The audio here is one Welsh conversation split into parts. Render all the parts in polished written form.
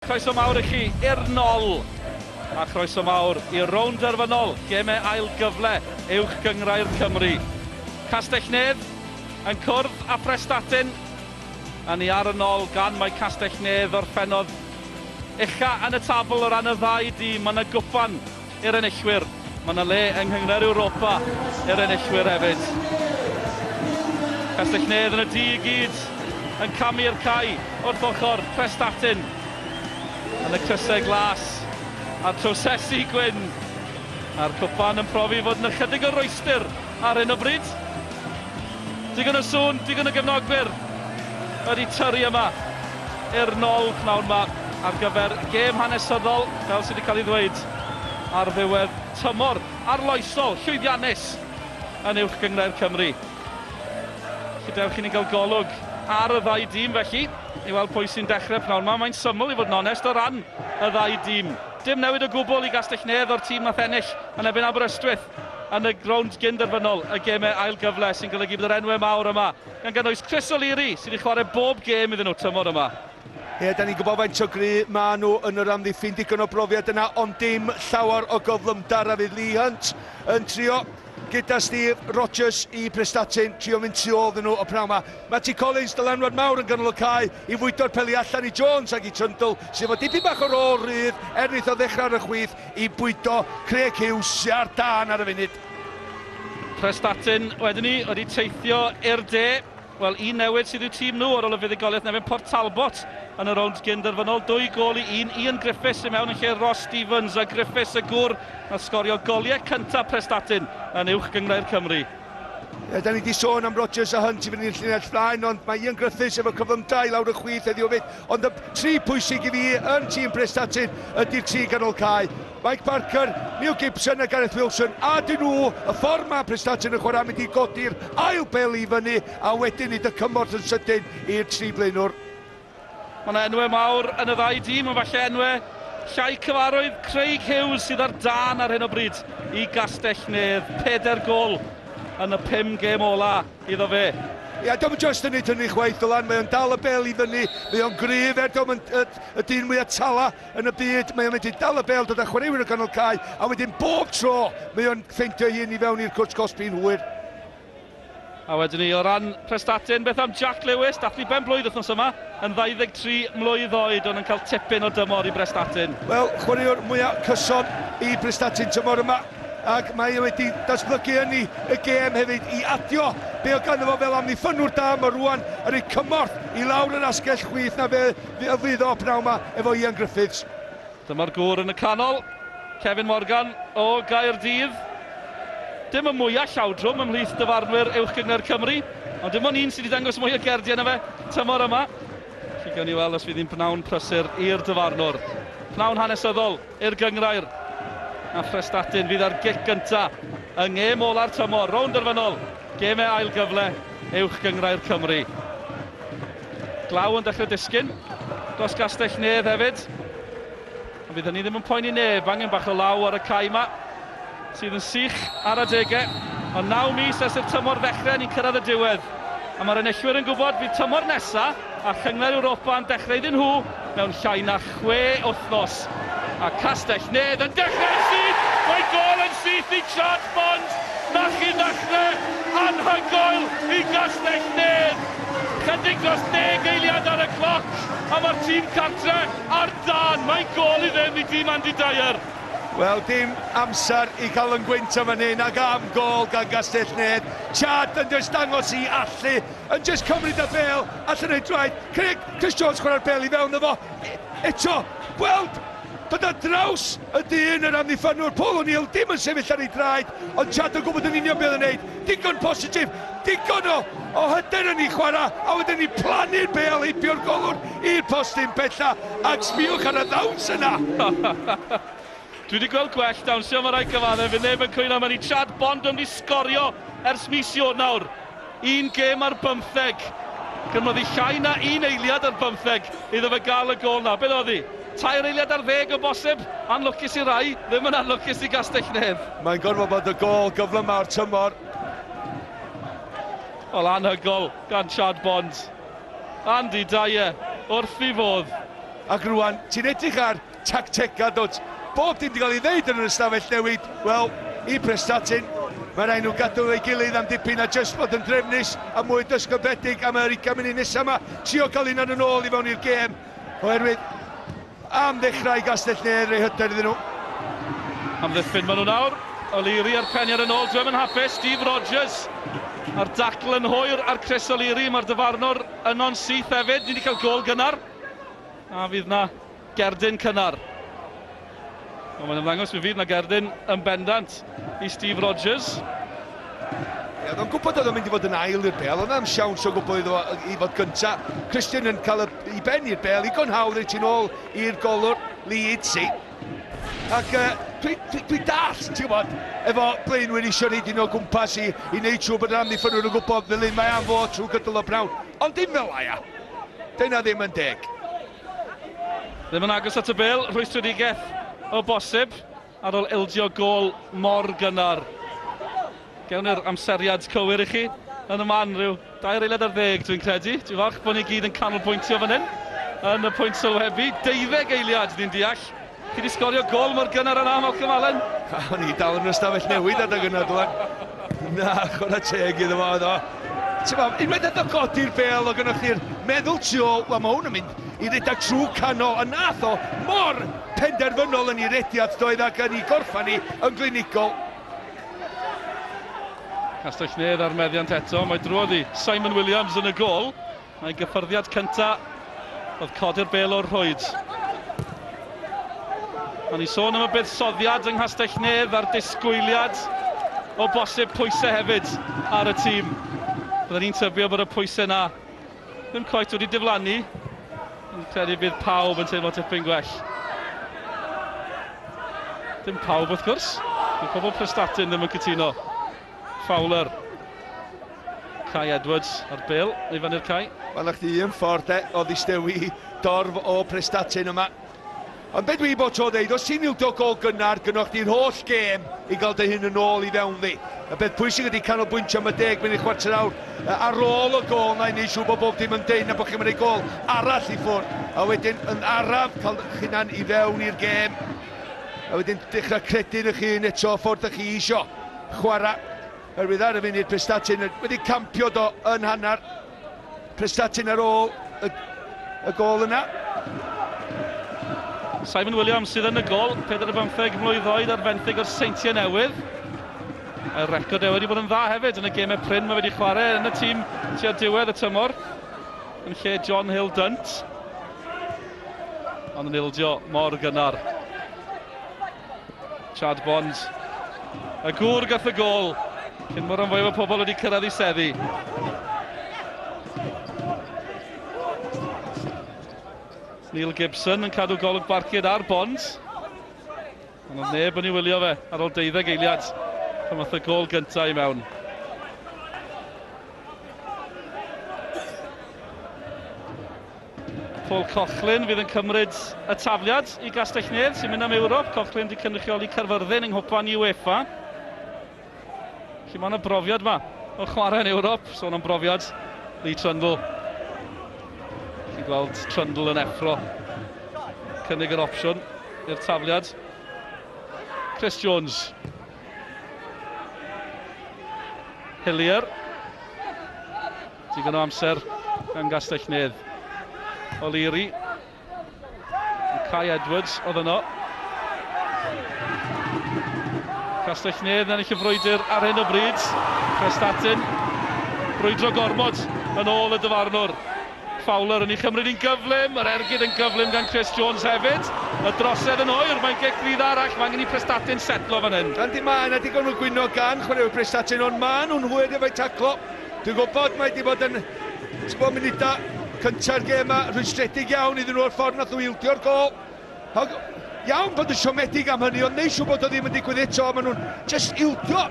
Croeso mawr i chi i'r Gnoll, a chroeso mawr i'r rownd derfynol, gemau ail gyfle uwch gyngrau'r Cymru. Castell Neath yn cwrdd a Prestatyn, a ni ar y Gnoll gan mae Castell Neath orffennodd ucha yn y tabl o ran y ddau dîm. Mae yna gwpan i'r enillwyr, mae yna le yng Nghyngor Ewropa i'r enillwyr hefyd. Castell Neath yn y dŷ i gyd yn camu'r cae wrth ochr Prestatyn yn y crysau glas a'r trowsesi gwyn, a'r cwpan yn profi fod yn ychydig o rwystyr ar hyn o bryd. Digon o sŵn, digon o gefnogwyr wedi tyrru yma i'r Gnoll nawr yma ar gyfer gêm hanesyddol, fel sydd wedi cael ei ddweud, ar ddiwedd tymor arloesol, llwyddiannus yn uwch gyngrau'r Cymru. Gadewch i ni gael golwg ar y ddau dîm felly, i weld pwy sy'n dechrau pnawn yma. Mae'n syml i fod yn onest o ran y ddau dîm. Dim newid o gwbl i Castell Neath o'r tîm nath ennill yn ebyn Aberystwyth yn y rownd gynderfynol, y gemau ail gyfle sy'n golygu bod yr enwau mawr yma. Gan gynnwys Chris O'Leary sydd wedi chwarae bob gêm iddyn nhw tymor yma. Ie, da ni'n gwybod faint o gry maen nhw yn yr amddiffyn, digon o brofiad yna, ond dim llawer o gyflymdar, a fydd Lee Hunt yn trio gyda Steve Rogers i Prestatyn, trio mynd tu ôl ddyn nhw o pnawn yma. Matty Collins, dylanwad mawr yn ganol y cae i fwydo'r peli allan i Jones ac i Trundle, sydd fod dipyn bach o'r ôl rydd, wnaeth o ddechrau ar y chwith i bwydo Craig Hughes ar dan ar y funud. Prestatyn wedyn ni wedi teithio i'r de. Wel, un newid sydd i'w tîm nhw ar ôl y fuddugoliaeth Nefyn Port Talbot yn y rownd gynderfynol. 2 gol i 1, Ian Griffiths yn mewn yn lle Ross Stevens, a Griffiths y gŵr na sgorio goliau cyntaf Prestatyn yn uwch gyngrau'r Cymru. Ie, da ni wedi sôn am Rogers a Hunt i fynd i'r llinell flaen, ond mae Ian Griffiths efo cyflymdau lawr y chwith heddiw fyd. Ond y tri pwysig i fi yn tîm Prestatyn ydy'r tri ganol cae. Mike Parker, Neil Gibson a Gareth Wilson, a dyn nhw, y ffordd mae Prestatyn yn chwarae mynd i godi'r ail bel i fyny, a wedyn i dy cymorth yn sydyn i'r tri blaenwr. Mae yna enwau mawr yn y ddau dîm, ond falle enwau llai cyfarwydd. Craig Hughes sydd ar dan ar hyn o bryd i Castell Neath. 4 gol yn y 5 gêm ola iddo fe. Ie, dim just yn neud hynny chwaith, Dylan. Mae o'n dal y bel i fyny, mae o'n gryf y dyn mwyaf tala yn y byd. Mae o'n mynd i dal y bel, dod â chwaraewyr o ganol cae, a wedyn bob tro mae o'n ffeindio hun i fewn i'r cwrs cosbi'n hwyr. A wedyn ni o ran Prestatyn, beth am Jack Lewis, dathlu ben blwydd wythnos yma, yn 23 mlwydd oed, ond yn cael tipyn o dymor i Prestatyn. Wel, chwaraewr mwyaf cyson i Prestatyn tymor yma, ac mae wedi datblygu yn y gêm hefyd i adio be o ganddo fo fel amddiffynwr da. Mae rwan yn ei cymorth i lawr yr asgell chwith na fe fydd o pnawn yma efo Ian Griffiths. Dyma'r gŵr yn y canol, Kevin Morgan o Gaerdydd. Dim y mwyaf llawdrwm ymhlith dyfarnwyr uwch gyngor Cymru, ond dim ond un sydd wedi dangos mwy o gerdi yna fe tymor yma. Felly gawn ni weld os fydd hi'n pnawn prysur i'r dyfarnwr. Pnawn hanesyddol i'r gyngrair. A Prestatyn fydd ar gic gynta yng ngêm ola'r tymor, rownd derfynol, gemau ail gyfle uwch gyngrau'r Cymru. Glaw yn dechrau disgyn dros Castell Neath hefyd. Ond fydd hynny ddim yn poeni neb, angen bach o law ar y cae yma sydd yn sych ar adegau. Ond 9 mis ers i'r tymor ddechrau, ni'n cyrraedd y diwedd. A mae'r enillwyr yn gwybod fydd tymor nesaf a Chyngor Ewropa yn dechrau iddyn nhw mewn llai na 6 wythnos. A Castell Neath yn dechrau yn syth! Mae gol yn syth i Chad Bond! Nach i ddechrau anhygoel i Castell Neath! Chydig dros 10 eiliad ar y cloc, a mae'r tîm cartre ar dan! Mae gol i ddim i tîm Andy Dyer! Wel, dim amser i cael yn gwynt am hynny, nag am gol gan Castell Neath. Chad yn just dangos i allu, yn just cymryd y bel, allan ei draed. Chris Jones chwarae'r bel i fewn efo. Eto, gweld, bod ar draws y dyn yr amddiffynwr Paul O'Neill dim yn sefyll ar ei draed, ond Chad yn gwybod yn union beth yn neud. Digon positif, digon o hyder yn ei chwarae, a wedyn ni plannu'r bel, heibio'r golwr i'r postyn bella, ac sbiwch ar y ddawns yna. Dwi wedi gweld gwell dawnsio am y rai cyfadde, fydd neb yn cwyno, mae ni Chad Bond yn mynd i sgorio ers mis Ionawr. 1 gêm ar 15. Gymrodd i llai na 1 eiliad ar 15 iddo fe gael y gol na. Beth oedd hi? 2 eiliad ar 10 o bosib, anlwcus i rai, ddim yn anlwcus i Castell Neath. Mae'n gorfod bod y gol gyflym ar tymor. Wel, anhygol gan Chad Bond. Andy Dyer, wrth i fodd. Ac rwan, ti'n edrych ar tactega, dod. Bob dim wedi cael ei ddeud yn yr ystafell newid. Wel, i Prestatyn, mae rhaid nhw gadw ei gilydd am dipyn a just fod yn drefnus a mwy dysgybedig am yr 20 munud nesaf yma. Trio cael un yn ôl i fewn i'r gêm. Oherwydd, am ddechrau Gastell Nedd rei hyder iddyn nhw. Am ddiffyn maen nhw nawr. O'Leary ar penniad yn ôl, dwi'n yn hapus. Steve Rogers a'r dacl yn hwyr ar Chris O'Leary. Mae'r dyfarnwr yno'n syth hefyd. Ni wedi cael gol gynnar. A fydd na gerdyn cynnar. Ond mae'n ymddangos mi fydd na gerdyn yn bendant i Steve Rogers. Ie, oedd o'n gwybod oedd o'n mynd i fod yn ail i'r bel, ond am siawns o gwybod i fod gynta. Christian yn cael i ben i'r bel, i gonhawdd ei tu nôl i'r golwr Leeds. Ac dwi dall, ti'n gwybod, efo blaenwyr eisiau neud un o gwmpas i wneud siŵr bod amddiffynwyr yn gwybod fel un mae am fod trwy gydol o brawn. Ond dim fel aia. Dyna ddim yn deg. Ddim yn agos at y bel, rhwystredigaeth o bosib ar ôl ildio gol mor gynnar. Gewn i'r amseriad cywir i chi yn y man rhyw 2 eiliad ar 10 dwi'n credu. Dwi'n falch bod ni gyd yn canolbwyntio fan hyn yn y pwynt sylwebu. 12 eiliad ni'n deall. Chi wedi sgorio gol mor gynnar yna, Malcolm Allen? O'n i dal yn ystafell newid adag yna, Dylan. Na, chwarae teg iddo fo, iddo. Unwaith edo godi'r bel o gynnwch chi'r meddwl tu ôl, wel mae hwn yn mynd i redag trwy canol, a nath o mor penderfynol yn ei rediad doedd ac yn ei gorffan ni yn glinigol. Castell Nedd ar meddiant eto, mae drwodd i Simon Williams yn y gol. Mae'n gyffyrddiad cynta oedd codi'r bel o'r rhwyd. A ni sôn am y buddsoddiad yng Nghastell Nedd a'r disgwyliad o bosib pwysau hefyd ar y tîm. Byddwn ni'n tybio bod y pwysau yna ddim coet wedi diflannu. Yn credu bydd pawb yn teimlo tipyn gwell. Dim pawb wrth gwrs. Bydd pobl Prestatyn ddim yn cytuno. Fowler. Kai Edwards ar bel, neu fan i'r Kai. Wel, chdi un ffordd o ddistewi dorf o Prestatyn yma. Ond be dwi bod tro ddeud, os ti'n ildio gol gynnar, gynnwch chi'r holl gêm i gael dy hyn yn ôl i fewn ddi. Y beth pwysig ydy canolbwyntio am y 10 munud chwarter awr ar ôl y gol na i wneud siŵr bod bob dim yn deud na bod chi'n mynd i gol arall i ffwrdd. A wedyn yn araf cael chi'na'n i fewn i'r gêm. A wedyn dechrau credu'n eich hun eto ffordd ych chi isio chwarae. Herwydd ar y funud Prestatyn wedi campio do yn hanner. Prestatyn ar ôl y gol yna. Simon Williams sydd yn y gol, 45 mlwydd oed ar fenthyg o'r Seintiau Newydd. Y record wedi bod yn dda hefyd yn y gemau prin mae wedi chwarae yn y tîm tua diwedd y tymor. Yn lle John Hill Dunt. Ond yn ildio mor gynnar. Chad Bond. Y gŵr gath y gol. Cyn mor am fwy o pobl wedi cyrraedd i seddi. Neil Gibson yn cadw golwg barcud ar Bond. Ond oedd neb yn ei wylio fe ar ôl 12 eiliad pan oedd y gol gyntaf i mewn. Paul Coughlin fydd yn cymryd y tafliad i Gastell Nedd sy'n mynd am Ewrop. Coughlin wedi cynrychioli Caerfyrddin yng nghwpan UEFA. Felly mae yna brofiad yma o chwarae yn Ewrop. Sôn am brofiad, Lee Trundle. Chi'n gweld Trundle yn effro. Cynnig yr opsiwn i'r tafliad. Chris Jones. Hillier. Digon o amser gan Gastell Nedd. O'Leary. Kai Edwards oedd yno. Castell Nedd yn eich frwydr ar hyn o bryd. Prestatyn. Brwydro gormod yn ôl y dyfarnwr. Fowler yn ei chymryd i'n gyflym, yr ergyd yn gyflym gan Chris Jones hefyd. Y drosedd yn oer, mae'n gegfydd arall, mae angen i Prestatyn setlo fan hyn. Gan di mae yna digon o gwyno gan chwaraewyr Prestatyn, ond mae nhw'n hwyr efo'i taclo. Dwi'n gwybod mae wedi bod yn munuda cynta'r gêm a rwystredig iawn iddyn nhw'r ffordd nath nhw ildio'r gol. Iawn bod yn siomedig am hynny, ond neis siw bod o ddim yn digwydd eto, mae nhw'n just ildio.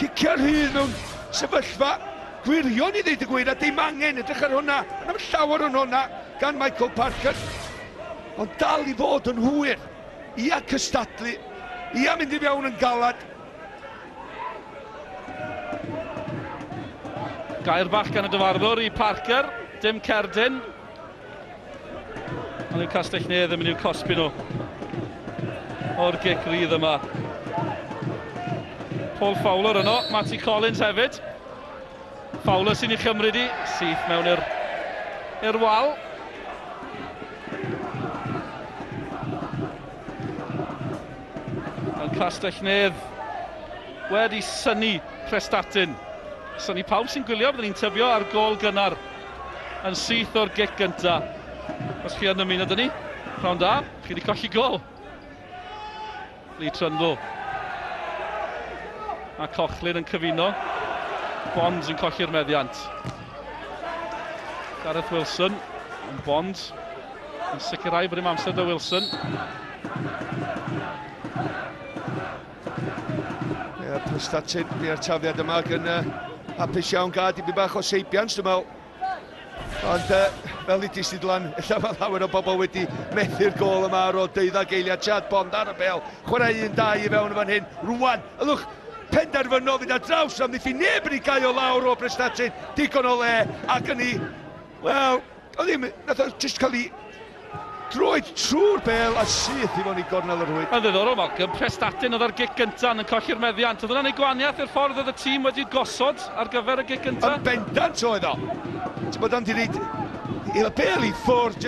Cicio'r hyd mewn sefyllfa. Gwirion i ddeud y gwir, a dim angen edrych ar hwnna. Yna mae llawer o'n hwnna gan Michael Parker. Ond dal i fod yn hwyr. Ia cystadlu. Ia mynd i fewn yn galad. Gair bach gan y dyfarddwr i Parker. Dim cerdyn. Yn yw Castell Neath yn mynd i'w cosbi nhw o'r gic rydd yma. Paul Fowler yno, Matty Collins hefyd. Fowler sy'n ei chymryd i, syth mewn i'r wal. Yn Castell Neath wedi synnu Prestatyn. Synnu pawb sy'n gwylio, byddwn ni'n tybio ar gol gynnar yn syth o'r gic gynta. Os chi yn ymuno dyn ni, rhawn da, chi wedi colli gol. Lee Trundle. A Cochlin yn cyfuno. Bonds yn colli'r meddiant. Gareth Wilson yn Bonds. Yn sicrhau bod dim amser da Wilson. Prestatyn, i'r tafiad yma gan hapus iawn gad i fi bach o seibians, dwi'n meddwl. Ond fel i dis i dlan, illa fel llawer o bobl wedi methu'r gol yma ar o 12 eiliad. Chad Bond ar y bel, chwarae 1-2 i fewn fan hyn. Rwan, ylwch, penderfynol fydd ar draws am ddiffyn neb yn ei gael o lawr o Prestatyn, digon o le, ac yn ei, wel, oedd ddim, nath o jyst cael ei droed trwy'r bel a syth i fewn i gornel yr hwyd. Mae'n ddiddorol, Malcolm. Prestatyn oedd ar gic gyntaf yn colli'r meddiant. Oedd hwnna'n ei gwaniaeth i'r ffordd oedd y tîm wedi gosod ar gyfer y gic gyntaf? Yn bendant oedd o. Ti'n bod am di wneud i'r bel i ffwrdd,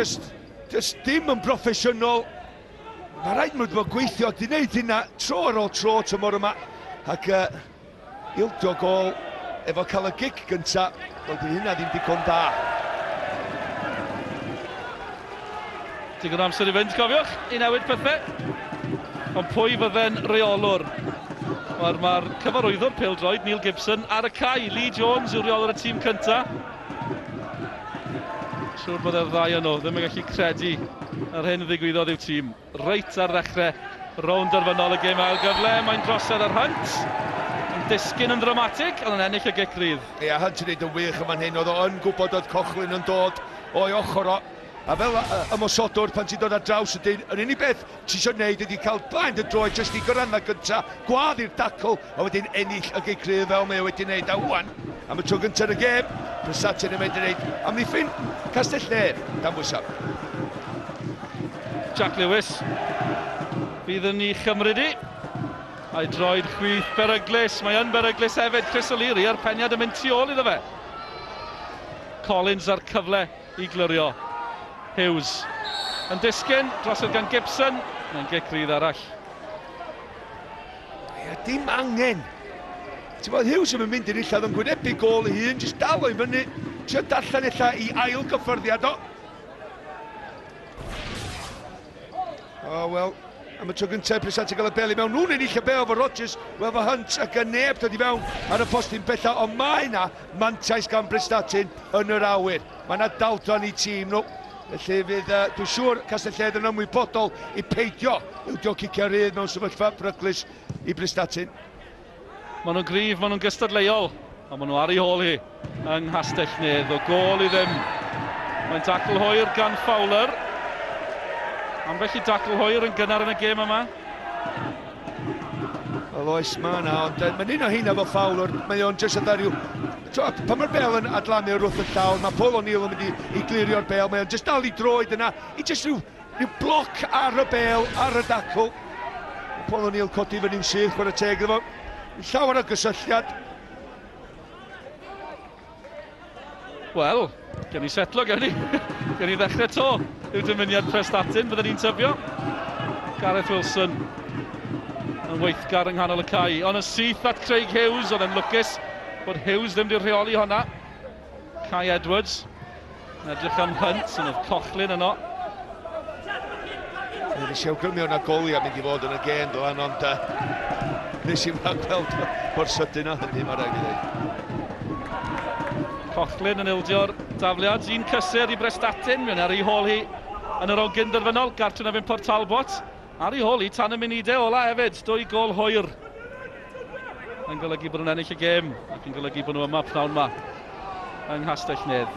just dim yn broffesiynol. Mae rhaid mwyd bod gweithio, di wneud hynna tro ar ôl tro tymor yma. Ac ildio gol efo cael y gic gyntaf, wel di hynna ddim digon da. Digon amser i fynd, cofiwch, i newid pethau. Ond pwy fydde'n reolwr? Mae'r cyfarwyddwr pêl-droed, Neil Gibson, ar y cae. Lee Jones yw'r reolwr y tîm cynta. Siwr bod e'r ddau yno ddim yn gallu credu ar hyn ddigwyddodd i'w tîm. Reit ar ddechrau, rownd derfynol y gêm ail gyfle. Mae'n drosedd ar Hunt. Yn disgyn yn dramatig, ond yn ennill y gic rydd. Ie, Hunt yn neud yn wych yma'n hyn. Oedd o'n gwybod oedd Cochlin yn dod o'i ochr o. A fel ymosodwr pan ti'n dod ar draws ydyn, yr unig beth ti eisiau gwneud ydy cael blaen dy droed jyst i gyrraedd gynta, gwadd i'r dacl, a wedyn ennill y gic rydd fel mae wedi gwneud. A wan, am y tro gyntaf yn y gêm, Prestatyn yn mynd i wneud amddiffyn Castell Neath, dan bwysaf. Jack Lewis fydd yn ei chymryd i. A'i droed chwith beryglus, mae yn beryglus hefyd. Chris O'Leary ar peniad yn mynd tu ôl iddo fe. Collins ar cyfle i glyrio. Hughes yn disgyn, drosodd gan Gibson, mae'n gic rydd arall. Ie, dim angen. Ti'n bod, Hughes yn mynd i'r illad yn gwynebu gol i hun, jyst dal o'i fyny, trio darllen illa i ail gyffyrddiad o. O, wel, am y tro gyntaf, Prestatyn gael y bel i mewn. Nhw'n ennill y bel efo Rodgers, wel fo Hunt ac yn neb dod i fewn ar y postyn bella, ond mae yna mantais gan Prestatyn yn yr awyr. Mae yna dalton i tîm nhw. Felly fydd, dwi'n siŵr, Castell Neath yn ymwybodol i peidio ildio cicio rydd mewn sefyllfa beryglus i Prestatyn. Maen nhw'n gryf, maen nhw'n gystadleuol, ond maen nhw ar ei hôl hi yng Nghastell Neath. O gol i ddim. Mae'n dacl hwyr gan Fowler. Ambell i dacl hwyr yn gynnar yn y gêm yma. Wel oes, mae yna, ond mae'n un o hynna fel Fowler, mae o'n jyst yn rhyw... Pan mae'r bel yn adlanu wrth y llawn, mae Paul O'Neill yn mynd i glirio'r bel, mae o'n jyst dal i droed yna, i jyst rhyw bloc ar y bel, ar y dacl. Paul O'Neill codi fyny'n syth, chwarae teg iddo fo. Llawer o gysylltiad. Wel, gen i setlo, gen i ddechrau to. Yw dymuniad Prestatyn, byddwn ni'n tybio. Gareth Wilson yn weithgar yng nghanol y cae. Ond yn syth at Craig Hughes, oedd yn lwcus bod Hughes ddim wedi rheoli honna. Kai Edwards yn edrych am Hunt, yn oedd Cochlin yno. Nes i awgrymu o'na goli a mynd i fod yn y gêm dylan, ond nes i'n gweld o'r sydyn o hynny, mae'n rhaid i ddweud. Cochlin yn ildio'r dafliad, un cysur i Prestatyn, mae'n ar ei hôl hi yn yr ogyn dyrfynol, Gartyn Efyn Port Talbot. Ar ei hôl hi, tan y munudau ola hefyd, 2 gol hwyr. Yn golygu bod nhw'n ennill y gêm, ac yn golygu bod nhw yma pnawn yma yng Nghastell Neath.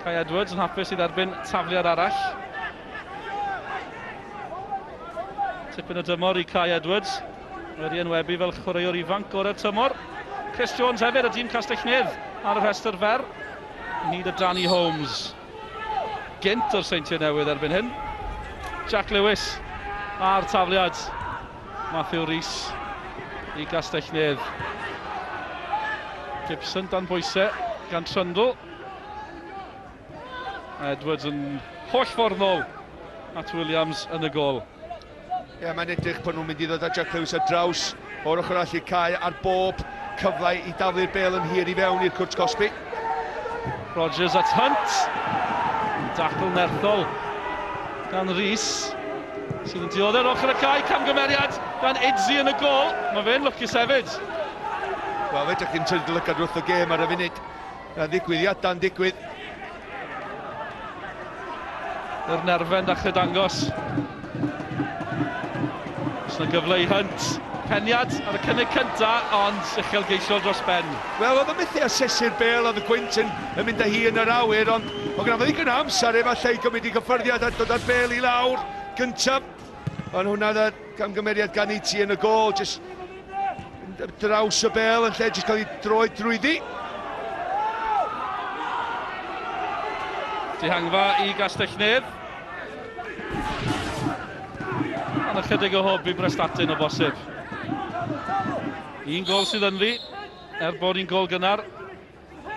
Kai Edwards yn hapus i dderbyn tafliad arall. Tipyn o dymor i Kai Edwards, wedi enwebu fel chwaraewr ifanc o'r tymor. Chris Jones hefyd, y dîm Castell Neath ar y rhestr fer, yn hyd y Danny Holmes. gynt o'r seintiau newydd erbyn hyn. Jack Lewis ar tafliad. Matthew Rhys i Gastell Nedd. Gibson dan bwysau gan Trundle. Edwards yn holl ffordd nôl at Williams yn y gol. Ie, mae'n edrych bod nhw'n mynd i ddod â Jack Lewis ar draws o'r ochr allu Cai ar bob cyfle i daflu'r bêl yn hir i fewn i'r cwrt Cosby. Rodgers at Hunt. Dacl nerthol gan Rhys sydd yn dioddau'r ochr y Cai, camgymeriad gan Idzi yn y gol. Mae fe'n lwcus hefyd. Wel, fedrwch chi'n tynnu lygad wrth y gêm ar y funud. Na'n ddigwyddiad dan digwydd. Yr nerfen dach dangos. Os yna gyfle i Hunt. Peniad ar y cynnig cynta, ond uchelgeisiol dros ben. Wel, oedd y methu asesu'r bêl, oedd y Gwynt yn mynd â hi yn yr awyr, ond oedd gyda ddigon o amser efallai i gymryd i gyffyrddiad a dod â'r bêl i lawr gyntaf. Ond hwnna oedd camgymeriad gan Iti yn y gol, jyst draws y bêl yn lle jyst cael ei droed drwyddi. Dihangfa i Gastell Nedd. Ond ychydig o hwb i Prestatyn o bosib. Un gol sydd yn ddi, bod un gol gynnar.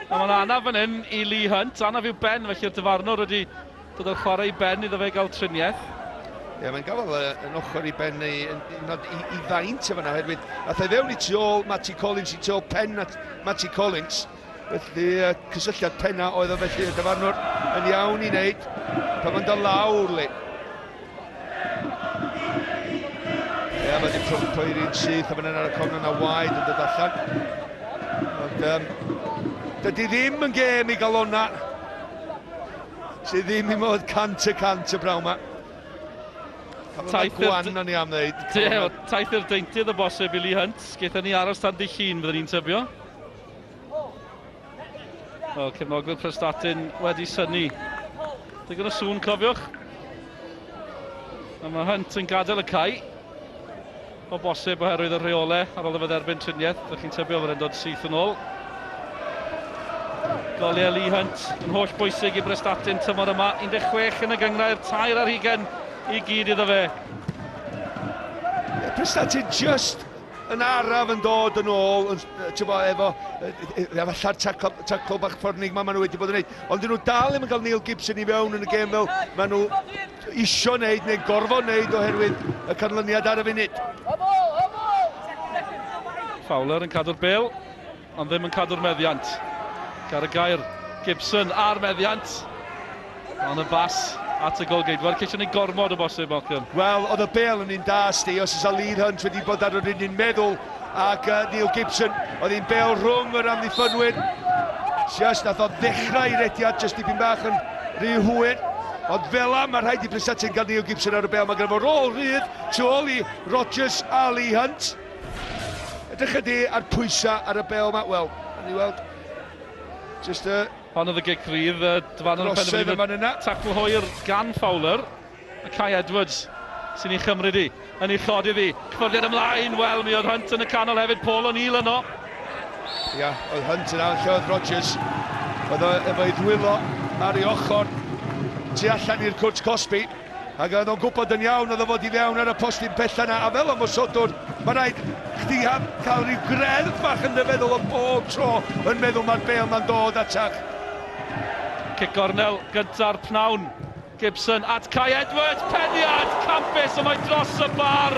A mae'n anaf yn hyn i Lee Hunt, anaf i'w ben, felly'r dyfarnwr wedi dod o'r chwarae i ben iddo fe gael triniaeth. Ie, mae'n gafel yn ochr i ben i faint efo yna, oherwydd nath ei fewn i tu ôl Matty Collins, i tu ôl pen Matty Collins. Felly cysylltiad penna oedd o, felly y dyfarnwr yn iawn i wneud pan mae'n dod lawr li. Ie, mae wedi pwyr un syth a fan yna ar y corner na waed yn dod allan. Ond dydy ddim yn gêm i gael hwnna. Sydd ddim i modd 100% y braw ma. Cafodd gwan o'n i am wneud. Taith i'r deintydd o bosib i Lee Hunt. Geithon ni aros tan dy llun fyddwn ni'n tybio. Wel, cefnogwyr Prestatyn wedi synnu. Digon o sŵn, cofiwch. A mae Hunt yn gadael y Cai. O bosib oherwydd y rheolau ar ôl y fydd erbyn triniaeth. Rydych chi'n tybio fod e'n dod syth yn ôl. Goliau Lee Hunt yn holl bwysig i Prestatyn tymor yma. 16 yn y gyngrair, 2 ar 20 i gyd iddo fe. Prestatyn just yn araf yn dod yn ôl, efo taclo bach ffornig ma nhw wedi bod yn neud. Ond dyn nhw dal ddim yn cael Neil Gibson i fewn yn y gêm fel maen nhw isio neud neu gorfod neud oherwydd y canlyniad ar y funud. Fowler yn cadw'r bêl, ond ddim yn cadw'r meddiant. Gar y gair, Gibson ar meddiant. Ond y bas at y golgeidwar, ceisio ni gormod o bosib, Malcolm. Wel, oedd y bêl yn un dasti, os ys a Lee Hunt wedi bod ar yr un meddwl ac Neil Gibson, oedd hi'n bêl rhwng yr amddiffynwyr. Just nath o ddechrau i rediad, just dipyn bach yn rhy hwyr. Ond fel am, mae rhaid i Prestatyn gael Neil Gibson ar y bêl. Mae gyda fo rôl rydd, tu ôl i Rodgers a Lee Hunt. Edrych ydi ar pwysau ar y bêl yma. Wel, ni weld. Just Hon oedd y gig rydd, dyfarnwr yn penderfynu tacl hwyr gan Fowler. A Cai Edwards sy'n ei chymryd i, yn ei chodi ddi. Cyffyrddiad ymlaen, wel, mi oedd Hunt yn y canol hefyd, Paul O'Neill yno. Ia, oedd Hunt yn lle oedd Rodgers. Oedd efo ei ddwylo ar ei ochr tu allan i'r cwrt Cosby. Ac oedd o'n gwybod yn iawn oedd o fod i fewn ar y postyn pell yna. A fel ymwysodwr, mae rhaid chdi cael rhyw gredd bach yn dy feddwl o bob tro yn meddwl mae'r bêl ma'n dod atach. Cic gornel gynta'r pnawn. Gibson at Cai Edwards, peniad, campus o mae dros y bar.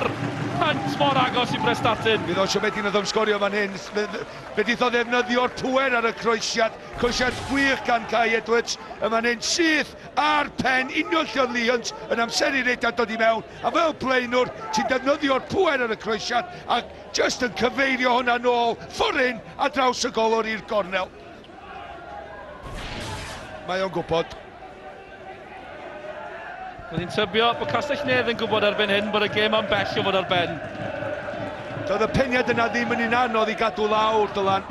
Hunt mor agos i Prestatyn. Bydd o siomedyn oedd ymsgorio fan hyn. Fe dith o ddefnyddio'r pwer ar y croesiad. Croesiad gwych gan Cai Edwards. Y fan hyn syth ar pen union lle oedd Lee Hunt yn amseru rediad dod i mewn. A fel blaenwr, ti'n defnyddio'r pwer ar y croesiad ac just yn cyfeirio hwnna nôl ffordd a draws y golwr i'r gornel. Mae o'n gwybod. Roedd hi'n tybio bod Castell Nedd yn gwybod erbyn hyn bod y gêm am bell o fod ar ben. Doedd y peniad yna ddim yn un anodd i gadw lawr, Dylan.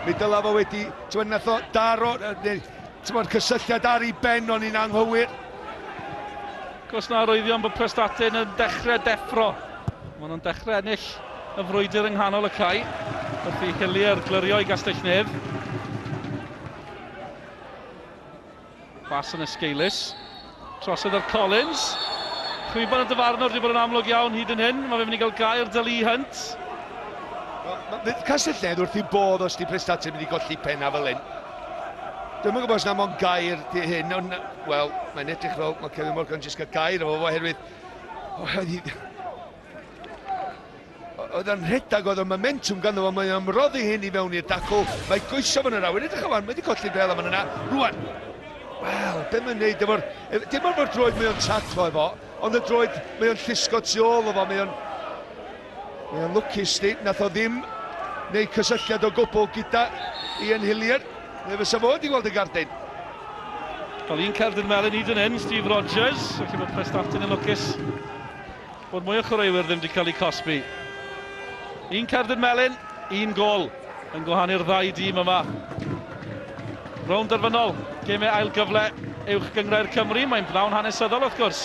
Mi dyla fo wedi, ti'n nath o daro, ti'n cysylltiad ar ei ben o'n un anghywir. Cos na arwyddion bod Prestatyn yn dechrau deffro. Maen nhw'n dechrau ennill y frwydr yng nghanol y Cai. Wrth i Hillier glyrio i Gastell Nedd. Bas yn esgeilus. Trosedd ar Collins. Chwybon y dyfarnwr wedi bod yn amlwg iawn hyd yn hyn. Mae fe'n mynd i gael gair Dali Hunt. Castell wrth i bodd os di Prestatyn mynd i golli penna fel hyn. Dwi'n gwybod os na mo'n gair di hyn, ond, wel, mae'n edrych fel, mae Kevin Morgan jyst gael gair o oherwydd... Oedd yn rhedag, oedd yn momentum ganddo fo, mae'n ymroddi hyn i fewn i'r dacl, mae goesio fan yr awyr, edrych o fan, mae wedi colli bel am yna, rwan. Wel, be mae'n neud efo'r... Dim ond o'r droed mae o'n tatfo efo, ond y droed mae o'n llusgo tu ôl efo, mae o'n lwcus di, nath o ddim neu cysylltiad o gwbl gyda Ian Hillier, neu fysa fo wedi gweld y gardyn. Wel, un cerdyn melyn hyd yn hyn, Steve Rogers, felly mae Prestatyn yn lwcus bod mwy o chwaraewyr ddim wedi cael eu cosbi. Un cerdyn melyn, un gol yn gwahanu'r ddau dîm yma. Rownd derfynol, gemau ail gyfle uwch gyngrair Cymru, mae'n bnawn hanesyddol wrth gwrs.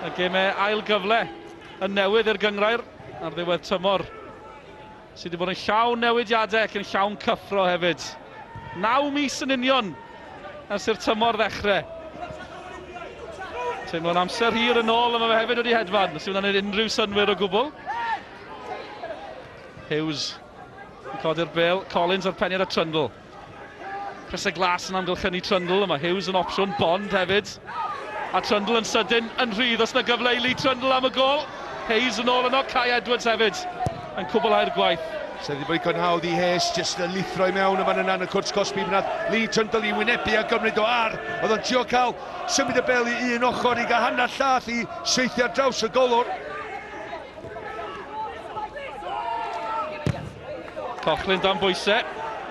Y gemau ail gyfle yn newydd i'r gyngrair ar ddiwedd tymor, sydd wedi bod yn llawn newidiadau ac yn llawn cyffro hefyd. 9 mis yn union ers i'r tymor ddechrau. Teimlo'n amser hir yn ôl, a mae fe hefyd wedi hedfan, sydd wna'n gwneud unrhyw synwyr o gwbl. Hughes yn codi'r bel, Collins ar penniad a Trundle. Chris y glas yn amgylchynu Trundle, a mae Hughes yn opsiwn bond hefyd. A Trundle yn sydyn yn rhydd os na gyfle i Lee Trundle am y gol. Hayes yn ôl yno, Kai Edwards hefyd yn cwblhau'r gwaith. Sef wedi bod i gynhawdd i Hayes, jyst yn lithro i mewn y fan yna yn y cwrs cosbi. Bydd Lee Trundle i wynebu a gymryd o ar. Oedd o'n trio cael symud y bel i un ochr i gael hanner llath i seithio ar draws y golwr. Cochlin dan bwysau.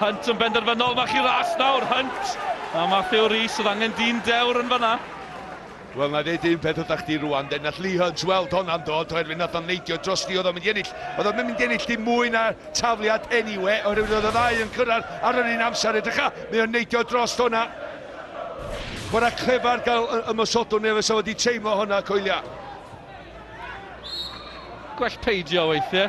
Hunt yn benderfynol, mae chi ras nawr, Hunt. A Matthew Rhys oedd angen dyn dewr yn fanna. Wel, na ddeud un peth oeddach chdi rwan, den nath Lee Hunt weld hwnna'n dod, oherwydd nath o'n neidio dros di, oedd o'n mynd i ennill. Oedd o'n mynd i ennill dim mwy na tafliad anyway, oherwydd oedd y ddau yn cyrraedd ar yr un amser edrych a, mae o'n neidio dros hwnna. Gwara clefar gael ymwysodwn neu fysa wedi teimlo hwnna coelia. Gwell peidio weithiau,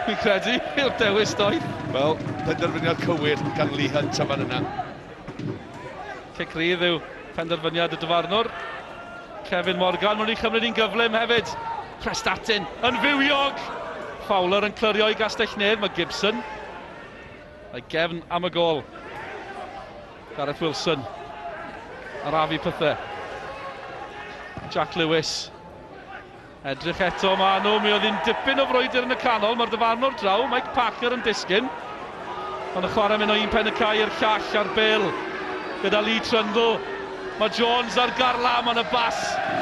fi'n credu, i'r dewis doedd. Wel, penderfyniad cywir gan Lee Hunt am fan yna. Cic rydd yw penderfyniad y dyfarnwr. Kevin Morgan, mwyn i chymryd un gyflym hefyd. Prestatyn yn fywiog. Fowler yn clyrio i Gastell Nedd, mae Gibson. Mae Gefn am y gol. Gareth Wilson. Arafu pethau. Jack Lewis. Edrych eto maen nhw, mi oedd hi'n dipyn o frwydr yn y canol, mae'r dyfarnwr draw, Mike Packer yn disgyn. Ond y chwarae mynd o un pen y cae i'r llall ar bel, gyda Lee Trundle. Mae Jones ar garlam yn y bas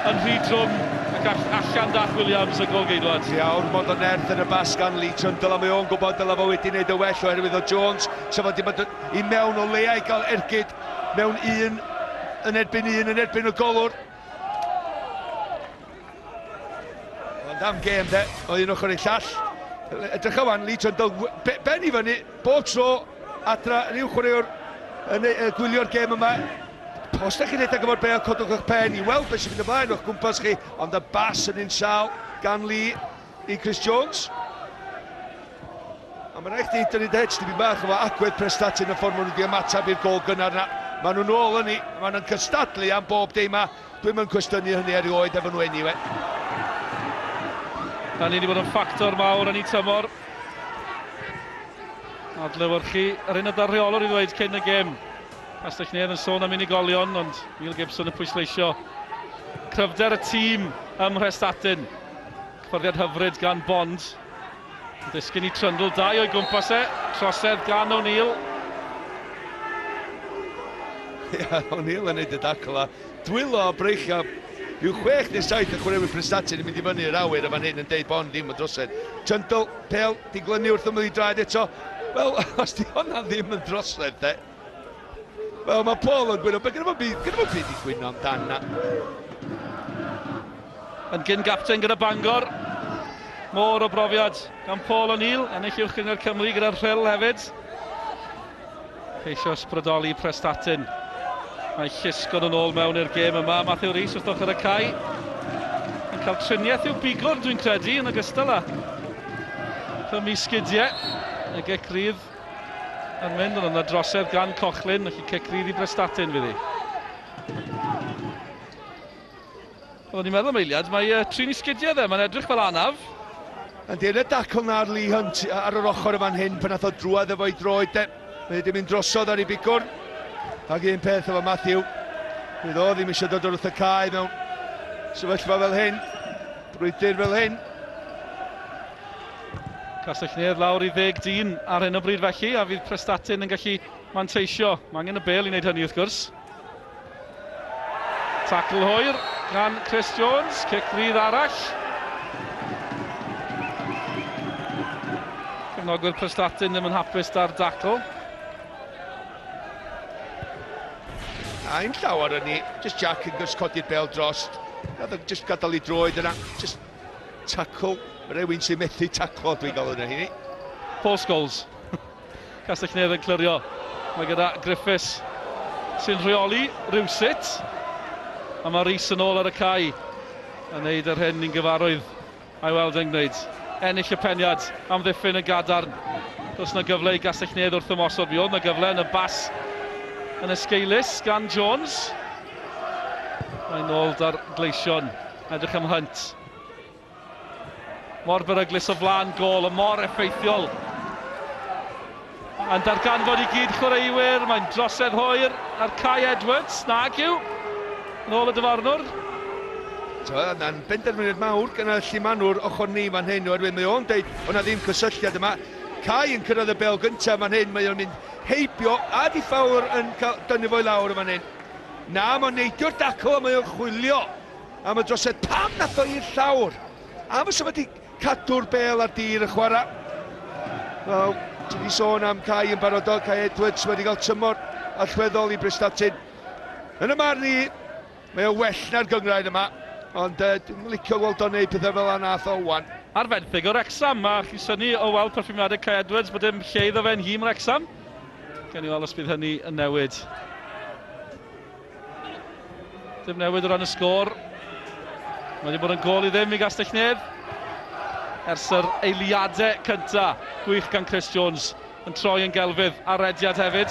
yn rhy drwm, ac allan dath Williams y gol geidwad. Iawn, mod o'n nerth yn y bas gan Lee Trundle, a mae o'n gwybod dylai fo wedi wneud y well oherwydd o Jones, sef wedi bod i mewn o leia i gael ergyd mewn un yn erbyn y golwr. Ond am gêm de, oedd un ochr i llall. Edrych o wan, Lee Trundle, ben i fyny, bob tro adra ryw chwaraewr yn gwylio'r gêm yma. Os ydych chi'n edrych efo'r bel, codwch eich pen i weld beth sy'n mynd ymlaen o'ch gwmpas chi, ond y bas yn unsal gan Lee i Chris Jones. A mae'n eich di, dyn ni'n hedge, dwi'n bach efo agwedd Prestatyn y ffordd maen nhw wedi ymatab i'r gol gynnar na. Maen nhw'n ôl hynny, maen nhw'n cystadlu am bob dim a dwi'n mynd cwestiynu hynny erioed efo nhw anyway. Da ni wedi bod yn ffactor mawr yn ei tymor. Adlewyrchu yr un o darreolwr i ddweud cyn y gêm. Castell Nedd yn sôn am unigolion, ond Neil Gibson yn pwysleisio cryfder y tîm ym Prestatyn. Cyfforddiad hyfryd gan Bond. Disgyn i Trundle, dau o'i gwmpas e, trosedd gan O'Neill. Ia, O'Neill yn neud y dacl a dwylo o breichio. Yw 6 neu 7 y chwaraewyr Prestatyn yn mynd i fyny i'r awyr a fan hyn yn deud Bond ddim yn drosedd. Trundle, pel, di glynu wrth ymwneud i draed eto. Wel, os di hwnna ddim yn drosedd, de. Wel, mae Paul yn gwyno, gyda fo byd i gwyno amdan na. Yn gyn-gapten gyda Bangor. Môr o brofiad gan Paul O'Neill, ennill uwch gyngor Cymru gyda'r rhyl hefyd. Ceisio ysbrydoli Prestatyn. Mae llusgod yn ôl mewn i'r gêm yma. Matthew Rhys wrth ochr y cae. Yn cael triniaeth i'w bigor, dwi'n credu, yn ogystal â cymysgidiau. Y gic rydd yn mynd, ond yna drosedd gan Cochlin, felly cic rydd i Prestatyn fydd hi. O'n i'n meddwl am eiliad, mae trin i sgidiau dde, mae'n edrych fel anaf. Ond i'n y dacl na'r Lee Hunt ar yr ochr y fan hyn pan nath o drwad efo'i droed de. Mae wedi mynd drosodd ar ei bigwr. Ac un peth efo Matthew. Bydd o ddim eisiau dod wrth y cae mewn sefyllfa fel hyn. Brwydr fel hyn. Castell Neath lawr i 10 dyn ar hyn o bryd felly, a fydd Prestatyn yn gallu manteisio. Mae angen y bel i wneud hynny wrth gwrs. Tackle hwyr gan Chris Jones, cic rydd arall. Cefnogwyr Prestatyn ddim yn hapus da'r dacl. A'n llawer yn ni, just Jack yn gysgodi'r bel drost. Gath o just gadael ei droed yna, just tackle. Mae rhywun sy'n methu taclo dwi'n gael yna hynny. Paul Scholes. Castell Neath yn clirio. Mae gyda Griffiths sy'n rheoli rywsut. A mae Rhys yn ôl ar y cae yn neud yr hyn ni'n gyfarwydd a'i weld yn gwneud. Ennill y peniad am ddiffyn y gadarn. Does na gyfle i Castell Neath wrth ymosod. Mi oedd na gyfle yn y bas yn esgeilus gan Jones. Mae'n ôl dar gleision. Edrych am Hunt. Mor beryglis o flaen gol, y mor effeithiol. A'n darganfod i gyd chwaraewyr, mae'n drosedd hwyr ar Kai Edwards, nag yw. Yn ôl y dyfarnwr. Yna'n benderfyniad mawr gyda Llimanwr ochr ni fan hyn, oherwydd mae o'n deud o'na ddim cysylltiad yma. Kai yn cyrraedd y bel gyntaf fan hyn, mae o'n mynd heibio a di ffawr yn dynnu fo'i lawr fan hyn. Na, mae'n neidio'r dacl a mae o'n chwilio am y drosedd. Pam nath o i'r llawr? Am ys yma di cadw'r bel ar dir y chwarae. Wel, ti di sôn am Kai yn barodol, Kai Edwards wedi cael tymor allweddol i Prestatyn. Yn y marn ni, mae o well na'r gyngrair yma, ond dwi'n licio weld o'n neud pethau fel anath o wan. Ar fenthyg o Wrexham, a chi syni o weld perfformiadau Kai Edwards bod dim lle iddo fe'n hym Wrexham. Gen i weld os bydd hynny yn newid. Dim newid o ran y sgôr. Mae wedi bod yn gol i ddim i Castell Neath. Ers yr eiliadau cyntaf, gwych gan Chris Jones yn troi yn gelfydd ar rediad hefyd.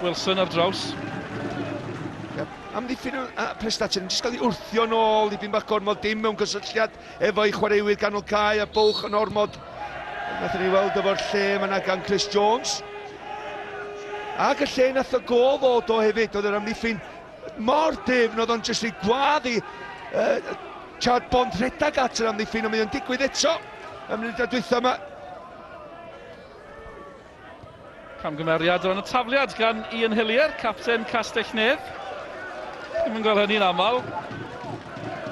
Wilson ar draws. Am ddiffyn Prestatyn, jyst cael ei wrthio nôl i byn bach gormod dim mewn gysylltiad efo'i chwaraewyr ganol cae a bwlch yn ormod. Nathon ni weld efo'r lle yma gan Chris Jones. Ac y lle nath y gol ddod o hefyd, oedd yr amddiffyn mor dim, oedd o'n jyst ei gwaddu Chad Bond rhedag at yr amddiffyn, ond mae o'n digwydd eto ym munudau dwytha yma. Camgymeriad o ran y tafliad gan Ian Hillier, capten Castell Neath. Ddim yn gweld hynny'n aml.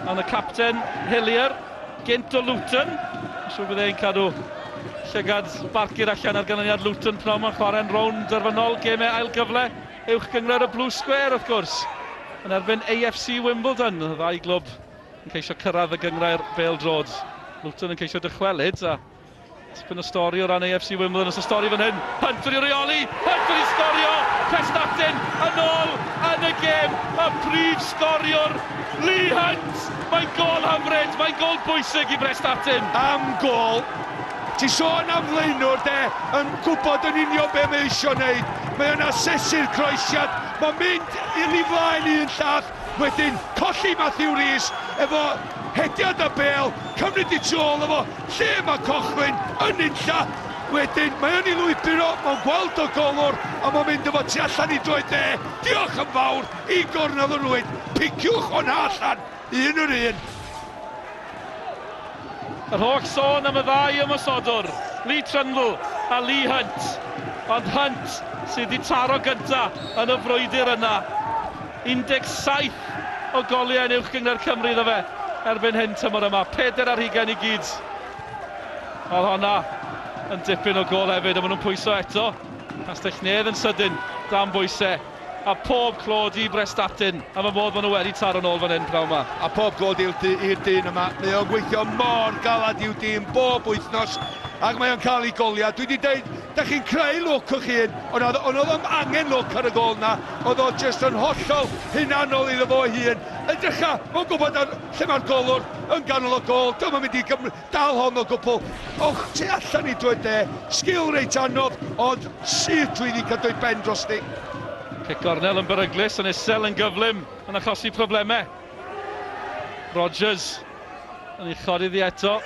Ond y capten Hillier, gynt o Luton. Siw bydd e'n cadw llygad barcur allan ar ganlyniad Luton pnawn yn chwarae'n rownd derfynol. Gemau ail gyfle uwch gyngred y Blue Square wrth gwrs. Yn erbyn AFC Wimbledon, y ddau glwb yn ceisio cyrraedd y gyngrair bêl-drod. Luton yn ceisio dychwelyd, a spyn y stori o ran AFC Wimbledon, os y stori fan hyn. Hunt wedi reoli, Hunt wedi sgorio, Prestatyn yn ôl yn y gêm, a prif sgoriwr Lee Hunt. Mae'n gol hyfryd, mae'n gol bwysig i Prestatyn. Am gol, ti sôn am flaenwr de, yn gwybod yn union be mae eisiau wneud. Mae yna asesu'r croesiad, mae'n mynd i'n ei flaen i un llath, wedyn colli Matthew Rhys efo hediad y bel, cymryd i trôl efo lle mae Cochlyn yn unlla. Wedyn mae yn ei lwybr o, mae'n gweld o golwr a mae'n mynd efo tu allan i droed de. Diolch yn fawr i gornel y rwyd, piciwch hwnna allan, un o'r un. Yr holl sôn am y ddau ymosodwr, Lee Trundle a Lee Hunt. Ond Hunt sydd wedi taro gynta yn y frwydr yna. 17 o goliau yn uwch gyngor Cymru iddo fe erbyn hyn tymor yma. 4 ar 20 i gyd. Oedd honna yn dipyn o gol hefyd, a maen nhw'n pwyso eto. Castell Neath yn sydyn dan bwysau. A pob clod i Prestatyn, a mae modd maen nhw wedi taro nôl fan hyn prawn yma. A pob clod i'r dyn yma. Mae o'n gweithio mor galad i'w dyn bob wythnos, ac mae o'n cael ei goliad. Dwi wedi dweud, da chi'n creu lwc o'ch hun, ond oedd o'n angen lwc ar y gol na. Oedd o'n just yn hollol hunanol iddo fo hun. Edrycha, mae'n gwybod lle mae'r golwr yn ganol o gol. Dyma mynd i dal hon o gwbl. Och, ti allan i dweud de, sgil reit anodd, ond sydd dwi wedi cadw i ben dros ni. Cic gornel yn beryglis, yn isel yn gyflym, yn achosi problemau. Rodgers yn ei chodi ddi eto.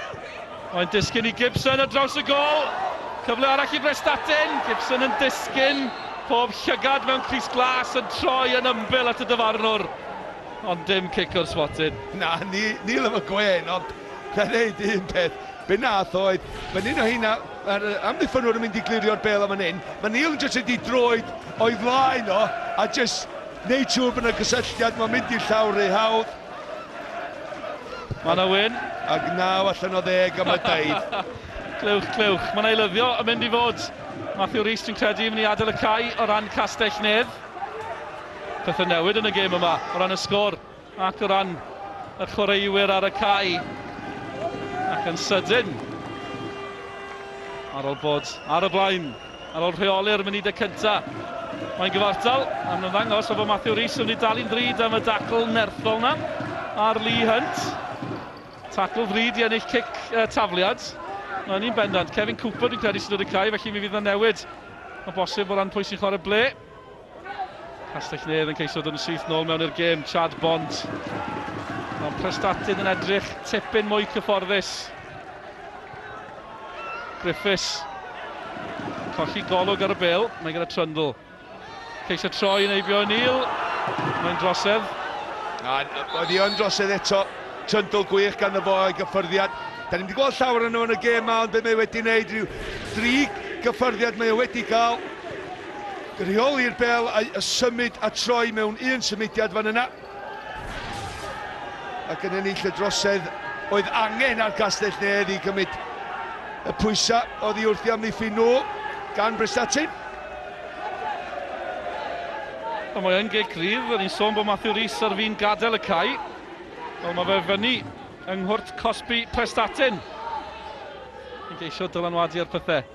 Mae'n disgyn i Gibson ar draws y gol. Cyfle arall i Prestatyn. Gibson yn disgyn. Pob llygad mewn crys glas yn troi yn ymbil at y dyfarnwr. Ond dim cic o'r spotyn. Na, Neil am y gwen, ond na neud un peth. Be nath oedd, mae un o hynna, mae'r amddiffynwr yn mynd i glirio'r bel am yn un. Mae Neil yn jyst wedi droed o'i flaen o, a jyst neud siŵr bod yna gysylltiad, mae'n mynd i'r llawr ei hawdd. Mae yna wyn. Ac naw allan o 10 am y 10. Clywch. Mae'n eilyddio yn mynd i fod. Matthew Rhys dwi'n credu yn mynd i adael y cae o ran Castell Neath. Pethau newid yn y gêm yma, o ran y sgôr ac o ran y chwaraewyr ar y cae. Ac yn sydyn. Ar ôl bod ar y blaen, ar ôl rheoli'r munud y cynta. Mae'n gyfartal am ymddangos o fod Matthew Rhys yn mynd i dal i'n ddrud am y dacl nerthol na ar Lee Hunt. Tacl ddrud i ennill cic tafliad. Mae'n ni'n bendant. Kevin Cooper dwi'n credu sy'n dod i cae, felly mi fydd yn newid. Mae'n bosib o ran pwy sy'n chwarae ble. Castell Neath yn ceisio dod yn syth nôl mewn i'r gêm, Chad Bond. Mae'n Prestatyn yn edrych tipyn mwy cyfforddus. Griffiths. Colli golwg ar y bel, mae gyda Trundle. Ceisio troi yn eibio Neil. Mae'n drosedd. Oedd hi yn drosedd eto. Trundle gwych gan y fo o'i gyffyrddiad. Da ni'n wedi gweld llawer yn nhw yn y gêm ma, ond be mae wedi wneud rhyw 3 gyffyrddiad mae wedi cael. Rheoli'r bel a symud a troi mewn un symudiad fan yna. Ac yn ennill y drosedd oedd angen ar Castell Neath i gymryd y pwysau oedd i wrthi amddiffyn nhw gan Prestatyn. Mae yn geg cryf, o'n i'n sôn bod Matthew Rhys ar fi'n gadael y cae. Wel, mae fe fyny yng nghwrt Cosby Prestatyn. Yn geisio dylanwadu ar pethau.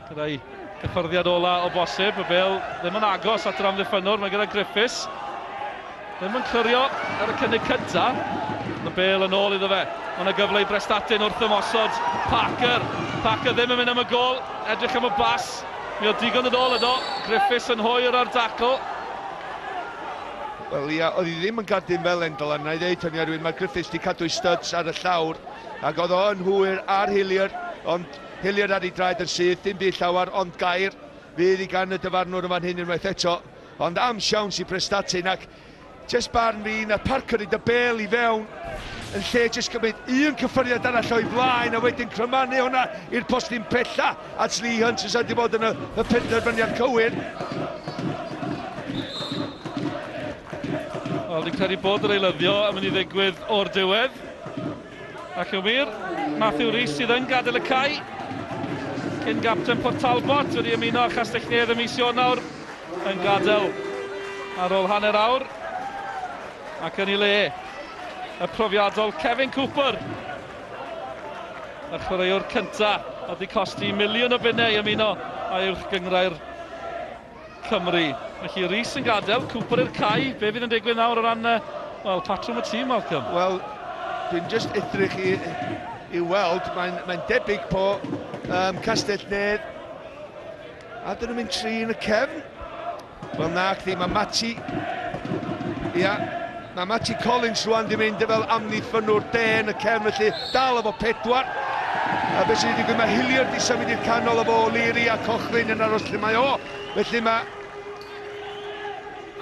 Gyda'i gyffyrddiad ola o bosib, y bel ddim yn agos at yr amddiffynwr, mae gyda Griffiths. Ddim yn clirio ar y cynnig cynta. Y bel yn ôl iddo fe. Mae yna gyfle i Prestatyn wrth ymosod. Parker ddim yn mynd am y gol, edrych am y bas. Mi oedd digon yn ôl yno. Griffiths yn hwyr ar dacl. Wel ia, oedd hi ddim yn gardyn fel Endol, na i ddeud hynny arwyn, mae Griffiths wedi cadw studs ar y llawr, ac oedd o'n hwyr ar Hillier, ond Hillier ar ei draed yn syth, dim byd llawer, ond gair fydd i gan y dyfarnwr yma'n hyn unwaith eto, ond am siawns i Prestatyn, ac jyst barn fi, na Parker i dy bel i fewn, yn lle jyst gymryd un cyffyriad arall o'i flaen, a wedyn crymannu hwnna i'r postyn pella at Lee Hunt, sydd wedi bod yn y penderfyniad cywir. Wel, ni'n credu bod yr eilyddio yn mynd i ddigwydd o'r diwedd. Ac yn wir, Matthew Rhys sydd yn gadael y cae. Cyn gapten Port Talbot wedi ymuno â Castell Neath ym mis Ionawr yn gadael ar ôl hanner awr. Ac yn ei le, y profiadol Kevin Cooper. Y chwaraewr cynta wedi costi miliwn o bunnau i ymuno â uwch gyngrair Cymru. Felly Rhys yn gadael, Cooper i'r cae. Be fydd yn digwydd nawr o ran, patrwm y tîm, Malcolm? Wel, dwi'n just edrych i weld, mae'n debyg po Castell Neath. A dyn nhw'n mynd tri yn y cefn. Wel na, chdi, mae Matty. Ia, mae Matty Collins rwan di mynd fel amddiffynwr 10 yn y cefn, felly dal efo 4. A beth sydd wedi digwydd, mae Hillier di symud i'r canol efo O'Leary a Cochrane yn aros lle mae o. Felly mae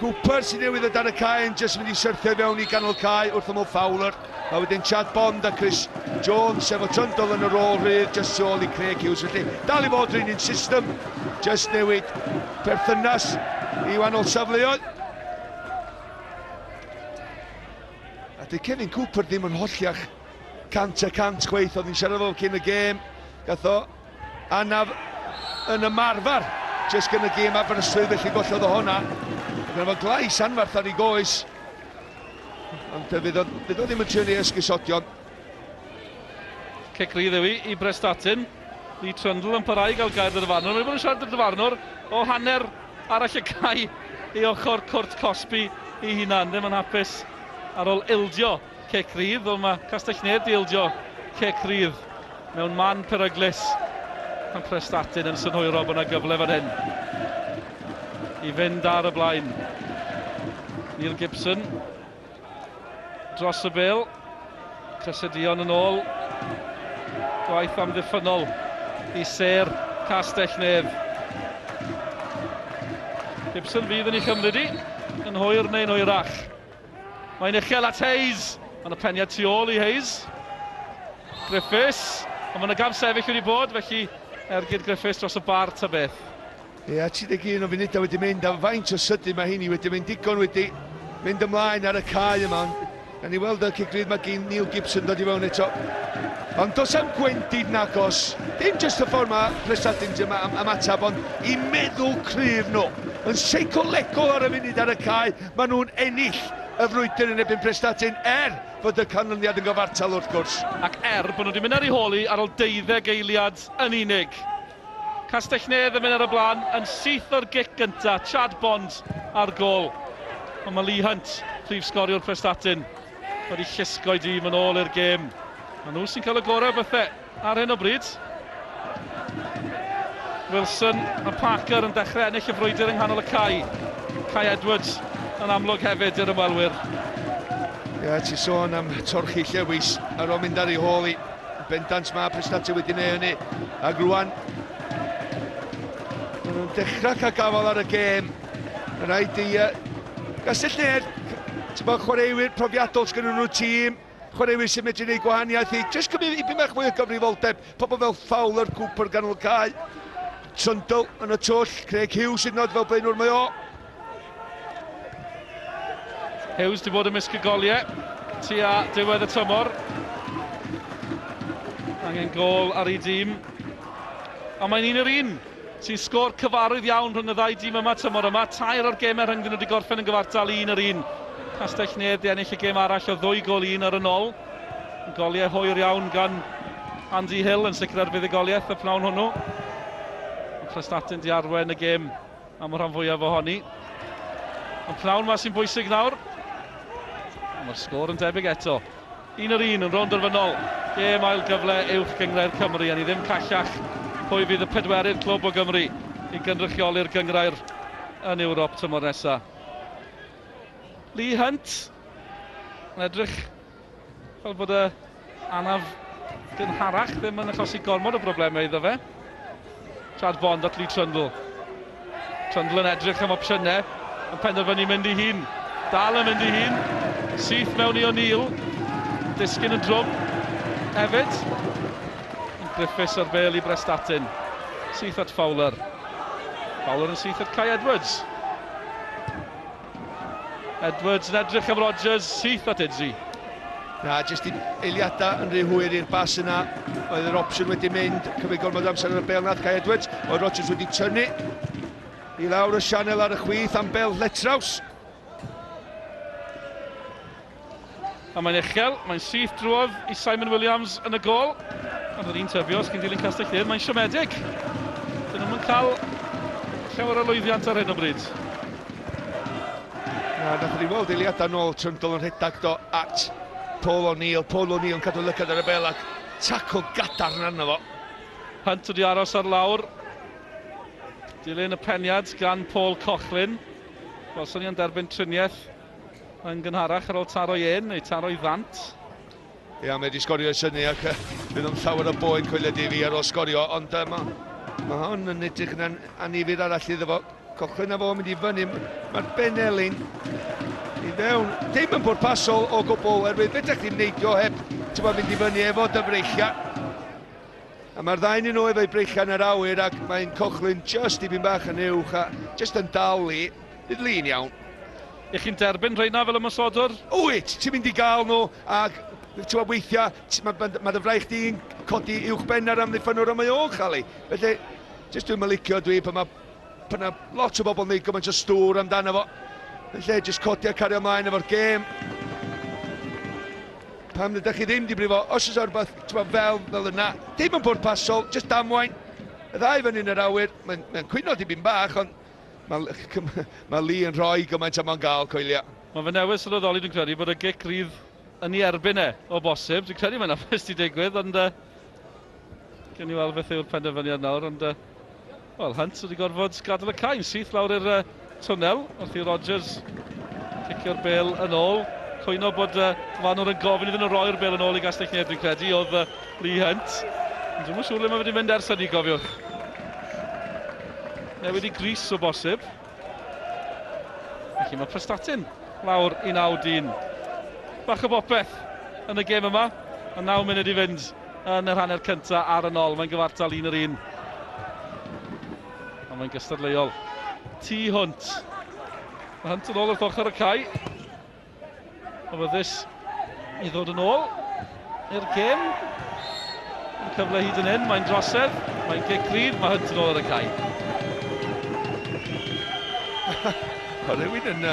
Cooper sy'n newydd o dan y cae yn jyst mynd i syrthio fewn i ganol cae wrth ymwyl Fowler. A wedyn Chad Bond a Chris Jones efo Trundle yn yr ôl rydd jyst tu ôl i Craig Hughes. Felly dal i fod rhywun un system, jyst newid perthynas i wahanol safleoedd. A dy Kevin Cooper ddim yn holliach 100% gweith, oedd hi'n siarad fel cyn y gêm. Gath o anaf yn ymarfer jyst gyn y gêm Aberystwyth, felly gollodd o honna. Ac efo glais anferth ar ei goes. Ond fydd o ddim yn trio ni esgusodion. Cic rydd yw i Prestatyn. Lee Trundle yn parhau gael gair y dyfarnwr. Mae'n bod yn siarad y dyfarnwr o hanner arall y cae i ochr cwrt Cosby i hunan. Ddim yn hapus ar ôl ildio cic rydd, ond mae Castell Neath di ildio cic rydd mewn man peryglus. Mae Prestatyn yn synhwyro bod yna gyfle fan hyn i fynd ar y blaen. Neil Gibson dros y bel. Prestatyn yn ôl. Gwaith amddiffynol i ser Castell Neath. Gibson fydd yn ei chymryd i, yn hwyr neu'n hwyrach. Mae'n uchel at Hayes. Mae'n y peniad tu ôl i Hayes. Griffiths. Ond mae'n y gam sefyll wedi bod, felly ergyd Griffiths dros y bar ta beth. Ie, 31 o funudau wedi mynd, a faint o sydyn mae hynny wedi mynd, digon wedi mynd ymlaen ar y cae yma. A ni weld y cigrydd mae gen Neil Gibson dod i fewn eto. Ond does am gwendid nagos. Dim jyst y ffordd mae Prestatyn ymatab, ond i meddwl cryf nhw. Yn seicolegol ar y funud ar y cae, maen nhw'n ennill y frwydr yn ebyn Prestatyn, fod y canlyniad yn gyfartal wrth gwrs. Ac bod nhw wedi mynd ar ei holi ar ôl 12 eiliad yn unig. Castell Neath yn mynd ar y blaen, yn syth o'r gic gyntaf, Chad Bond ar gol. Ond mae Lee Hunt, prif sgoriwr Prestatyn, wedi llusgo i dîm yn ôl i'r gêm. A nhw sy'n cael y gorau bethau ar hyn o bryd. Wilson a Parker yn dechrau ennill y frwydr yng nghanol y cae. Kai Edwards yn amlwg hefyd i'r ymwelwyr. Ie, ti sôn am torchi llewis ar ôl mynd ar ei hôl i. Bendant mae Prestatyn wedi neu hynny. Ac rwan, maen nhw'n dechrau cael gafal ar y gêm. Rhaid i Castell Neath, ti'n bod chwaraewyr profiadol sgynnu nhw tîm, chwaraewyr sy'n medru gwneud gwahaniaeth i, jyst cymryd i bimach mwy o gyfrifoldeb, pobl fel Fowler, Cooper, ganol cae, Trundle yn y twll, Craig Hughes yn nod fel blaenwr mae o. Hughes wedi bod yn misgygoliau, tua diwedd y tymor. Angen gol ar ei dîm. A mae'n un yr un sy'n sgôr cyfarwydd iawn rhwng y ddau dîm yma tymor yma. Tair o'r gemau rhwng dyn nhw wedi gorffen yn gyfartal un yr un. Castell Neath di ennill y gêm arall o 2 gol 1 ar y Gnoll. Goliau hwyr iawn gan Andy Hill yn sicr ar fuddugoliaeth y pnawn hwnnw. Prestatyn di arwen y gêm am y rhan fwyaf ohoni. Ond pnawn ma sy'n bwysig nawr. Mae'r sgôr yn debyg eto. 1 yr 1 yn rownd derfynol. Gêm ail gyfle uwch gyngrair Cymru, a ni ddim callach pwy fydd y pedwerydd clwb o Gymru i gynrychioli'r gyngrair yn Ewrop tymor nesaf. Lee Hunt yn edrych fel bod y anaf gynharach ddim yn achosi gormod o broblemau iddo fe. Chad Bond at Lee Trundle. Trundle yn edrych am opsiynau, yn penderfynu mynd i hun. Dal yn mynd i hun. Syth mewn i O'Neill. Disgyn yn drwm. Hefyd. Griffiths ar bêl i Prestatyn. Syth at Fowler. Fowler yn syth at Kai Edwards. Edwards yn edrych am Rodgers. Syth at Idzi. Na, jyst i eiliadau yn rhy hwyr i'r bas yna. Oedd yr opsiwn wedi mynd, cyfyd gormod amser ar y bêl nath Kai Edwards. Oedd Rodgers wedi tynnu i lawr y sianel ar y chwith am bêl letraws. A mae'n uchel, mae'n syth drwodd i Simon Williams yn y gol. Ond yr un tybio, sgyn dilyn Castell Neath, mae'n siomedig. Dyn nhw'n cael llawer o lwyddiant ar hyn o bryd. Na, nath ni weld eiliadau nôl, Trundle yn rhedag do at Paul O'Neill. Paul O'Neill yn cadw lygad ar y bel ac tacl gadarn arno fo. Hunt wedi aros ar lawr. Dilyn y peniad gan Paul Cochlin. Welson ni yn derbyn triniaeth yn gynharach ar ôl taro i un, neu taro i ddant. Ia, mae wedi sgorio y syni ac bydd o'n llawer o boen coelio di fi ar ôl sgorio, ond mae hwn yn edrych yn anifyr arall iddo fo. Cochlin a fo mynd i fyny, mae'r Benelin i fewn. Dim yn bwrpasol o gwbl, erbyn fedrach chi'n neidio heb mynd i fyny efo dyfreichia. A mae'r ddau nhw efo'i breichia yn yr awyr ac mae'n Cochlin just i fi'n bach yn uwch a just yn dal i, bydd lun iawn. Ych chi'n derbyn rheina fel ymysodwr? Wyt, ti'n mynd i gael nhw ac weithiau, mae dy fraich di'n codi uwch bennar am ddiffynwr am ei o'n chael ei. Felly, jyst dwi'n mylicio dwi, pan mae lot o bobl yn neud gymaint o stŵr amdano fo. Felly, jyst codi a cario ymlaen efo'r gêm. Pam ydych chi ddim di brifo, os oes rhywbeth fel yna, dim yn bwrpasol, jyst damwain. Y ddau fyny yn yr awyr, mae'n cwyno di byn bach, ond mae Lee yn rhoi gymaint am o'n gael coelia. Mae fe newid sylweddoli, dwi'n credu, bod y gic rydd yn ei erbyn o bosib. Dwi'n credu mae'n apus i digwydd, ond gen i weld beth yw'r penderfyniad nawr, ond Hunt wedi gorfod gadael y cain, syth lawr i'r twnnel, wrth i Rodgers cicio'r bêl yn ôl. Cwyno bod fan nhw'n gofyn iddyn nhw roi'r bel yn ôl i Gastell Nedd, dwi'n credu, oedd Lee Hunt. Dwi'n siŵr le mae wedi mynd ers hynny, gofiwch. Newid i gris o bosib. Felly mae Prestatyn lawr 19. Bach o bopeth yn y gêm yma. A 9 munud i fynd yn yr hanner cyntaf ar y Gnoll. Mae'n gyfartal 1-1. A mae'n gystadleuol. T Hunt. Mae Hunt yn ôl wrth ochr y cae. Awyddus i ddod yn ôl i'r gêm. Yn cyfle hyd yn hyn, mae'n drosedd, mae'n gicrydd, mae Hunt yn ôl ar y cae. O rhywun yn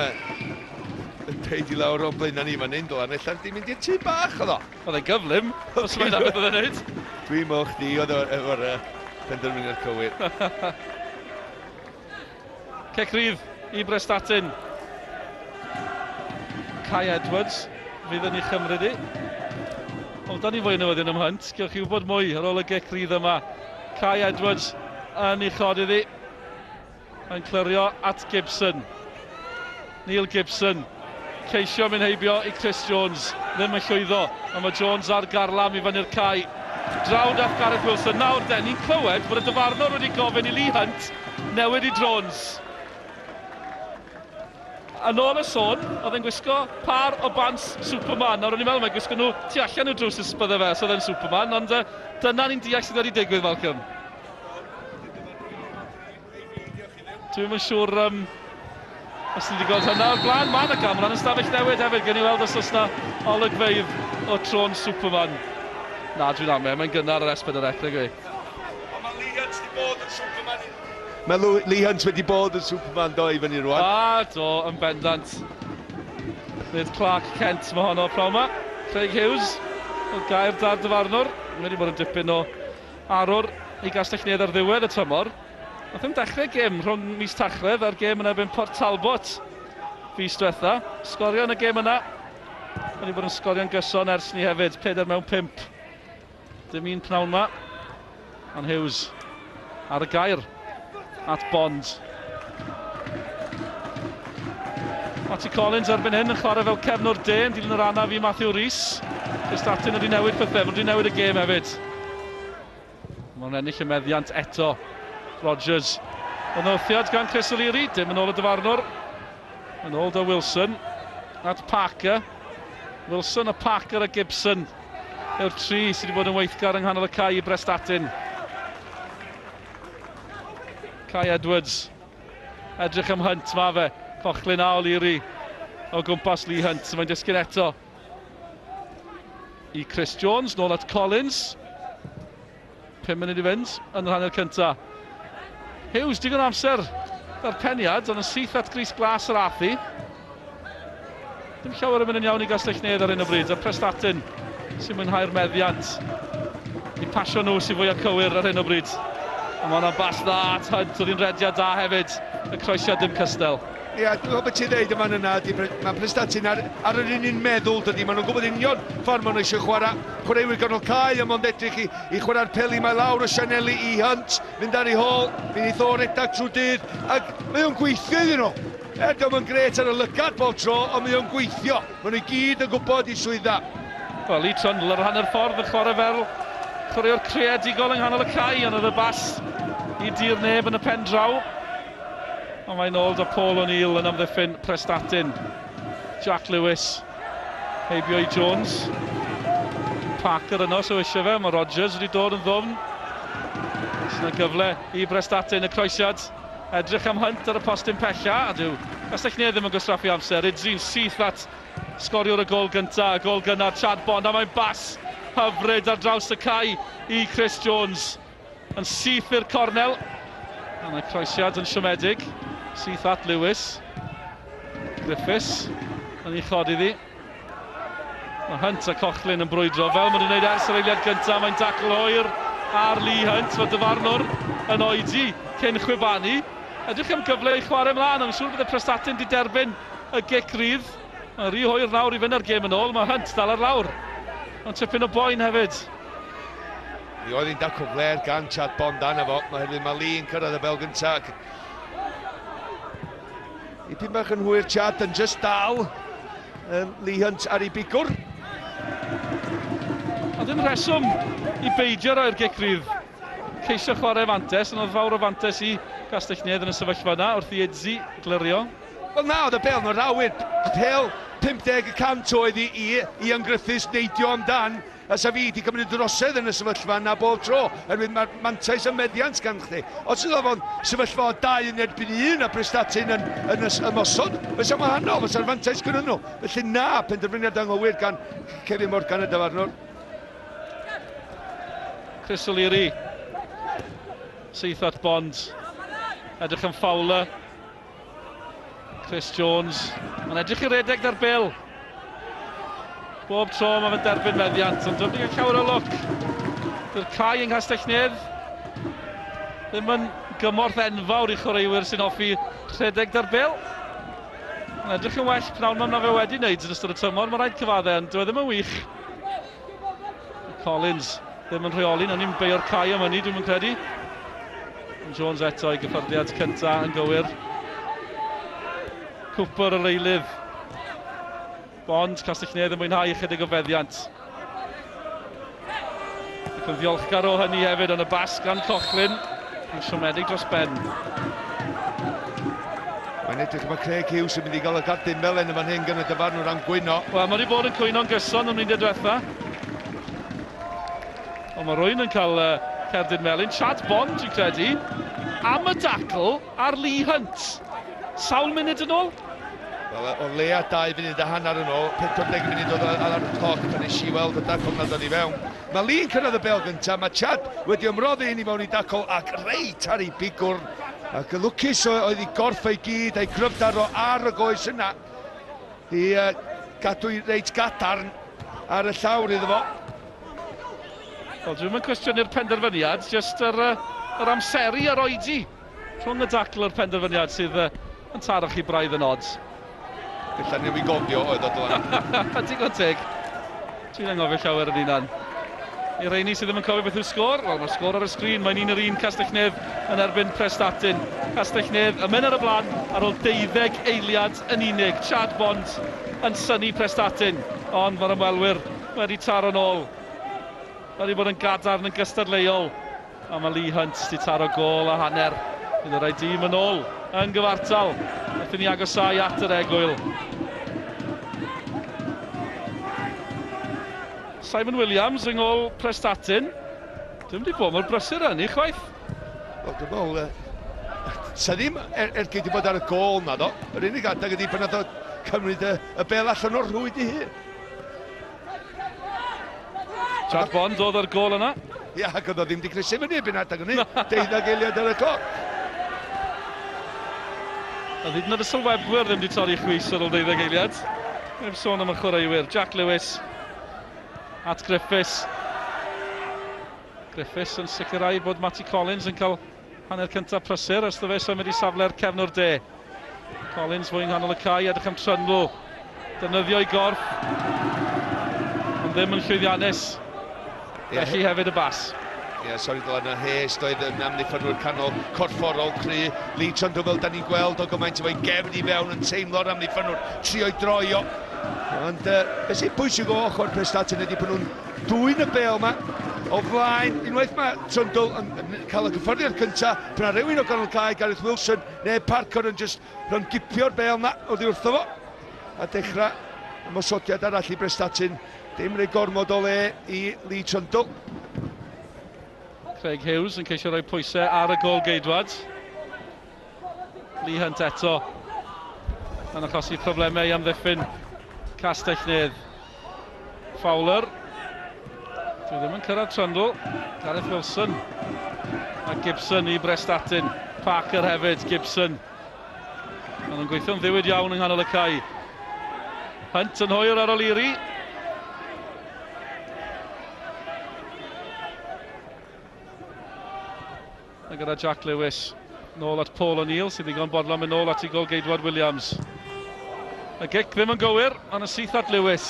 deud i lawr o blaen ni fan hyn, do, a nella di mynd i'r tŷ bach, oedd o. Oedd e'n gyflym, os mae'n beth oedd e'n neud. Dwi'n moch di, oedd efo'r penderfyniad cywir. Cecrydd i Prestatyn. Kai Edwards, fydd yn ei chymryd i. O, da ni fwy newyddion ym Hunt, gewch chi wybod mwy ar ôl y gecrydd yma. Kai Edwards yn ei chodydd i. Mae'n clirio at Gibson. Neil Gibson. Ceisio mynd heibio i Chris Jones. Ddim yn llwyddo. A mae Jones ar garlam i fan i'r cae. Drawd at Gareth Wilson. Nawr den, ni'n clywed bod y dyfarnwr wedi gofyn i Lee Hunt newid i Jones. Yn ôl y sôn, oedd e'n gwisgo par o bants Superman. Nawr o'n i'n meddwl mae'n gwisgo nhw tu allan o drws ysbydde fe, so oedd e'n Superman, ond dyna ni'n deall sydd wedi digwydd, Malcolm. Dwi'n yn siŵr os ni wedi gweld hynna o'r blaen. Mae'n y gamra yn ystafell newid hefyd, gen i weld os oes na olygfeidd o tron Superman. Na, dwi'n ame, mae'n gynnar yr S4C, gwe. Mae Lee Hunt wedi bod yn Superman. Mae Lee Hunt wedi bod yn Superman do i fyny rwan. Do, yn bendant. Nid Clark Kent mae honno praw yma. Craig Hughes, o gair dar dyfarnwr. Mae wedi bod yn dipyn o arwr i Gastell Nedd ar ddiwedd y tymor. Nath ddim dechrau gêm rhwng mis Tachledd a'r gêm yn erbyn Port Talbot fis diwetha. Sgorio yn y gêm yna. Mae wedi bod yn sgorio'n gyson ers ni hefyd, 4 mewn 5. Dim un pnawn yma. Ond Hughes ar y gair at Bond. Matty Collins erbyn hyn yn chwarae fel cefnwr de, yn dilyn yr anaf i Matthew Rhys. Prestatyn wedi newid pethau, wedi newid y gêm hefyd. Mae'n ennill y meddiant eto. Rodgers yn wrthiad gan Chris O'Leary, dim yn ôl y dyfarnwr. Yn ôl da Wilson at Parker. Wilson a Parker a Gibson yw'r 3 sydd wedi bod yn weithgar yng nghanol y cae i Prestatyn. Kai Edwards edrych am Hunt, ma fe. Cochlyn a O'Leary o gwmpas Lee Hunt. Mae'n disgyn eto i Chris Jones, nôl at Collins. 5 munud i fynd yn yr hanner cyntaf. Hughes, digon amser ar peniad, ond yn syth at gris glas yr athi. Dim llawer yn mynd yn iawn i Gastell Nedd ar hyn o bryd, a Prestatyn sy'n mwynhau'r meddiant i pasio nhw sy'n fwy o cywir ar hyn o bryd. A mae hwnna'n ball dda at Hunt, oedd hi'n rediad da hefyd, y croesiad dim cystel. Ie, dwi'n gwybod beth ti'n dweud yma yna, mae Prestatyn ar yr un un meddwl dydy, maen nhw'n gwybod union ffordd maen nhw eisiau chwaraewyr ganol cae, a mae'n edrych i chwarae'r peli mae lawr o Sianeli i Hunt, mynd ar ei hôl, mynd i Thor edag trwy dydd, ac mae o'n gweithio iddyn nhw. Dwi'n yn gret ar y lygad bob tro, ond mae o'n gweithio. Maen nhw gyd yn gwybod i swydda. Wel, Lee Trundle ar hanner ffordd yn chwarae fel chwaraewr creadigol yng nghanol y cae, ond oedd y bas i dir neb yn y pen draw. Ond mae'n ôl da Paul O'Neill yn amddiffyn Prestatyn. Jack Lewis heibio i Jones. Parker yno so eisiau fe, mae Rodgers wedi dod yn ddwfn. Sy'n gyfle i Prestatyn y croesiad. Edrych am Hunt ar y postyn pella, a dyw Gastell Nedd ddim yn gwastraffu amser. Idri'n syth at sgoriwr y gol gyntaf, y gol gynnar Chad Bond, a mae'n bas hyfryd ar draws y cae i Chris Jones. Yn syth i'r cornel. A mae croesiad yn siomedig. Syth at Lewis. Griffiths yn ei chodi ddi. Mae Hunt a Cochlyn yn brwydro fel maen nhw'n gwneud ers yr eiliad gyntaf. Mae'n dacl oer ar Lee Hunt, fod dyfarnwr yn oedi cyn chwibanu. Edrych am gyfle i chwarae ymlaen, ond siŵr bydd y Prestatyn di derbyn y gic rydd. Mae'n rhy hwyr nawr i fynd ar gêm yn ôl, mae Hunt dal ar lawr. Ond tipyn o boen hefyd. Mi oedd hi'n dacl fler gan Chad Bond anna fo, mae Lee yn cyrraedd y bel gyntaf. Ipyn bach yn hwyr Chad yn just dal. Lee Hunt ar ei bigwr. A ddim rheswm I beidio roi'r gicrydd. Ceisio chwarae fantes, ond oedd fawr o fantes I Castell Neath yn y sefyllfa yna wrth I Edsi glirio. Wel na, oedd y bel nhw'n awyr. Pel 50% oedd I Ian Griffiths neidio amdan. A sa fi wedi cymryd drosedd yn y sefyllfa yna bob tro. Erwydd mae'r mantais y meddiant gan chdi. Os yna fo'n sefyllfa o 2 yn erbyn 1 a Prestatyn yn ymosod, fysa wahanol, fysa'r mantais gyda nhw. Felly na, penderfyniad anghywir gan Cefn Morgan y dyfarnwr. Chris O'Leary. Syth at Bond. Edrych yn FAWle. Chris Jones. Mae'n edrych I redeg dar bil. Bob tro mae fe'n derbyn meddiant, ond dwi'n mynd llawer o look. Dy'r cae yng Castell Neath ddim yn gymorth enfawr I chwaraewyr sy'n hoffi rhedeg dar bil. Mae'n edrych yn well pnawn na fe wedi wneud yn ystod y tymor, mae'n rhaid cyfaddau, ond dwi ddim yn wych. Collins ddim yn rheoli, na'n ni'n beio'r cae am hynny, dwi'n credu. Jones eto I gyffyrddiad cyntaf yn gywir. Cwpr yr eilydd. Bond, Castell Neath yn mwynhau ychydig o feddiant. Ac yn ddiolchgar o hynny hefyd yn y bas gan Cochlin. Yn siomedig dros ben. Mae'n edrych mae Craig Hughes yn mynd I gael y gardyn melen yma'n hyn gan y dyfarnwr am gwyno. Wel, mae wedi bod yn cwyno'n gyson yn mynd i'r diwetha. Ond mae rwy'n yn cael cerdyn melyn. Chad Bond, dwi'n credu, am y dacl ar Lee Hunt. Sawl munud yn ôl? Wel, o leia 2 funud a hanner yn ôl, 40 munud oedd ar y cloc pan nes I weld y dacl nad oedd I fewn. Mae Lee'n cyrraedd y bel gyntaf, mae Chad wedi ymroddi un I fewn I dacl ac reit ar ei bigwr. Ac y lwcus oedd I gorff ei gyd a'i gryfdaro ar y goes yna I gadw I reit gadarn ar y llawr iddo fo. Wel, dwi'n mynd cwestiynnu'r penderfyniad, jyst yr amseru ar oedi. Rhwng y dacl yr penderfyniad sydd yn taro chi braidd yn odds. Galla ni gofio oedd o dylan. Digon teg. Dwi'n anghofio llawer yn unan. I reini sydd ddim yn cofio beth yw'r sgôr, wel mae'r sgôr ar y sgrin, mae'n 1-1 Castell Neath yn erbyn Prestatyn. Castell Neath yn mynd ar y blaen ar ôl 12 eiliad yn unig. Chad Bond yn synnu Prestatyn, ond mae'r ymwelwyr wedi taro nôl. Wedi bod yn gadarn yn gystadleuol. A mae Lee Hunt wedi taro gol a hanner. Bydd yr rhaid dîm yn ôl yn gyfartal. Nathon ni agosau at yr egwyl. Simon Williams yng ngôl Prestatyn. Dwi'n wedi bod mor brysur hynny, chwaith. Wel, dwi'n meddwl, sa ddim gyd I bod ar y gol na do. Yr unig adag ydi pan oedd o cymryd y bel allan o'r rhwyd I hi. Chad Bond oedd ar gol yna. Ia, ac oedd o ddim di cresu fyny ebyn adag hynny. 12 eiliad ar y cloc. A hyd yn oed y sylwebwyr ddim wedi torri chwys ar ôl 12 eiliad. Mae'n sôn am y chwaraewyr. Jack Lewis at Griffiths. Griffiths yn sicrhau bod Matty Collins yn cael hanner cyntaf prysur ers fe symud I safle'r cefnwr de. Collins fwy nghanol y cae, edrych am trynlw. Defnyddio I gorff. Ond ddim yn llwyddiannus. Felly hefyd y bas. Ie, sori dylan y hes, doedd yn amddiffynwyr canol corfforol cry. Lee Trundle fel da ni'n gweld o gymaint o fo'i gefn I fewn yn teimlo'r amddiffynwyr trio'i droio. Ond beth sy'n bwysig o ochr Prestatyn ydy bod nhw'n dwy'n y bel yma o flaen. Unwaith mae Trundle yn cael y cyffyrddiad cyntaf, pan rhywun o ganol cae, Gareth Wilson neu Parker yn just rhan gipio'r bel yma oddi wrtho fo. A dechrau ymosodiad arall I Prestatyn. Dim rei gormod o le I Lee Trundle. Craig Hughes yn ceisio rhoi pwysau ar y gol geidwad. Lee Hunt eto yn achosi problemau I amddiffyn Castell Neath. Fowler. Dwi ddim yn cyrraedd Trundle. Gareth Wilson. A Gibson I Prestatyn. Parker hefyd, Gibson. Maen nhw'n gweithio'n ddiwyd iawn yng nghanol y cae. Hunt yn hwyr ar O'Leary. A gyda Jack Lewis. Nôl at Paul O'Neill sydd ddigon bodlon mynd nôl at I gol geidwad Williams. Y gic ddim yn gywir, ond y syth at Lewis.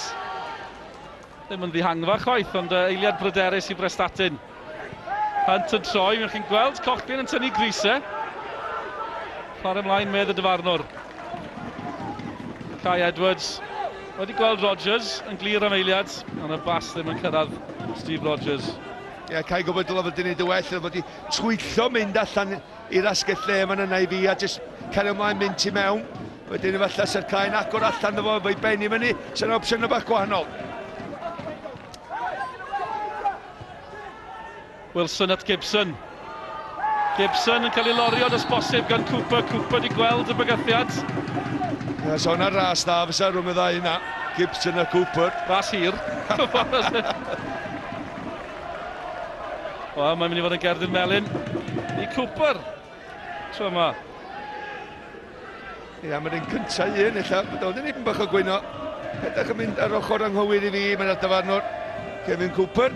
Ddim yn ddihangfa chwaith, ond eiliad bryderus I Prestatyn. Hunt yn troi, mae'n chi'n gweld, Cochlin yn tynnu grisau. Ffordd ymlaen medd y dyfarnwr. Kai Edwards Wedi gweld Rodgers yn glir am eiliad, ond y bas ddim yn cyrraedd Steve Rodgers. Ie, cael gwybod dylai fod yn ei well, oedd wedi twyllo mynd allan i'r asgell lle fan yna i fi, a jyst cael ymlaen mynd ti mewn. Wedyn efallai sy'r cael agor allan efo fo'i benni fyny, sy'n opsiwn y bach gwahanol. Wilson at Gibson. Gibson yn cael ei lorio os bosib gan Cooper. Cooper wedi gweld y bygythiad. Ie, so hwnna'n ras da, fysa rhwng y ddau yna. Gibson a Cooper. Ras hir. Wel, mae'n mynd i fod yn gerdyn melyn i Cooper. Tro yma. Ie, mae'n un cyntaf un, illa. Oedd yn un bach o gwyno. Edrych yn mynd ar ochr anghywir i fi, mae'n ar dyfarnwr Kevin Cooper.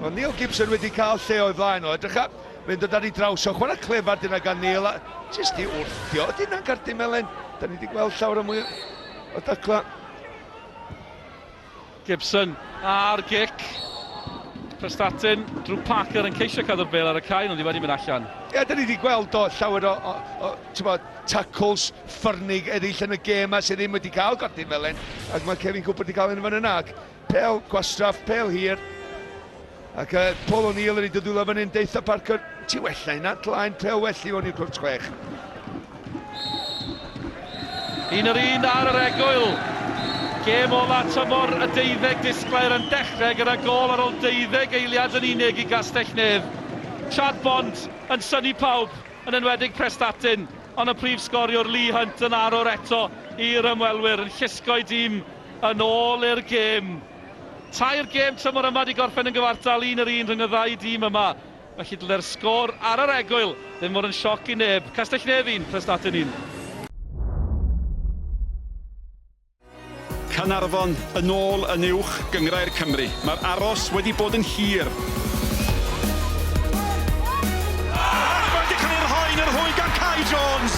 Ond Neil Gibson wedi cael lle o'i flaen o. Edrych a mynd o dar i draws o. Chwarae clefar dyna gan Neil. Jyst i wrthio. Ydy na'n gerdyn melyn. Da ni wedi gweld llawer o mwy o dacla. Gibson ar gic. Prestatyn, Drew Parker yn ceisio cadw'r bel ar y cae, ond i wedi mynd allan. Ie, da ni wedi gweld llawer o tackles ffyrnig eraill yn y gêm a sydd ddim wedi cael gordyn melyn. Ac mae Kevin Cooper wedi cael yn fan yna. Pel gwastraff, pel hir. Ac Paul O'Neill wedi dod ddwylo fan hyn, deitha Parker, ti wella yna, tlaen, pel welli o'n i'r cwrt 6. Un ar yr egwyl. Gêm ola tymor y 12 disglair yn dechrau gyda gol ar ôl 12 eiliad yn unig i Gastell Nedd. Chad Bond yn synnu pawb, yn enwedig Prestatyn, ond y prif sgoriwr Lee Hunt yn arwr eto i'r ymwelwyr, yn llusgo'i dîm yn ôl i'r gêm. Tair gêm tymor yma wedi gorffen yn gyfartal 1-1 rhwng y ddau dîm yma. Felly dylai'r sgôr ar yr egwyl ddim fod yn sioc i neb. Castell Nedd 1, Prestatyn 1. Canarfon yn ôl yn uwch gyngrau'r Cymru. Mae'r aros wedi bod yn hir. Mae wedi cael ei rhoi'n yr hwy gan Kai Jones.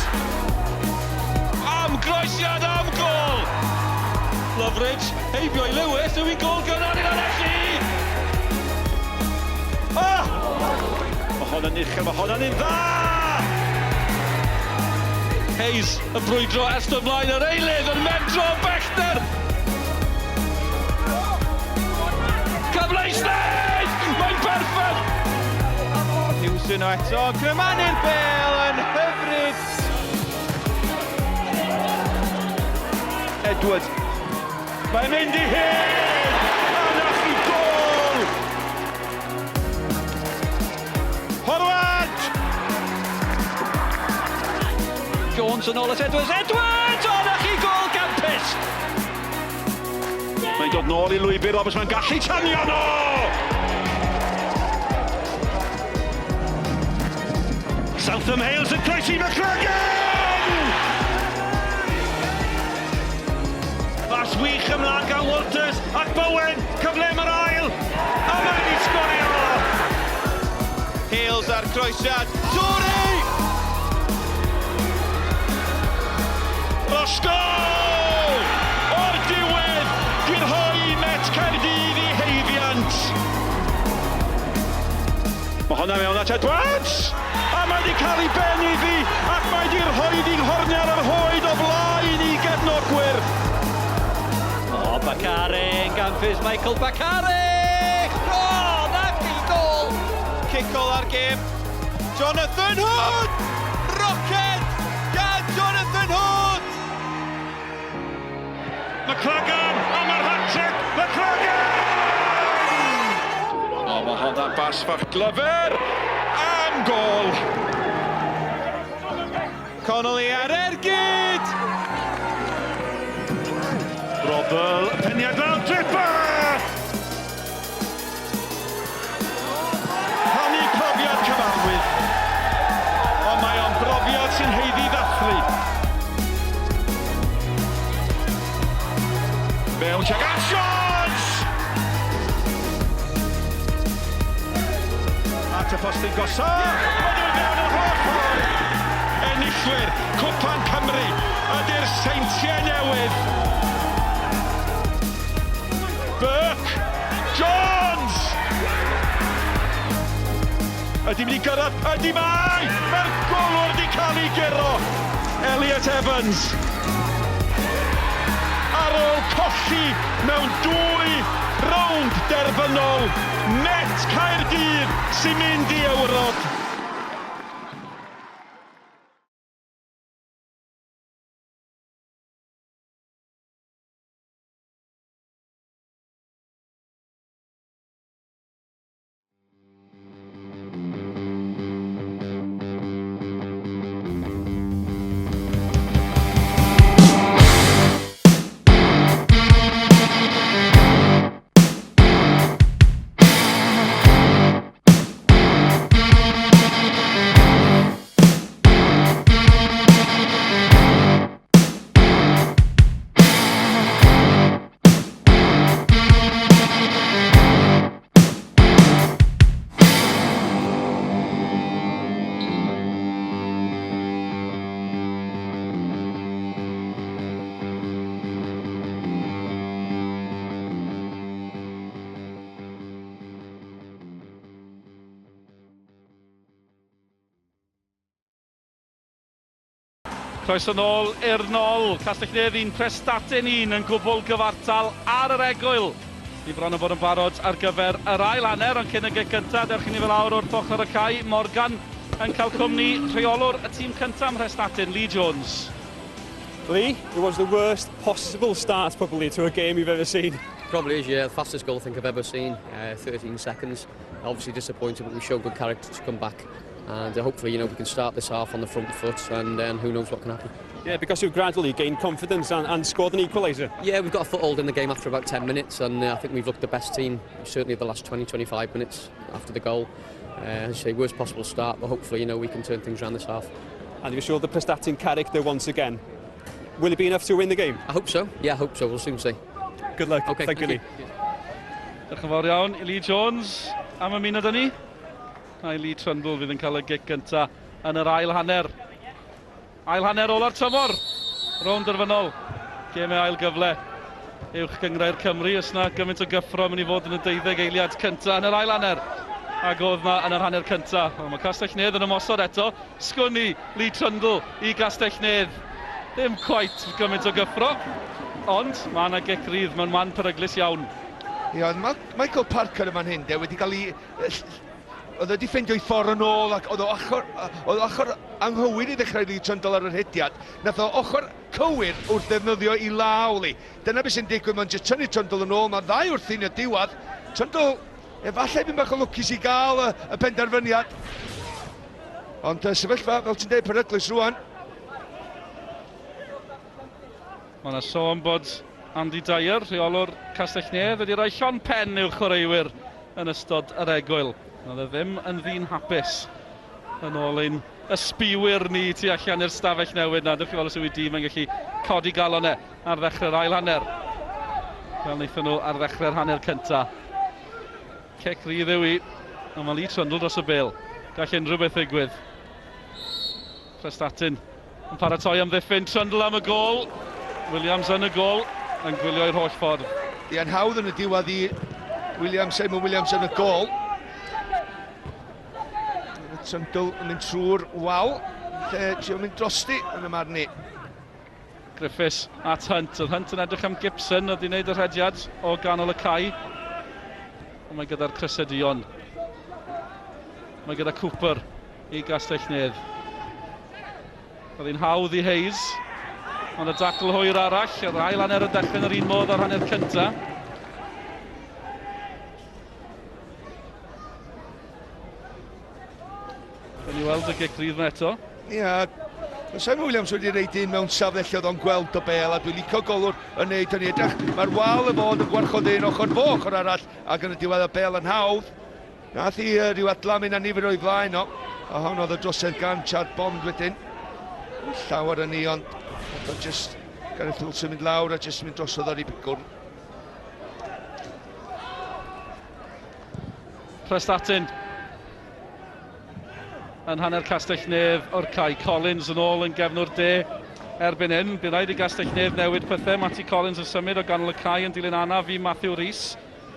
Am groesiad am gol! Loveridge, heibio i Lewis, yw i'n gol gynnar i'n anelli! Mae hon yn uchel, mae hon yn un dda! Hayes yn brwydro estyn ymlaen yr eilydd yn mentro bellter! Cyfleisnydd! Mae'n perffaith! Hewson o eto, grymanu'r bel yn hyfryd! Edward. Mae'n mynd i hyn! A nach i gol! Horwad! Jones yn ôl at Edwards. Edwards! O, nach i gol Gampus! Mae'n dod nôl i lwybr Roberts, mae'n gallu tanio no! Southam Hales yn croesi McCracken! Fas wych ymlaen gan Walters ac Bowen, cyfle am yr ail, a mae wedi sgorio! Hales ar croesiad, Torri! Roscoe! O'r diwedd, gwirhoi Met Caerdydd i heifiant. Mae hwnna mewn at Edwards! A mae wedi cael ei ben iddi, ac mae wedi rhoi ddi'n horniar yr hoed o blaen i gefnogwyr. O, Bacare yn Gampus, Michael Bacare! O, nach i gol! Cicol ar gêm, Jonathan Hood! Rocket gan Jonathan Hood! McCracken, a mae'r hat-trick, McCracken! O, mae hwnna'n bas fach glyfer, am gol! Connolly ar ergyd! Robel, peniad fel dripper! Honni profiad cyfarwydd, ond mae o'n brofiad sy'n heiddi ddathlu. Mewn tuag at Jones! At y postyn gosa, oedd yn mewn yr holl ffordd. Enillwyr, Cwpan Cymru, ydy'r seintiau newydd. Burke, Jones! Ydy mynd i gyrraedd, ydy mai! Mae'r golwr wedi cael ei gero. Elliot Evans. Ar ôl cael colli mewn 2 rownd derfynol. Met Caerdydd sy'n mynd i Ewrop. Croeso nôl i'r Gnoll, Castell Neath 1, Prestatyn 1 yn gwbl gyfartal ar yr egwyl. I bron o bod yn barod ar gyfer yr ail hanner, ond cyn y gig cyntaf, dewch i ni fel awr wrth ochr y cae. Morgan yn cael cwmni rheolwr y tîm cyntaf Prestatyn, Lee Jones. Lee, it was the worst possible start probably to a game you've ever seen. Probably is, yeah. The fastest goal I think I've ever seen, 13 seconds. Obviously disappointed, but we showed good character to come back. And hopefully, we can start this half on the front foot, and then who knows what can happen. Yeah, because you've gradually gained confidence and scored an equaliser. Yeah, we've got a foothold in the game after about 10 minutes, and I think we've looked the best team, certainly the last 20-25 minutes after the goal. As I say, worst possible start, but hopefully, we can turn things around this half. And you showed the Prestatyn character once again. Will it be enough to win the game? I hope so. Yeah, I hope so. We'll soon see. Good luck. Okay, thank you, Lee. Diolch yn fawr iawn i Lee Jones am ymuno dyn ni. A Lee Trundle fydd yn cael y gig gyntaf yn yr ail hanner. Ail hanner ola'r tymor. Rownd derfynol. Gemau ail gyfle. Uwch gyngrau'r Cymru. Os na gymaint o gyffro mynd i fod yn y 12 eiliad cyntaf yn yr ail hanner. Ac oedd na yn yr hanner cyntaf. Mae Castell Neath yn ymosod eto. Sgwni Lee Trundle i Castell Neath. Ddim cweit gymaint o gyffro. Ond mae yna gic rydd mewn man peryglus iawn. Ie, Michael Parker yma'n hyn, wedi cael ei... Oedd wedi ffeindio ei ffordd yn ôl ac oedd ochr anghywir i ddechrau Lee Trundle ar yr hediad. Nath o ochr cywir wrth ddefnyddio i law li. Dyna beth sy'n digwydd, mae'n just tynnu Trundle yn ôl, mae ddau wrth un y diwedd. Trundle, efallai bydd bach o lwcus i gael y penderfyniad. Ond sefyllfa, fel ti'n dweud, peryglus rwan. Mae yna sôn bod Andy Dyer, rheolwr Castell Neath, wedi rhoi llon pen i'w chwaraewyr yn ystod yr egwyl. Oedd e ddim yn ddyn hapus yn ôl ein ysbiwyr ni tu allan i'r stafell newydd na. Dewch chi fel os yw i dîm yn gallu codi galonau ar ddechrau'r ail hanner. Fel wnaethon nhw ar ddechrau'r hanner cyntaf. Cec rydd yw i, a mae Lee Trundle dros y bêl. Gall unrhyw beth ddigwydd. Prestatyn yn paratoi am ddiffyn. Trundle am y gol. Williams yn y gol, yn gwylio i'r holl ffordd. Ia'n hawdd yn y diwedd i Simon Williams yn y gol. Trundle yn mynd trwy'r wal, lle ti'n mynd drosti yn y marn ni. Griffiths at Hunt. Oedd Hunt yn edrych am Gibson, oedd i wneud y rhediad o ganol y cae. Ond mae gyda'r Prestatyn. Mae gyda Cooper i Castell Neath. Oedd hi'n hawdd i Hayes. Ond y dacl hwyr arall, yr ail hanner yn dechrau'n yr un modd o'r hanner cyntaf. Yn i weld y gic rydd yma eto. Ie, Simon Williams wedi reid un mewn safell o'n gweld o bel, a dwi'n licio golwr yn neud hynny. Edrych, mae'r wal y fod yn gwarchod un ochr fo ochr arall, ac yn y diwedd y bel yn hawdd. Nath i ryw adlam un a nifer o'i flaen o. A hwn oedd y drosedd gan Chad Bond wedyn. Llawer yn ni, ond oedd just Gareth Wilson mynd lawr a just mynd drosodd ar ei bigwrn. Prestatyn yn hanner Castell Neath o'r cae. Collins yn ôl yn gefnwr de erbyn hyn. Bydd rhaid i Castell Neath newid pethau. Matty Collins yn symud o ganol y cae yn dilyn anaf i Matthew Rhys,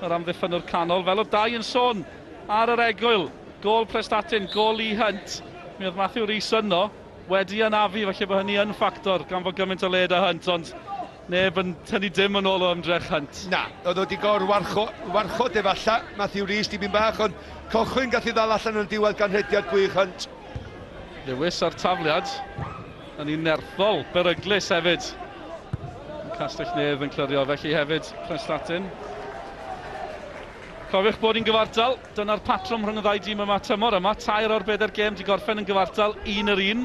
yr amddiffynwr canol. Fel o dau yn sôn ar yr egwyl. Gôl Prestatyn, gôl Lee Hunt. Mi oedd Matthew Rhys yno wedi anafu, felly bod hynny yn ffactor gan fod gymaint o led a Hunt, ond neb yn tynnu dim yn ôl o ymdrech Hunt. Na, oedd wedi warchod efalla, Matthew Rees di mynd bach, ond cochwyn gath i ddal allan yn diwedd gan hediad gwych Hunt. Lewis ar tafliad, yn un nerthol, beryglus hefyd. Castell Neath yn clirio, felly hefyd Prestatyn. Cofiwch bod ni'n gyfartal, dyna'r patrwm rhwng y ddau dîm yma tymor yma. 2 o'r 4 gêm di gorffen yn gyfartal, 1 yr 1.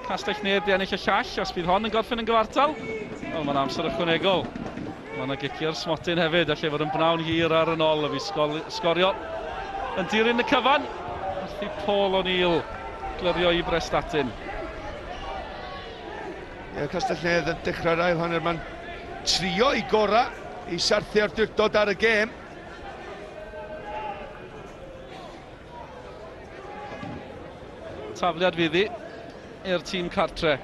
Castell Neath di ennill y llall, os bydd hon yn gorffen yn gyfartal. Wel, mae'n amser ychwanegol. Mae yna gicio'r smotyn hefyd, a lle fod yn bnawn hir ar y Gnoll, a fi sgorio yn dilyn y cyfan. Wrthi Paul O'Neill glirio i Prestatyn. Castell Neath yn dechrau'r ail hanner, mae'n trio i gora i sarthu'r dywdod ar y gêm. Tafliad fyddi i'r tîm cartre.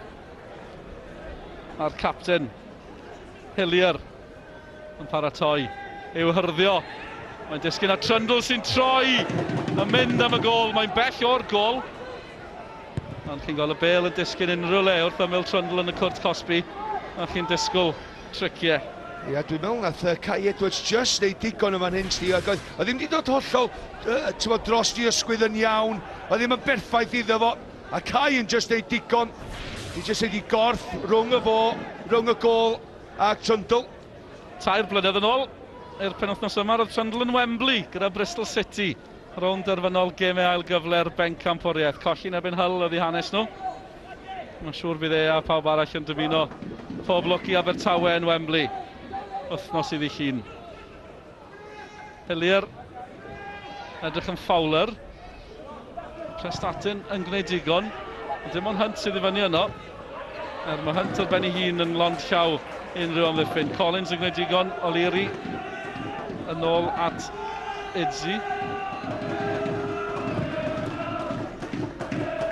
A'r capten Hillier yn paratoi i'w hyrddio. Mae'n disgyn at Trundle sy'n troi yn mynd am y gol. Mae'n bell o'r gol. Ond chi'n gweld y bel yn disgyn unrhyw le wrth ymyl Trundle yn y cwrt Cosby. A chi'n disgwyl triciau. Ia, dwi'n meddwl nath Kai Edwards just neud digon o fan hyn, sti. Oedd ddim wedi dod hollol dros di ysgwydd yn iawn. Oedd ddim yn berffaith iddo fo. A Kai yn just neud digon. Di just neud i gorff rhwng y fo, rhwng y gol a Trundle. 2 blynedd yn ôl, i'r penwythnos yma, roedd Trundle yn Wembley gyda Bristol City. Rownd derfynol gemau ail gyfle'r benc campwriaeth. Colli yn erbyn Hull oedd i hanes nhw. Mae'n siŵr bydd a pawb arall yn dymuno pob lwc i Abertawe yn Wembley. Wythnos iddi llun. Hillier edrych yn fawler. Prestatyn yn gwneud digon. Dim ond Hunt sydd i fyny yno. Mae Hunt ar ben ei hun yn lond llaw unrhyw amddiffyn. Collins yn gwneud digon. O'Leary yn ôl at Idzi.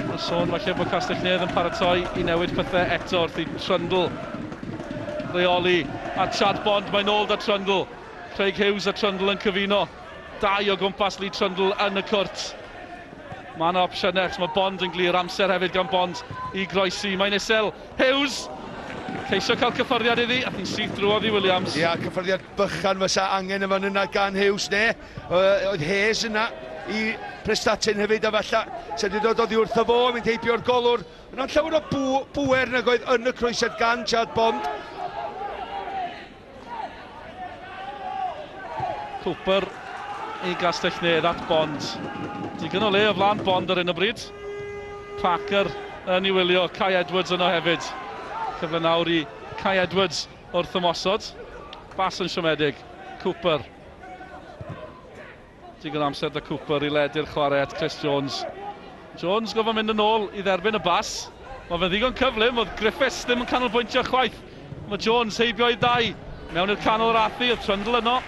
Mae'n sôn falle bod Castell Neath yn paratoi i newid pethau eto wrth i Trundle reoli a Chad Bond. Mae'n ôl da Trundle. Craig Hughes a Trundle yn cyfuno. 2 o gwmpas Lee Trundle yn y cwrt. Mae yna opsiynau, mae Bond yn glir, amser hefyd gan Bond i groesi. Mae'n isel Hughes. Ceisio cael cyffyrddiad iddi, a chi'n syth drwodd i Williams. Ia, cyffyrddiad bychan fysa angen yma yna gan Hughes, ne? Oedd Hayes yna i Prestatyn hefyd, a falla sef wedi dod oddi wrtho fo, mynd heibio'r golwr. Yna'n llawer o bwer nag oedd yn y croesiad gan Chad Bond. Cooper i Castell Neath at Bond. Digon o le o flan Bond ar hyn o bryd. Parker yn ei wylio, Kai Edwards yno hefyd. Cyfle nawr i Kai Edwards wrth ymosod. Bas yn siomedig. Cooper. Digon amser da Cooper i ledu'r chwarae at Chris Jones. Jones gofyn mynd yn ôl i dderbyn y bas. Mae fe ddigon cyflym, oedd Griffiths ddim yn canolbwyntio chwaith. Mae Jones heibio i 2 mewn i'r canol rathu, oedd Trundle yno.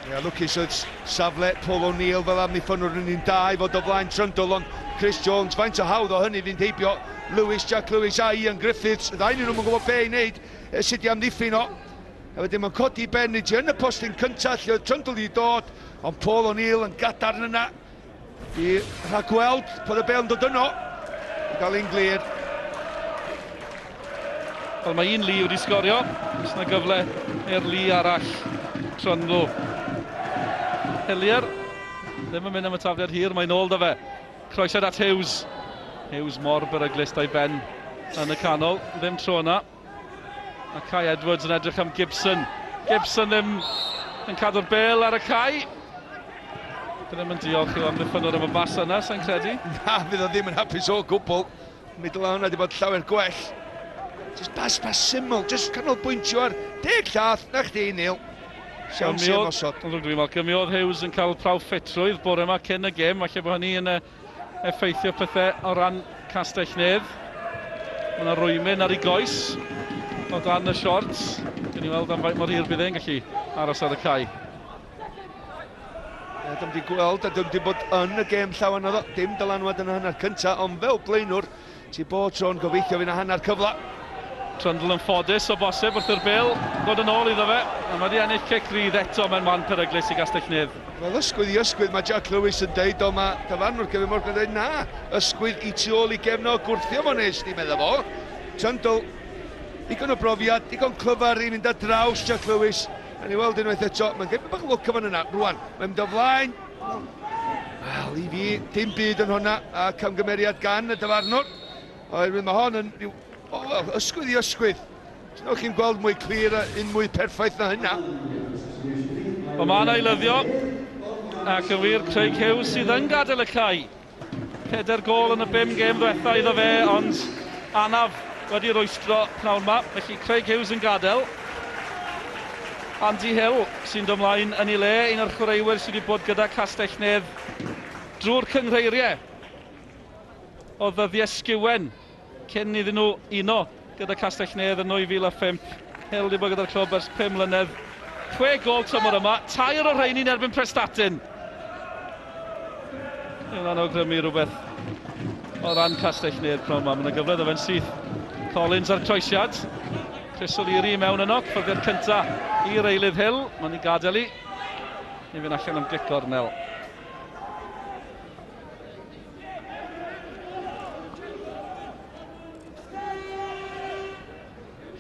Ia, lwcus oedd safle Paul O'Neill fel amddiffynwr yn 1-2 fod o blaen Trundle, ond Chris Jones, faint o hawdd o hynny fynd heibio Jack Lewis a Ian Griffiths. Ddau nhw'n gwybod be i wneud, sut i amddiffyn o. A wedyn mae'n codi Benigi yn y postyn cyntaf lle oedd Trundle i dod, ond Paul O'Neill yn gadarn yna i rhagweld bod y bel yn dod yno i gael ein glir. Wel, mae un Lee wedi sgorio. Oes yna gyfle i'r Lee arall. Trundle. Hillier. Ddim yn mynd am y tafliad hir, mae'n ôl da fe. Croesiad at Hughes. Hughes mor beryglus da'i ben yn y canol. Ddim tro yna. A Kai Edwards yn edrych am Gibson. Gibson ddim yn cadw'r bel ar y Kai. Ddim yn diolch i'w amddiffynwr am y bas yna, sa'n credu. Na, fydd o ddim yn hapus o gwbl. Middle hwnna wedi bod llawer gwell. Just bas syml, just canolbwyntio ar 10 llath, na chdi Neil. Siawn si ymosod. Mi oedd Hughes yn cael prawf ffitrwydd bore yma cyn y gêm, falle bod hynny yn effeithio pethau o ran Castell Neath. Mae yna rwymin ar ei goes o dan y shorts. Gen i weld am faint mor hir bydd e'n gallu aros ar y cae. Dym di gweld a dym di bod yn y gêm llawn o ddo. Dim dylanwad yn y hanner cyntaf, ond fel blaenwr, ti bod tro'n gobeithio fi'n y hanner cyfla. Trundle yn ffodus o bosib wrth i'r bel ddod yn ôl iddo fe. A mae di ennill cic rydd eto mewn man peryglus i Castell Neath. Wel, ysgwydd i ysgwydd, mae Jack Lewis yn deud, o mae dyfarnwr Kevin Morgan yn dweud, na, ysgwydd i tu ôl i gefno gwrthio fo nes, ni'n meddwl fo. Trundle digon o brofiad, digon clyfar i fynd â draws Jack Lewis. A ni weld unwaith eto, mae'n geith bach lwc fan yna, rwan. Mae'n mynd o flaen. Wel, i fi, dim byd yn hwnna, a camgymeriad gan y dyfarnwr. Oherwydd mae hon yn rhyw, ysgwydd i ysgwydd. Os chi'n gweld mwy clir a un mwy perffaith na hynna. Mae ma'n eilyddio, ac yn wir Craig Hughes sydd yn gadael y cae. 4 gol yn y 5 gêm ddiwetha iddo fe, ond anaf wedi rwystro pnawn ma. Felly Craig Hughes yn gadael. Andy Hill sy'n dymlaen yn ei le, un o'r chwaraewyr sydd wedi bod gyda Castell Nedd drwy'r cyngreiriau o ddyddiau sgiwen cyn iddyn nhw uno gyda Castell Nedd yn 2005. Hill wedi bod gyda'r clwb ers 5 mlynedd. 6 gol tymor yma, 2 o'r rhain i'n erbyn Prestatyn. Yna'n awgrymu rhywbeth o ran Castell Nedd pnawn yma. Mae'n gyfle fe'n syth. Collins ar croesiad. Chris O'Leary mewn yno, cyffyrddiad cynta i'r eilydd Hill. Mae'n ei gadael i. Ni fy'n allan am gic gornel.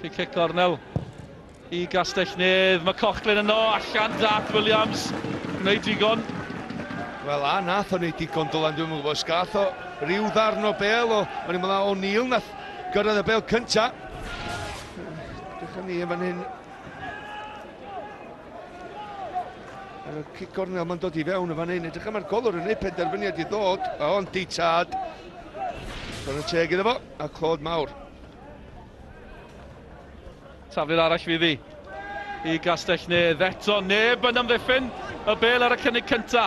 Cic gornel i Castell Nedd. Mae Cochlin yno, allan Darth Williams. Gwneud digon. Wel, a nath o'n ei digon Dylan, dwi'n mwyn gwybod, sgath o ryw ddarn o bel o, mae'n ymwneud o O'Neill nath gyrraedd y bel cynta. Dychyn ni fan hyn. Y cic gornel mae'n dod i fewn y fan hyn. Edrych am ar golwr yn ei penderfyniad i ddod. O, ond di tad. Dwi'n y teg iddo fo, a clod mawr. Taflu'r arall fydd i Castell Nedd. Eto, neb yn ymddiffyn y bel ar y cynnig cynta.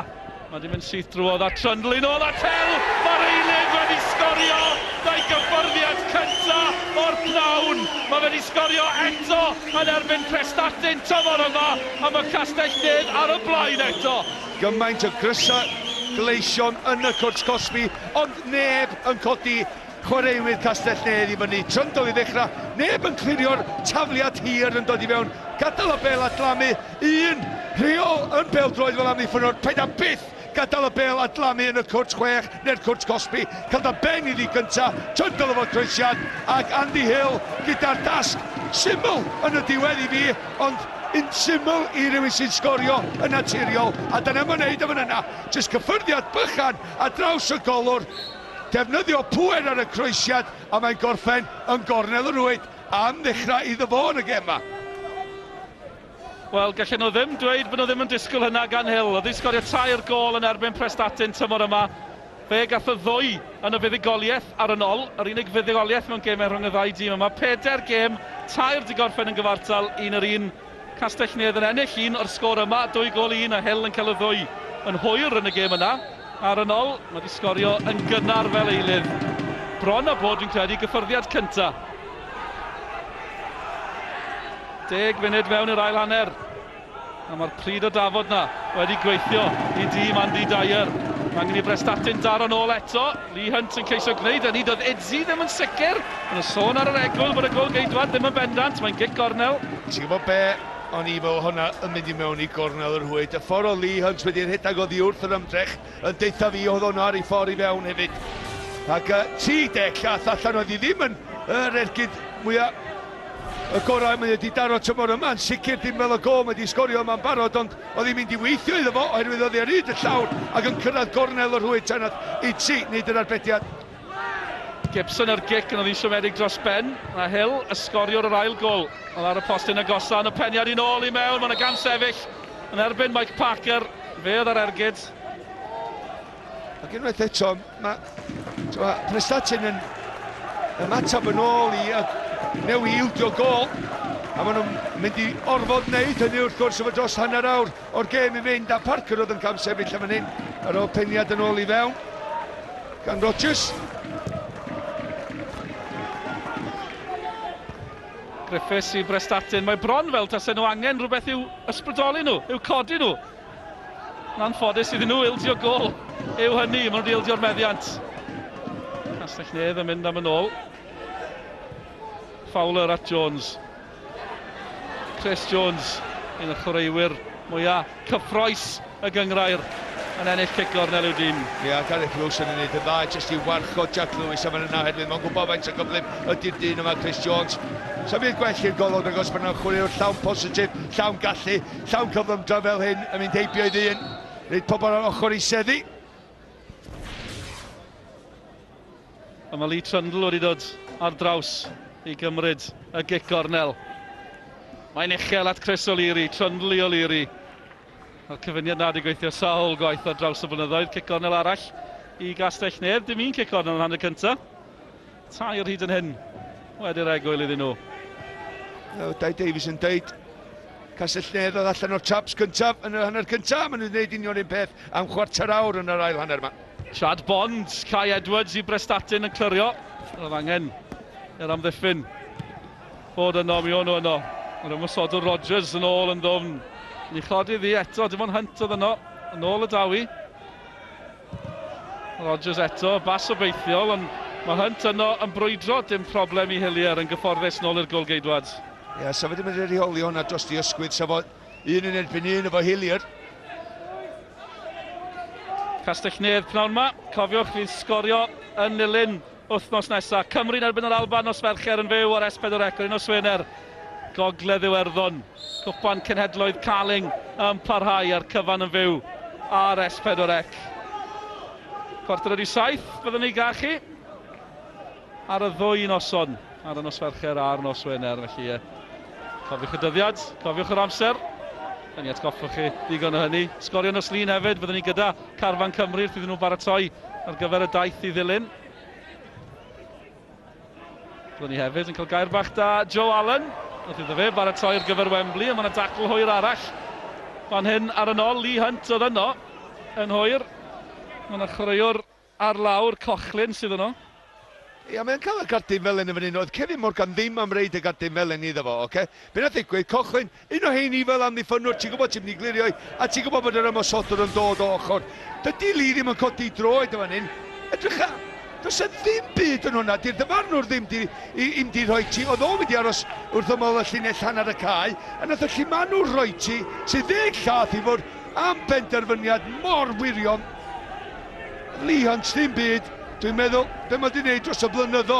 Mae wedi mynd syth drwodd a Trundlin o Tel. Mae'r eilydd wedi sgorio na'i gyffyrddiad cynta o'r pnawn. Mae wedi sgorio eto yn erbyn Prestatyn tymor yma, a mae Castell Nedd ar y blaen eto. Gymaint o grysa gleision yn y cwrs Cosby, ond neb yn codi chwaraewydd Castell Nedd i fyny. Trundle i ddechrau, neb yn clirio'r tafliad hir yn dod i fewn. Gadael y bel adlamu, un rheol yn bel-droed fel am ddiffinwr, paid a byth gadael y bel adlamu yn y cwrs 6 neu'r cwrs Cosby. Cael da ben i ddi gynta, Trundle efo croesiad, ac Andy Hill gyda'r dasg syml yn y diwedd i fi, ond un syml i rywun sy'n sgorio yn naturiol, a dyna mae'n neud am yna. Jyst cyffyrddiad bychan a draws y golwr, defnyddio pŵer ar y croesiad, a mae'n gorffen yn gornel y rwyd am ddechrau iddo fo yn y gem yma. Wel, gallen nhw ddim dweud bod nhw ddim yn disgwyl hynna gan Hill. Oedd hi'n sgorio 2 gol yn erbyn Prestatyn tymor yma. Fe gath y 2 yn y fuddugoliaeth ar y Gnoll, yr unig fuddugoliaeth mewn gemau rhwng y 2 dîm yma. 4 gêm, 2 di gorffen yn gyfartal, 1-1. Castell Nedd yn ennill 1 o'r sgôr yma, 2 gol 1, a Hill yn cael y 2 yn hwyr yn y gêm yna. Ar y Gnoll, mae di sgorio yn gynnar fel eilydd. Bron a bod, dwi'n credu, gyffyrddiad cynta. 10 munud mewn i'r ail hanner. A mae'r pryd o dafod na wedi gweithio i dîm Andy Dyer. Mae angen i Prestatyn daro nôl eto. Lee Hunt yn ceisio gwneud hynny. Doedd Edzi ddim yn sicr. Yn y sôn ar yr egwyl bod y gol geidwad ddim yn bendant. Mae'n gic gornel. Ti'n gwybod be, o'n i fel hwnna yn mynd i mewn i gornel yr hwyd. Y ffordd o Lee Hunt wedi'n rhedag o ddiwrth yr ymdrech yn deitha fi oedd hwnna ar ei ffordd i fewn hefyd. Ac 30 llath allan oedd hi ddim yn yr ergyd mwyaf y gorau mae wedi daro tymor yma, yn sicr dim fel y gol mae wedi sgorio yma'n barod, ond oedd hi'n mynd i weithio iddo fo, oherwydd oedd hi ar hyd y llawr ac yn cyrraedd gornel yr hwyd tan i ti, nid yr arbediad. Gibson ar gic yn oedd hi'n siomedig dros ben, a Hill ysgoriwr yr ail gol. Oedd ar y postyn agosa yn y peniad i nôl i mewn, mae'n y gam sefyll yn erbyn Mike Parker, fe oedd ar ergyd. Ac unwaith eto, mae Prestatyn yn ymatab yn ôl i newi ildio gol, a maen nhw'n mynd i orfod wneud hynny wrth gwrs efo dros hanner awr o'r gêm i fynd, a Parker oedd yn cam sefyll am hyn ar ôl peniad yn ôl i fewn gan Rodgers. Griffiths i Prestatyn, mae bron fel tasen nhw angen rhywbeth i'w ysbrydoli nhw, i'w codi nhw. Yn anffodus iddyn nhw ildio gol yw hynny, maen nhw wedi ildio'r meddiant. Castell Nedd yn mynd am yn ôl. Fowler at Jones. Chris Jones, un o'r chwaraewyr mwyaf cyffroes y gyngrair. yn ennill cic gornel i'w dîm. Ie, Gareth Lewis yn wneud yn dda, jyst i warchod Jack Lewis am yna hefyd. Mae'n gwybod faint o gyflym ydy'r dyn yma Chris Jones. Sa'n byd gwell i'r golwg agos mae'n chwaraewr llawn positif, llawn gallu, llawn cyflymdra fel hyn yn mynd heibio i ddyn. Rhaid pobl ar ochr i seddi. A mae Lee Trundle wedi dod ar draws i gymryd y gic gornel. Mae'n uchel at Chris O'Leary, Trundle i O'Leary. A'r cyfyniad na wedi gweithio sawl gwaith ar draws y blynyddoedd. Cic gornel arall i Gastell Nedd. Dim un cic gornel yn hanner cyntaf. Tair hyd yn hyn. Wedi'r egwyl iddyn nhw. Dai Davies yn deud Castell Nedd oedd allan o'r chaps cyntaf yn y hanner cyntaf. Maen nhw'n gwneud union un peth am chwarter awr yn yr ail hanner yma. Chad Bond, Kai Edwards i Prestatyn yn clirio. Roedd angen i'r amddiffyn bod yno, mi o'n nhw yno. Yr ymwysodwr Rodgers yn ôl yn ddwfn. Ni chodi ddi eto, dim ond Hunt oedd yno, yn ôl y dawi. Rodgers eto, bas obeithiol, ond mae Hunt yno yn brwydro, dim problem i Hillier yn gyfforddus nôl i'r gôl-geidwad. Ie, sa fe ddim yn reoli hwnna dros di ysgwyd, sa fo un yn erbyn un efo Hillier. Castell Nedd pnawn yma, cofiwch fydd sgorio yn Nilyn wythnos nesaf. Cymru'n erbyn yr Alban os Fercher yn fyw ar S4C, un o Swener. Gogledd Iwerddon, cwpan cenhedloedd Caling yn parhau ar cyfan yn fyw ar S4C. Cwarter wedi 7, byddwn ni gachu ar y ddwy noson, ar y nos Fercher a'r nos Wener. Felly cofiwch y dyddiad, cofiwch yr amser. Yn i atgoffwch chi ddigon o hynny. Sgorio nos Lyn hefyd, byddwn ni gyda Carfan Cymru wrth iddyn nhw baratoi ar gyfer y daith i ddilyn. Byddwn ni hefyd yn cael gair bach da Joe Allen. Wrth iddo fe baratoi ar gyfer Wembley, a mae yna dacl hwyr arall. Fan hyn ar y nôl, Lee Hunt oedd yno yn hwyr. Mae yna chwaraewr ar lawr, Cochlin sydd yno. Ia, mae'n cael y gardyn fel yn y fan hyn. Oedd Kevin Morgan ddim am reid y gardyn fel yn iddo fo, oce? Be na ddigwydd, Cochlin, un o heini fel am ddiffynwr, ti'n gwybod ti'n mynd i glirio i, a ti'n gwybod bod yr ymosodwr yn dod o ochr. Dydy Lee ddim yn codi droed y fan hyn. Edrycha, does e ddim byd yn hwnna, di'r dyfarnwr ddim di rhoi ti, oedd o'n mynd i aros wrth ymwyl y llinell hanner y cae, a nath y lle maen nhw'n rhoi ti, sydd ddeg llath i fod am benderfyniad mor wirion. Lee Hunt ddim byd, dwi'n meddwl, be mae di wneud dros y blynyddo.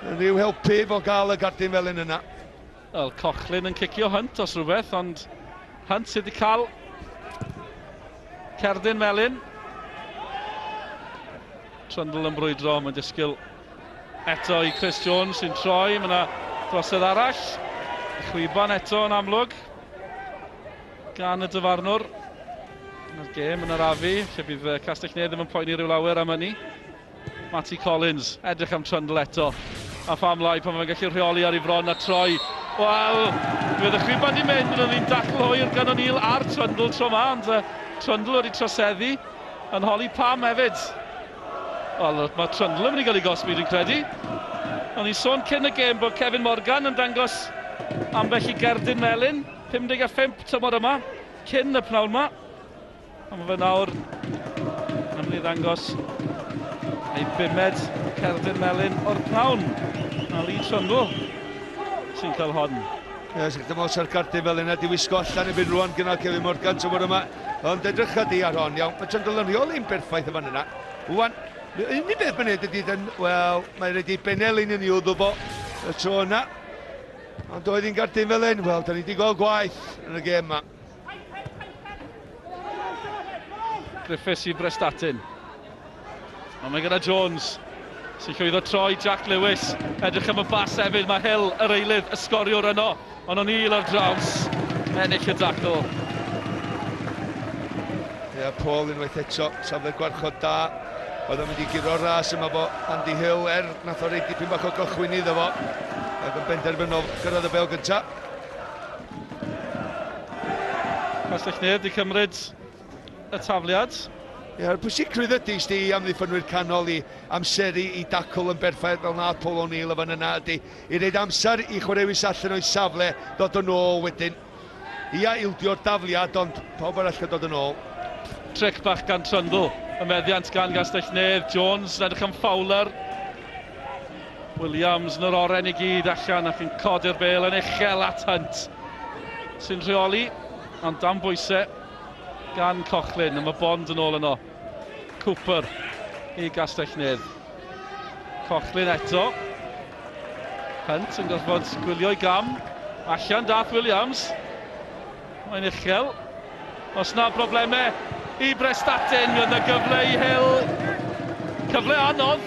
Yn rhyw helpu fo gael y gardyn fel yna. Wel, Cochlin yn cicio Hunt os rhywbeth, ond Hunt sydd wedi cael cerdyn melyn. Trundle yn brwydro, mae'n disgyl eto i Chris Jones sy'n troi, mae yna drosedd arall. Chwiban eto yn amlwg gan y dyfarnwr. Yna'r gêm yn yr afi, lle bydd Castell Nedd ddim yn poeni rhyw lawer am hynny. Matty Collins, edrych am Trundle eto. A phamlau pan mae'n gallu rheoli ar ei fron a troi. Wel, bydd y chwiban di mynd yn un dacl hwyr gan O'Neill ar Trundle tro ma, ond Trundle wedi troseddu yn holi pam hefyd. Wel, mae Trundle yn mynd i gael ei gosbi, dwi'n credu. Ond ni'n sôn cyn y gêm bod Kevin Morgan yn dangos ambell i gerdyn melyn. 55 tymor yma, cyn y pnawn yma. A mae fe nawr yn mynd i ddangos ei bumed cerdyn melyn o'r pnawn. A Lee Trundle sy'n cael hon. Ie, sy'n dim os ar gardyn fel yna, di wisgo allan i fynd rwan gyda Kevin Morgan tymor yma. Ond edrycha di ar hon, iawn. Mae Trundle yn rheoli'n berffaith y fan yna. Rwan, unig beth mae'n edrych ydy, wel, mae'n edrych benelyn yn i'w ddwbo y tro yna. Ond oedd hi'n gardyn fel un, wel, da ni wedi gweld gwaith yn y gêm yma. Griffiths i Prestatyn. Ond mae gyda Jones sy'n llwyddo troi Jack Lewis. Edrych am y bas hefyd, mae Hill yr eilydd ysgoriwr yno. Ond O'Neill ar draws, ennill y dacl. Ie, Paul unwaith eto, safle gwarchod da. Oedd o'n mynd i giro'r ras yma fo Andy Hill nath o reid dipyn bach o gychwyn iddo fo. Ac yn benderfynol gyrraedd y bel gynta. Castell Nedd wedi cymryd y tafliad. Ie, pwysigrwydd ydy sti i amddiffynwyr canol i amseru i dacl yn berffaith fel nath Paul O'Neill y fan yna ydy. I reid amser i chwaraewis allan o'i safle dod yn ôl wedyn. Ia ildio'r dafliad ond pawb arall yn dod yn ôl. Tric bach gan Trundle. Y meddiant gan Gastell Nedd, Jones yn edrych am Fowler. Williams yn yr oren i gyd allan ac yn codi'r bel yn uchel at Hunt. Sy'n rheoli, ond dan bwysau gan Cochlin, a mae Bond yn ôl yno. Cooper i Gastell Nedd. Cochlin eto. Hunt yn gorfod gwylio i gam. Allan dath Williams. Mae'n uchel. Os na broblemau i Prestatyn, fydd yna gyfle i Hill. Cyfle anodd,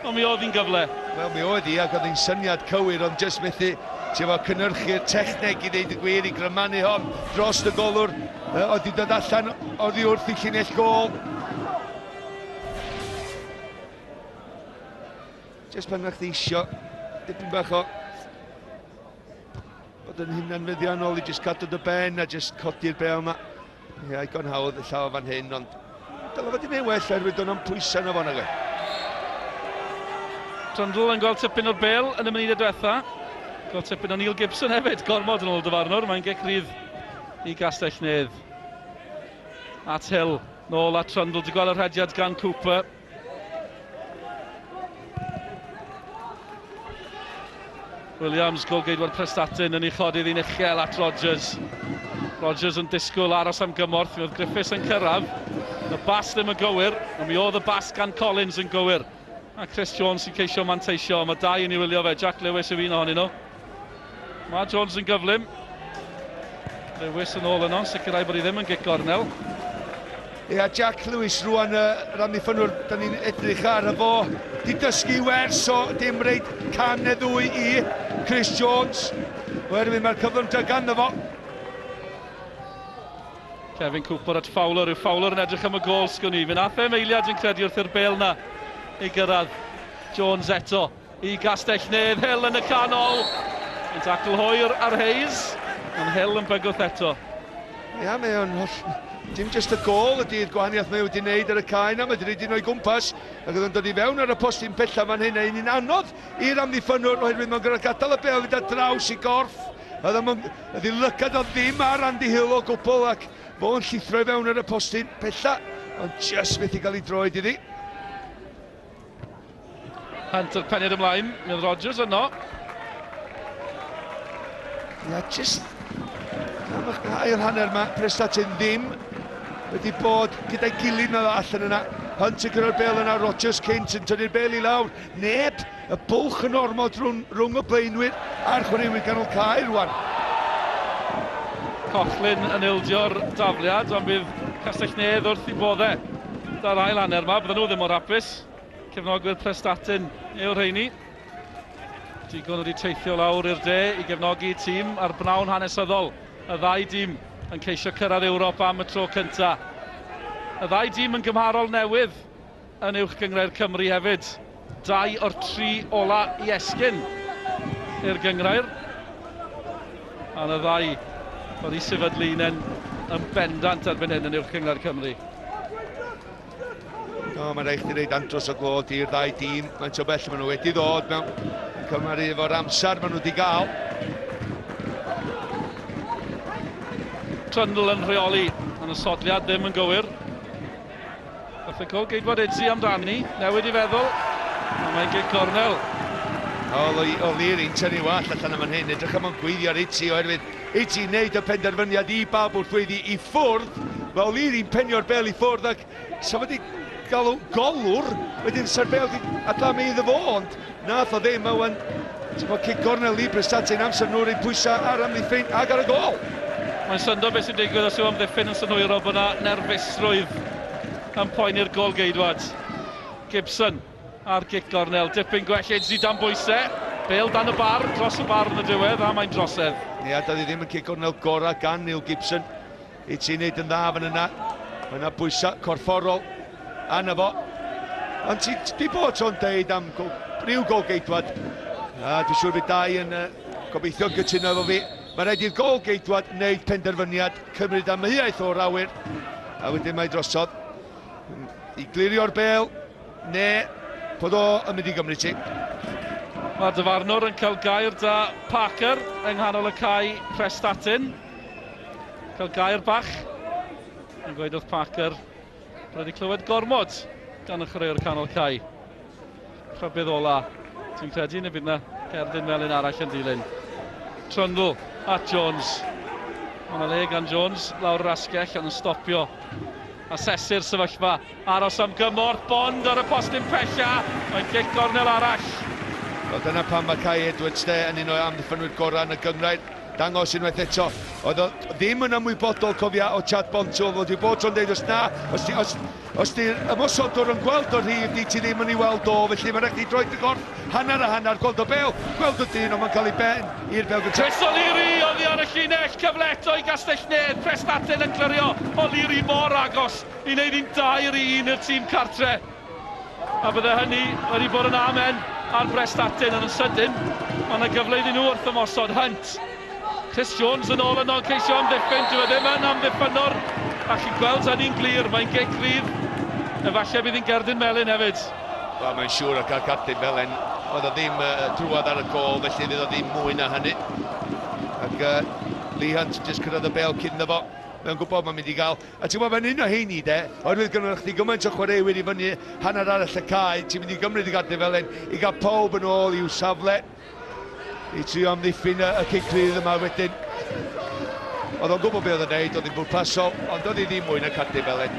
ond mi oedd hi'n gyfle. Wel, mi oedd hi, ac oedd hi'n syniad cywir, ond jyst methu cynhyrchu'r techneg i ddeud y gwir i grymannu hon dros y golwr. Oedd hi dod allan oddi wrth i llinell gol. Jyst pan o'ch ddeisio, dipyn bach o bod yn hynna'n fyddiannol i jyst cadw dy ben a jyst codi'r bel yma. Ie, igon hawdd y llaw fan hyn, ond dylai fod i'n ei well oherwydd do'n am pwysau na fo na gwe. Trundle yn gweld tipyn o'r bel yn y munudau diwetha. Gweld tipyn o Neil Gibson hefyd, gormod yn ôl dyfarnwr, mae'n gecrydd i Gastell Nedd. At Hill, nôl at Trundle, di gweld y rhediad gan Cooper. Williams, golgeidwad Prestatyn yn ei chodydd i'n uchel at Rodgers. Rodgers yn disgwyl aros am gymorth, mi oedd Griffiths yn cyrraedd. Y bas ddim yn gywir, ond mi oedd y bas gan Collins yn gywir. A Chris Jones sy'n ceisio manteisio, mae dau yn ei wylio fe, Jack Lewis yw un ohonyn nhw. Mae Jones yn gyflym. Lewis yn ôl yno, sicrhau bod hi ddim yn gic gornel. Ie, Jack Lewis rwan, amddiffynwr, da ni'n edrych ar y fo. Di dysgu wers o dim reid can neu ddwy i Chris Jones. Oherwydd mae'r cyflym dygan na fo. Kevin Cooper at Fowler, yw Fowler yn edrych am y gol sgwn i. Fe nath e meiliad yn credu wrth i'r bel na i gyrraedd. Jones eto i Gastell Nedd, Hill yn y canol. Yn tacl hwyr ar Hayes, ond Hill yn bygwth eto. Ia, mae o'n dim jyst y gol ydy'r gwahaniaeth mae wedi wneud ar y cae na, mae wedi rhoi gwmpas ac oedd yn dod i fewn ar y postyn pella fan hyn a un anodd i'r amddiffynwr oherwydd mae'n gorau gadael y bel gyda draws i gorff. Oedd hi'n lygad o ddim ar Andy Hill o gwbl ac fo'n llithro i fewn ar y postyn pella, ond jyst methu cael ei droed iddi. Hunter penniad ymlaen, mi oedd Rodgers yno. Ia, jyst am i'r hanner yma, Prestatyn ddim wedi bod gyda'i gilydd na allan yna. Hunter gyda'r bel yna, Rodgers cynt yn tynnu'r bel i lawr. Neb, y bwlch yn ormod rhwng y blaenwyr a'r chwaraewyr ganol cae rwan. Cochlin yn ildio'r dafliad, ond bydd Castell Nedd wrth i boddau. Da'r ail hanner yma, bydden nhw ddim o'r hapus. Cefnogwyr Prestatyn yw'r rheini. Digon wedi teithio lawr i'r de i gefnogi tîm ar bnawn hanesyddol. Y ddau dîm yn ceisio cyrraedd Ewrop am y tro cynta. Y ddau dîm yn gymharol newydd yn uwch gyngrair Cymru hefyd. 2 o'r 3 ola i esgyn i'r gyngrair. A y ddau oedd i sefydlu unen yn bendant erbyn hyn yn uwch gyngrair Cymru. No, mae'n rhaid i wneud andros o glod i'r ddau dîm. Mae'n so bell maen nhw wedi ddod mewn cymaru efo'r amser maen nhw wedi gael. Trundle yn rheoli, ond y sodliad ddim yn gywir. Gath y golgeidwad Edsi amdani, newid i feddwl, a mae'n gic cornel. O Leary'n tynnu wall allan am hyn, edrych am o'n gweithio ar Edsi oherwydd Edsi wneud y penderfyniad i bab wrth wedi i ffwrdd. Wel, Leary'n penio'r bel i ffwrdd ac sa wedi galw golwr, wedyn sa'r bel adlam iddo fo, ond nath o ddim, mae'n cic gornel i Prestatyn amser nhw'r ein pwysau ar amddiffyn ag ar y gol. Mae'n syndo beth sy'n digwydd os yw amddiffyn yn synhwyro bod yna nerfusrwydd yn poeni'r golgeidwad. Gibson ar gic gornel, dipyn gwell Edsi dan bwysau, bel dan y bar, dros y bar yn y diwedd, a mae'n drosedd. Ia, doedd hi ddim yn cic gornel gorau gan Neil Gibson. Edsi'n neud yn dda fan yna. Mae yna bwysau corfforol anna fo. Ond ti di bod o'n deud am ryw golgeidwad. A dwi'n siŵr bydd dau yn gobeithio gytuno efo fi. Mae rhaid i'r golgeidwad wneud penderfyniad, cymryd amheuaeth o'r awyr. A wedyn mae drosodd i glirio'r bel, neu bod o yn mynd i gymryd ti. Mae dyfarnwr yn cael gair da Parker yng nghanol y cae Prestatyn. Cael gair bach. Yn gweud wrth Parker bod wedi clywed gormod gan y chwaraewr canol cae. Rhybydd ola. Dwi'n credu neu bydd yna gerdyn melyn arall yn dilyn. Trundle at Jones. Mae yna le gan Jones, lawr yr asgell, ond yn stopio. Asesu'r sefyllfa, aros am gymorth, Bond ar y postyn pella, mae'n gic gornel arall. Wel, dyna pan mae Kai Edwards de yn un o'r amddiffynwyr gorau yn y gyngrair. Dangos unwaith eto. Oedd o ddim yn ymwybodol cofia o Chad Bonto, oedd wedi bod tro'n deud os na, os di'r ymosodwr yn gweld o'r rhif, di ti ddim yn ei weld o, felly mae'n rhaid i droed y gorff, hanner a hanner, gweld o bel, gweld o dyn, ond mae'n cael ei ben i'r bel gyntaf. Chris O'Leary, oedd hi ar y llinell, cyfleto i Gastell Nedd, Prestatyn yn clirio, O'Leary mor agos i wneud un 2-1 i'r tîm cartre. A bydde hynny wedi bod yn amen ar Prestatyn yn sydyn, ond y gyfle iddyn nhw wrth ymosod Hunt. Chris Jones yn ôl yno, ceisio amddiffyn, dyw e ddim yn amddiffynwr. A chi'n gweld hynny'n glir, mae'n gic gryf. Efallai bydd hi'n gerdyn melyn hefyd. Wel, mae'n siŵr o cael gardyn melyn. Oedd o ddim drwad ar y gol, felly fydd o ddim mwy na hynny. Ac Lee Hunt jyst cyrraedd y bel cyn fo. Mae'n gwybod mae'n mynd i gael. A ti'n gwybod, mae'n un o heini de, oherwydd gynnwch chi gymaint o chwaraewyr i fyny hanner arall y cae, ti'n mynd i gymryd i gardyn melyn, i gael pawb yn ôl i'w safle. I trio amddiffyn y cicrydd yma wedyn. Oedd o'n gwybod beth oedd yn neud, oedd hi'n bwrpasol, ond oedd hi ddim mwy na cardyn melyn.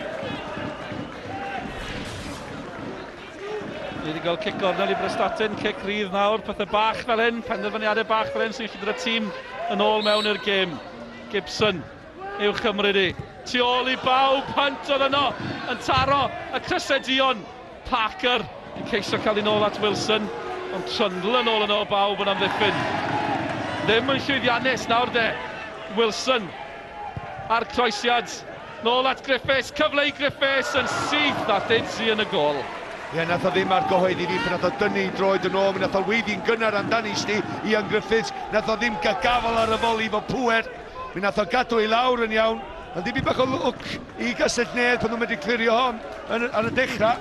Ni wedi cael cic gornel i Prestatyn, cic rydd nawr, pethau bach fel hyn, penderfyniadau bach fel hyn sy'n gallu gyda'r tîm yn ôl mewn i'r gêm. Gibson i'w chymryd i. Tu ôl i bawb, Hunt oedd yno, yn taro y crysau Dion. Parker yn ceisio cael ei nôl at Wilson, ond Trundle yn ôl yno bawb yn amddiffyn. Ddim yn llwyddiannus nawr de. Wilson ar croesiad, nôl at Griffiths, cyfle i Griffiths yn syth at Idsi yn y gol. Ie, nath o ddim ar gyhoeddi fi pan nath o dynnu droed yn ôl, mi nath o weiddi'n gynnar amdani sti i Ian Griffiths, nath o ddim gafal ar y foli fo pwer, mi nath o gadw i lawr yn iawn, ond ddim bach o lwc i Gastell Nedd pan nhw'n mynd i clirio hon ar y dechrau.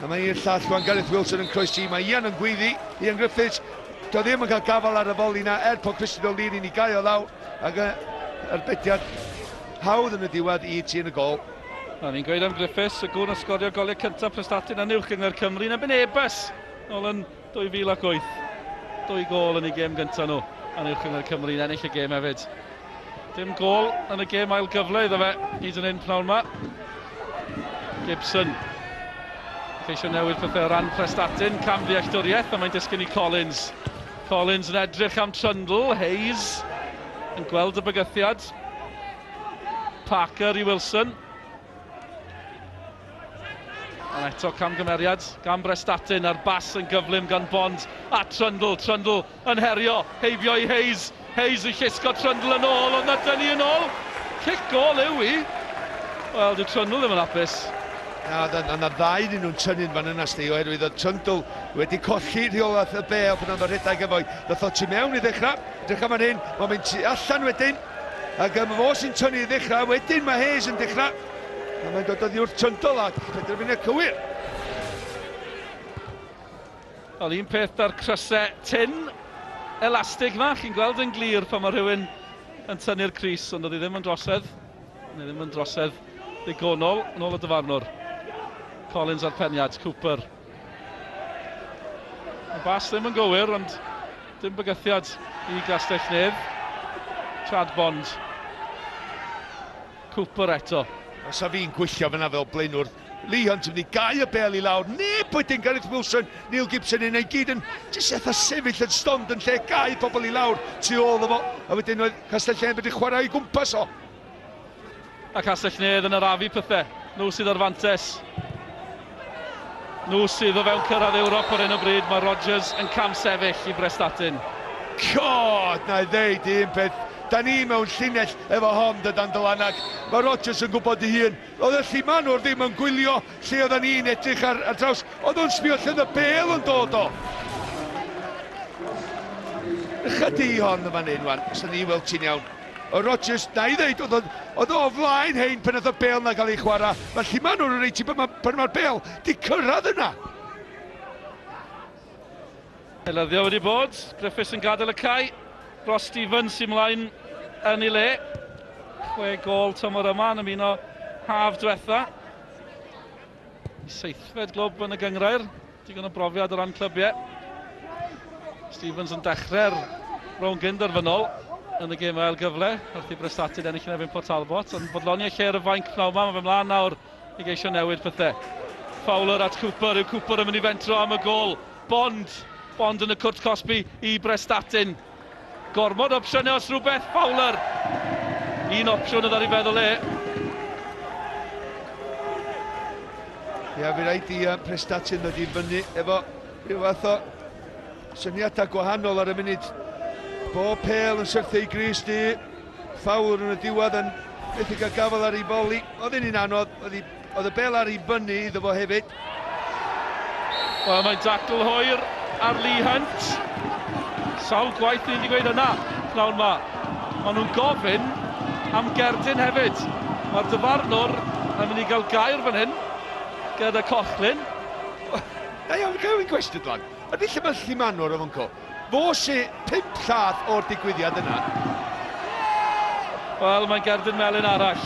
A mae i'r llall gwan Gareth Wilson yn croesi, mae Ian yn gweiddi, Ian Griffiths, do ddim yn cael gafal ar y foli na, po Christopher O'Leary ni gael o lawr, ac arbediad hawdd yn y diwedd i ti yn y gol. Ni'n gweud am Griffiths, y gwn ysgorio goliau cyntaf Prestatyn yn uwch ynghyr Cymru, na Benebus, nôl yn 2008. 2 gol yn ei gêm gyntaf nhw, yn uwch ynghyr Cymru, ennill y gêm hefyd. Dim gol yn y gêm ail gyfle iddo fe, hyd yn un pnawn yma. Gibson. Ceisio newid pethau o ran Prestatyn, cam ddealltwriaeth, a mae'n disgyn i Collins. Collins yn edrych am Trundle, Hayes yn gweld y bygythiad. Parker i Wilson. A eto camgymeriad gan Prestatyn ar bas yn gyflym gan Bond a Trundle. Trundle yn herio, heibio i Hayes. Hayes yn llusgo Trundle yn ôl, ond na dynnu yn ôl. Cic gol yw i. Wel, dyw Trundle ddim yn hapus. Na, yna ddau dyn nhw'n tynnu'n fan yna sti, oherwydd oedd Trundle wedi colli rheolaeth y bel pan oedd o rhedeg efo'i. Ddoth o tu mewn i ddechrau, edrych am fan hyn, mae'n mynd allan wedyn, ac mae fo sy'n tynnu i ddechrau, wedyn mae Hayes yn dechrau. A mae'n dod oddi wrth Trundle ac penderfyniad cywir. Wel, un peth ar crysau tin elastig yma, chi'n gweld yn glir pan mae rhywun yn tynnu'r Cris, ond oedd hi ddim yn drosedd. Neu ddim yn drosedd ddigonol, yn ôl y dyfarnwr. Collins ar peniad, Cooper. Y bas ddim yn gywir, ond dim bygythiad i Gastell Nedd. Chad Bond. Cooper eto. Os a fi'n gwyllio fyna fel blaenwr, Lee Hunt yn mynd i gau y bel i lawr, neb wedyn Gareth Wilson, Neil Gibson yn ei gyd yn jyst eitha sefyll yn stond yn lle gau pobl i lawr tu ôl o fo, a wedyn oedd Castell Nedd wedi chwarae i gwmpas o. A Castell Nedd yn arafu pethau, nhw sydd ar fantes. Nhw sydd o fewn cyrraedd Ewrop ar hyn o bryd, mae Rodgers yn cam sefyll i Prestatyn. God, na i ddeud un peth. Da ni mewn llinell efo hon dydan Dylanag. Mae Rodgers yn gwybod ei hun. Oedd y Llimanwr ddim yn gwylio lle oedden ni'n edrych ar draws. Oedd o'n sbio lle oedd y bel yn dod o. Ychydi hon yma'n un wan, os ni weld ti'n iawn. O Rodgers, na i ddeud, oedd o flaen hein pan oedd y bel na gael ei chwarae. Mae Llimanwr yn reiti pan mae'r bel di cyrraedd yna. Elyddio wedi bod, Griffiths yn gadael y cae. Ross Stevens sy'n mlaen yn ei le. 6 gol tymor yma yn ymuno haf diwetha. Seithfed glwb yn y gyngrair. Digon o brofiad o ran clybiau. Stevens yn dechrau'r rown gynderfynol yn y gêm ail gyfle wrth i Prestatyn ennill yn erbyn Port Talbot, ond bodloniau lle ar y fainc pnawn ma, mae fe mlaen nawr i geisio newid pethau. Fowler at Cooper, yw Cooper yn mynd i fentro am y gol. Bond yn y cwrt Cosby i Prestatyn. Gormod opsiynau os rhywbeth, Fowler. Un opsiwn oedd ar ei feddwl e. Ie, fi rhaid i Prestatyn ddod i fyny efo rhyw fath o syniadau gwahanol ar y munud. Bob pêl yn syrthu i grys di. Fowler yn y diwedd yn beth i gael gafel ar ei boli. Oedd un anodd, oedd y bêl ar ei fyny iddo fo hefyd. Wel, mae'n dacl hwyr ar Lee Hunt. Sawl gwaith ni wedi gweud yna, pnawn ma. Maen nhw'n gofyn am Gerdyn hefyd. Mae'r dyfarnwr yn mynd i gael gair fan hyn gyda Cochlin. Na iawn, gael fi'n gwestiwn dwan. Ydy lle mae Llimanwr o fynco? Fo se 5 lladd o'r digwyddiad yna. Wel, mae'n Gerdyn melyn arall.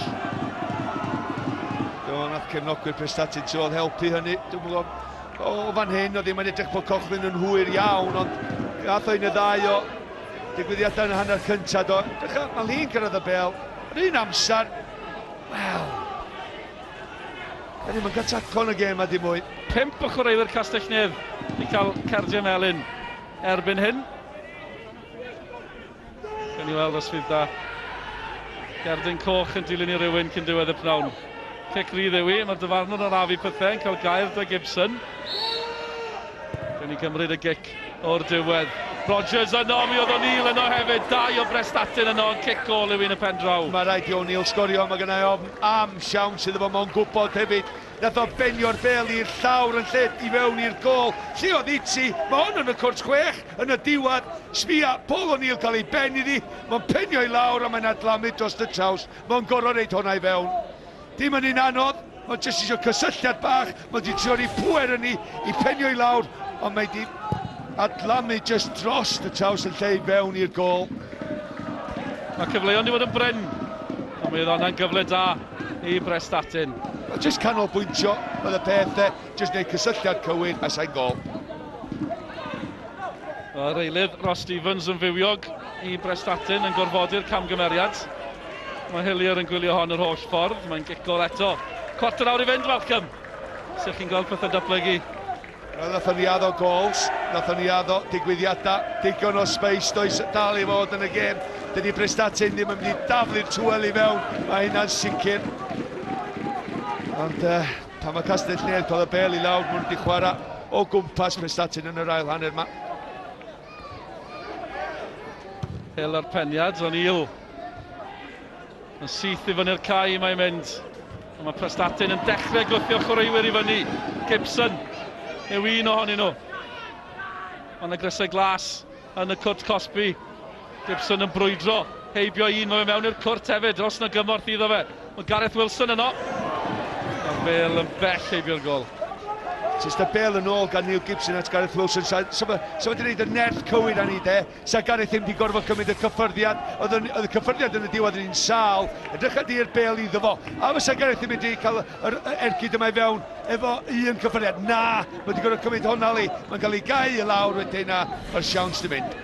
Nath cefnogwyr Prestatyn trodd helpu hynny. Dwi'n gwybod, o fan hyn, oedd ddim yn edrych bod Cochlin yn hwyr iawn, ond gath o un y ddau o digwyddiadau yn hanner cyntaf. Mae Lee'n gyrraedd y bel. Yr un amser, wel, da ni'n cael taclo yn y gêm a dim mwy. 5 o chwaraewyr Castell Nedd i cael cardiau melyn erbyn hyn. Gan ni weld os fydd da Gerdyn Coch yn dilyn i rywun cyn diwedd y pnawn. Cic rydd yw i, mae'r dyfarnwr yn afu pethau yn cael gair da Gibson. Gan ni gymryd y gic o'r diwedd. Rogers yno, mi oedd O'Neill yno hefyd, dau o Prestatyn yno, cic gol yw un y pen draw. Mae rhaid i O'Neill sgorio, mae gennau ofn am siawns iddo fo, mae'n gwybod hefyd. Nath o benio'r bel i'r llawr yn lled i fewn i'r gol. Lle oedd Itzi, mae hwn yn y cwrt 6, yn y diwedd. Sbia, Paul O'Neill cael ei ben iddi, mae'n penio i lawr a mae'n adlamu dros y traws. Mae'n gorau reid hwnna i fewn. Dim yn un anodd, mae'n jyst eisiau cysylltiad bach, mae'n di troi pwer yn i penio i lawr, ond mae di adlamu jyst dros y traws yn lle i fewn i'r gol. Mae cyfleon di fod yn bryn, ond mae hwnna'n gyfle da i Prestatyn. Mae'n jyst canolbwyntio, oedd y pethau, jyst neud cysylltiad cywir a sa'n gol. Yr eilydd Ross Stevens yn fywiog i Prestatyn yn gorfodi'r camgymeriad. Mae Hillier yn gwylio hon yr holl ffordd, mae'n gicol eto. Cwarter awr i fynd, Malcolm. Sech chi'n gweld pethau datblygu. Wel, nath ni addo gols, nath ni addo digwyddiadau, digon o space does dal i fod yn y gêm. Dydy Prestatyn ddim yn mynd i daflu'r twel i fewn, mae hynna'n sicr. Ond pan mae Castell Nedd cael y bel i lawr, mwyn wedi chwarae o gwmpas Prestatyn yn yr ail hanner yma. Hill ar peniad, O'Neill. Yn syth i fyny'r cae mae'n mynd. Mae Prestatyn yn dechrau gwthio chwaraewyr i fyny. Gibson yw un ohonyn nhw. Ond y grysau glas yn y cwrt Cosby. Gibson yn brwydro. Heibio un, mae mewn i'r cwrt hefyd. Os na gymorth iddo fe. Mae Gareth Wilson yno. A'r bel yn bell heibio'r gol. Jyst y bel yn ôl gan Neil Gibson at Gareth Wilson. So wedi gwneud y nerth cywir â ni de. Sa Gareth ddim wedi gorfod cymryd y cyffyrddiad. Oedd y cyffyrddiad yn y diwedd yn un sâl. Edrych at i'r bel iddo fo. A fysa Gareth ddim wedi cael yr ergyd yma i fewn efo un cyffyrddiad. Na, mae wedi gorfod cymryd hwnna li. Mae'n cael ei gau i lawr wedyn a yr siawns di mynd.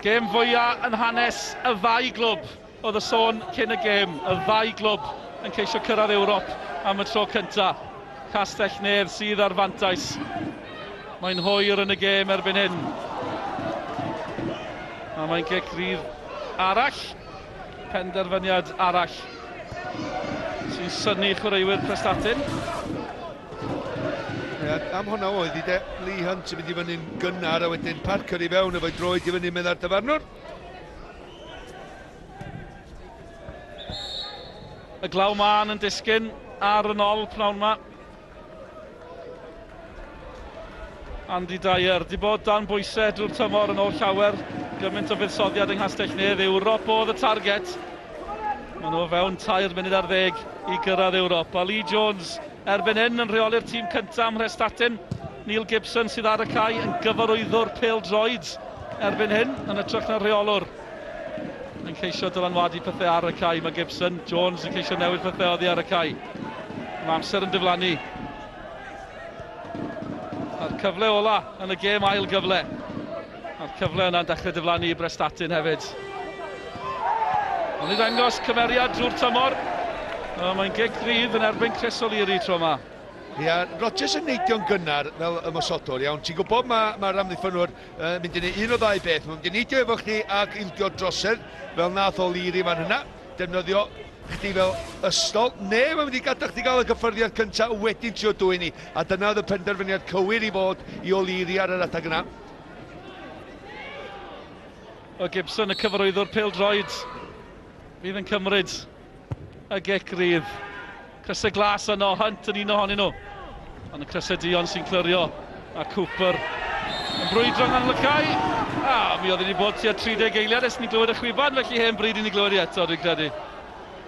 Gêm fwyaf yn hanes y ddau glwb. Oedd y sôn cyn y gêm. Y ddau glwb yn ceisio cyrraedd Ewrop am y tro cyntaf. Castell Nedd sydd ar fantais. Mae'n hwyr yn y gêm erbyn hyn. A mae'n gic rydd arall. Penderfyniad arall. Sy'n synnu chwaraewyr Prestatyn. Am hwnna oedd i de. Lee Hunt yn mynd i fyny'n gynnar a wedyn Parker i fewn efo'i droed i fyny meddwl ar dyfarnwr. Y glaw man yn disgyn ar y Gnoll pnawn ma. Andy Dyer, di bod dan bwysau drwy'r tymor yn ôl llawer. Gymaint o fuddsoddiad yng Nghastell Nedd. Ewrop oedd y target. Maen nhw fewn 2 munud ar 10 i gyrraedd Ewrop. A Lee Jones erbyn hyn yn rheoli'r tîm cyntaf am Prestatyn. Neil Gibson sydd ar y cae yn gyfarwyddwr pêl-droed erbyn hyn yn ytrach na rheolwr. Yn ceisio dylanwadu pethau ar y cae. Mae Gibson, Jones yn ceisio newid pethau oddi ar y cae. Mae amser yn diflannu. A'r cyfle ola yn y gêm ail gyfle. A'r cyfle yna'n dechrau diflannu i Prestatyn hefyd. Ond i ddangos cymeriad drwy'r tymor. Mae'n gig gryf yn erbyn Chris O'Leary tro yma. Ia, Rodgers yn neidio'n gynnar fel ymosodwr, iawn. Ti'n gwybod mae'r amddiffynwr mynd i neud un o ddau beth. Mae'n mynd i neidio efo chdi ac ildio drosedd fel nath O'Leary fan hynna. Defnyddio chdi fel ystol, neu mae'n mynd i gadw chdi gael y gyffyrddiad cyntaf wedyn trio dwy'n ni. A dyna oedd y penderfyniad cywir i fod i O'Leary ar yr atag yna. O Gibson, y cyfarwyddwr pêl-droed, fydd yn cymryd y gic gryf. Crysau glas yno, Hunt yn un ohonyn nhw. Ond y crysau Dion sy'n clirio. A Cooper yn brwydro yn lycau. Mi oedd wedi bod tua 30 eiliad ers ni glywed y chwiban, felly hen bryd i ni glywed i eto, dwi'n credu.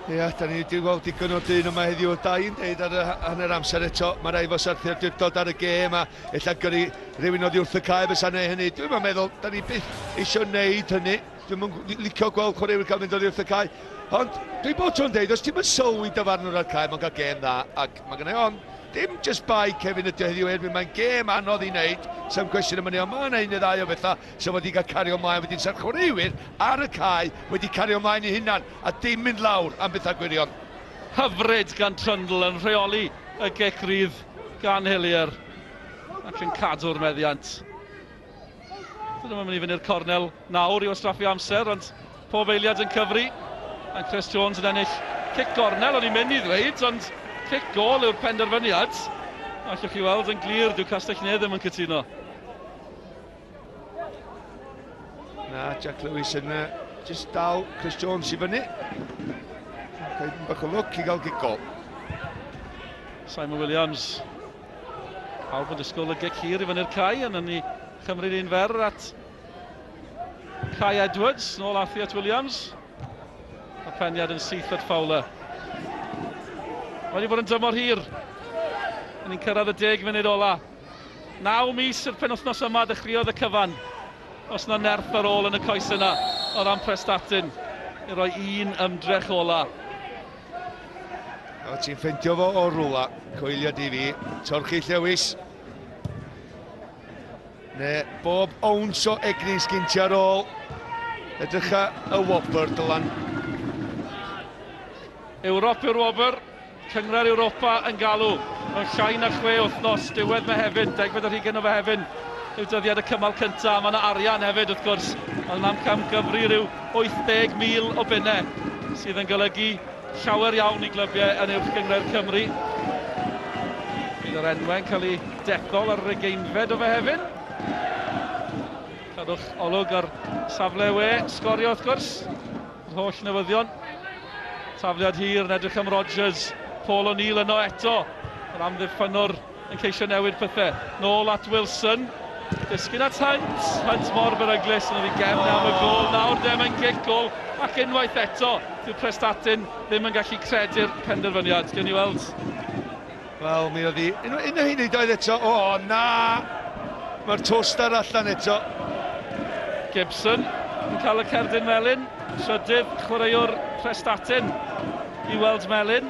Ia, da ni wedi gweld digon o dyn yma heddiw o dau'n deud ar hanner amser eto. Mae rai fos Arthur Dywdod ar y gêm a ella gyrru rhywun oddi wrth y cae fysa neu hynny. Dwi'n meddwl, da ni byth eisiau wneud hynny. Dwi'n licio gweld chwaraewyr cael mynd oddi wrth y cae. Ond dwi'n bod tro'n deud, os ti'n mynd sylwi dyfarnwr ar cae, mae'n cael gêm dda. Ac mae gennau on, dim just bai Kevin ydy heddiw erbyn, mae'n gêm anodd i wneud. Sa'n cwestiwn yma ni, ond mae'n un neu ddau o bethau sy'n wedi cael cario ymlaen. Wedyn sa'r chwaraewyr ar y cae wedi cario ymlaen i hunan a dim mynd lawr am bethau gwirion. Hyfryd gan Trundle yn rheoli y gic gryf gan Hillier. Ac yn cadw'r meddiant. Dyna mae'n mynd i fyny'r cornel nawr i wastraffu amser, ond pob eiliad yn cyfri. A Chris Jones yn ennill cic gornel, o'n i'n mynd i ddweud, ond cic gol yw'r penderfyniad. Allwch chi weld yn glir, dyw Castell Nedd ddim yn cytuno. Na, Jack Lewis yn just dal Chris Jones i fyny. Cael bach o lwc i gael gic gol. Simon Williams. Pawb yn disgwyl y gic hir i fyny'r cae, yn ni chymryd un fer at Kai Edwards, nôl athi at Williams. A peniad yn syth at Fowler. Wedi bod yn dymor hir. Ni'n cyrraedd y 10 munud ola. 9 mis yr penwythnos yma dechreuodd y cyfan. Os na nerth ar ôl yn y coes yna o ran Prestatyn i roi un ymdrech ola. O, ti'n ffeindio fo o rwla, coeliad i fi, Torchi Lewis. Ne, Bob Owns o egni sgintio ar ôl. Edrycha y wobr dylan. Ewrop yw'r wobr, Cyngor Ewropa yn galw. Mewn llai na 6 wythnos, diwedd Mehefin, 12 o Mehefin. Yw dyddiad y cymal cyntaf, mae yna arian hefyd wrth gwrs. Ond am cam gyfri rhyw 80,000 o bunnau, sydd yn golygu llawer iawn i glybiau yn uwch Gyngor Cymru. Bydd yr enwau'n cael ei decol ar yr ugeinfed o Mehefin. Cadwch olwg ar safle we, sgorio wrth gwrs. Yr holl newyddion. Tafliad hir yn edrych am Rodgers, Paul O'Neill yno eto. Yr amddiffynwr yn ceisio newid pethau. Nôl at Wilson, disgyn at Hunt. Hunt mor beryglus yn ei gefn am y gol. Nawr dem yn gic gol ac unwaith eto. Dyw Prestatyn ddim yn gallu credu'r penderfyniad. Gewn ni weld. Wel, mi oedd hi. Un o hynny doedd eto. O, na! Mae'r toaster allan eto. Gibson yn cael y cerdyn melyn. Trydydd chwaraewr Prestatyn i weld melyn.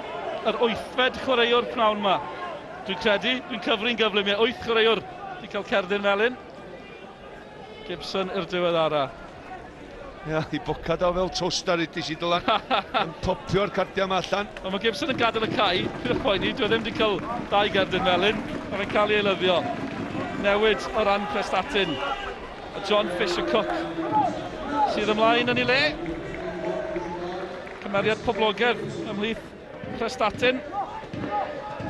Yr 8fed chwaraewr pnawn yma. Dwi'n credu, dwi'n cyfri'n gyflym i 8 chwaraewr i cael cerdyn melyn. Gibson i'r diweddara. Ia, i bocad o fel toaster i disi dylan. Yn popio'r cardiau yma allan. Ond mae Gibson yn gadael y cae. Dwi'n poeni, dwi ddim wedi cael 2 gerdyn melyn. A fe'n cael ei elyddio. Newid o ran Prestatyn. A John Fisher-Cook sydd ymlaen yn ei le. Cymeriad poblogedd ymhlith Prestatyn.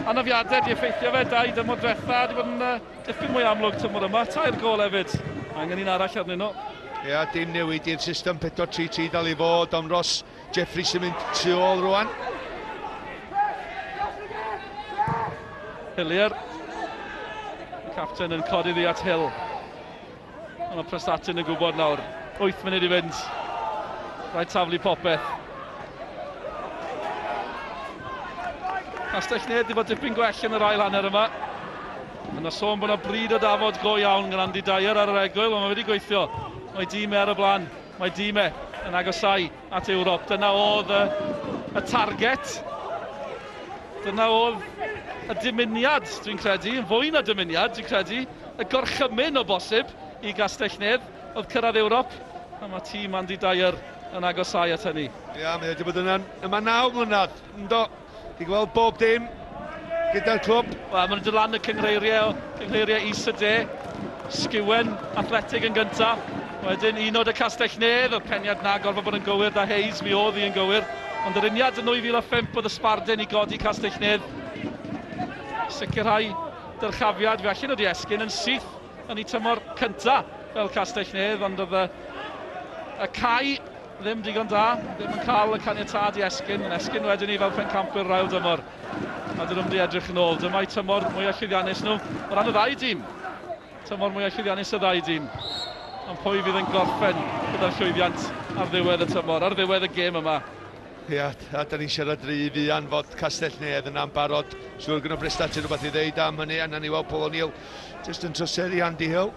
Anafiadau di effeithio fe, 2 dymor diwetha, di bod yn dipyn mwy amlwg tymor yma. 2 gol hefyd. Angen un arall arnyn nhw. Ia, dim newid i'r system 4-3-3 dal i fod, ond Ross Jeffrey sy'n mynd tu ôl rwan. Hillier. Y capten yn codi ddi at Hill. Ond mae Prestatyn yn gwybod nawr. 8 munud i fynd. Rhaid taflu popeth. Castell Nedd wedi bod dipyn gwell yn yr ail hanner yma. Yna sôn bod yna bryd o dafod go iawn gan Andy Dyer ar yr egwyl, ond mae wedi gweithio. Mae dîmau ar y blaen. Mae dîmau yn agosau at Ewrop. Dyna oedd y target. Dyna oedd y dymuniad, dwi'n credu. Yn fwy na dymuniad, dwi'n credu. y gorchymyn o bosib i Gastellnedd oedd cyrraedd Ewrop, a mae tîm Andy Dyer yn agosau at hynny. Ia, mae wedi bod yma 9 mlynedd. Ynddo, di gweld bob dim gyda'r clwb. Wel, maen nhw'n dod lan y cynghreiriau is-y-de. Sgywen Athletic yn gyntaf. Wedyn unod y Castellnedd, o'r peniad na gorfod bod yn gywir, da Hayes mi oedd hi yn gywir. Ond yr uniad yn 2005 oedd y Sbarden i godi Castellnedd. Sicrhau dyrchafiad, fe allan oedd i esgyn yn syth yn ei tymor cyntaf fel Castellnedd, ond oedd y Cai ddim digon da, ddim yn cael y caniatad i esgyn, yn esgyn wedyn ni fel pencampwyr rail dymor. A dyn nhw'n di edrych yn ôl, dyma i tymor mwyaf llwyddiannus nhw, o ran y ddau dîm. Tymor mwyaf llwyddiannus y ddau dîm. Ond pwy fydd yn gorffen gyda'r llwyddiant ar ddiwedd y tymor, ar ddiwedd y gêm yma. Ia, a da ni'n siarad rhy fi anfod Castellnedd yn ambarod. Siwr gyda Prestatyn rhywbeth i ddeud am hynny, a na ni weld Paul O'Neill jyst yn troseddu Andy Hill.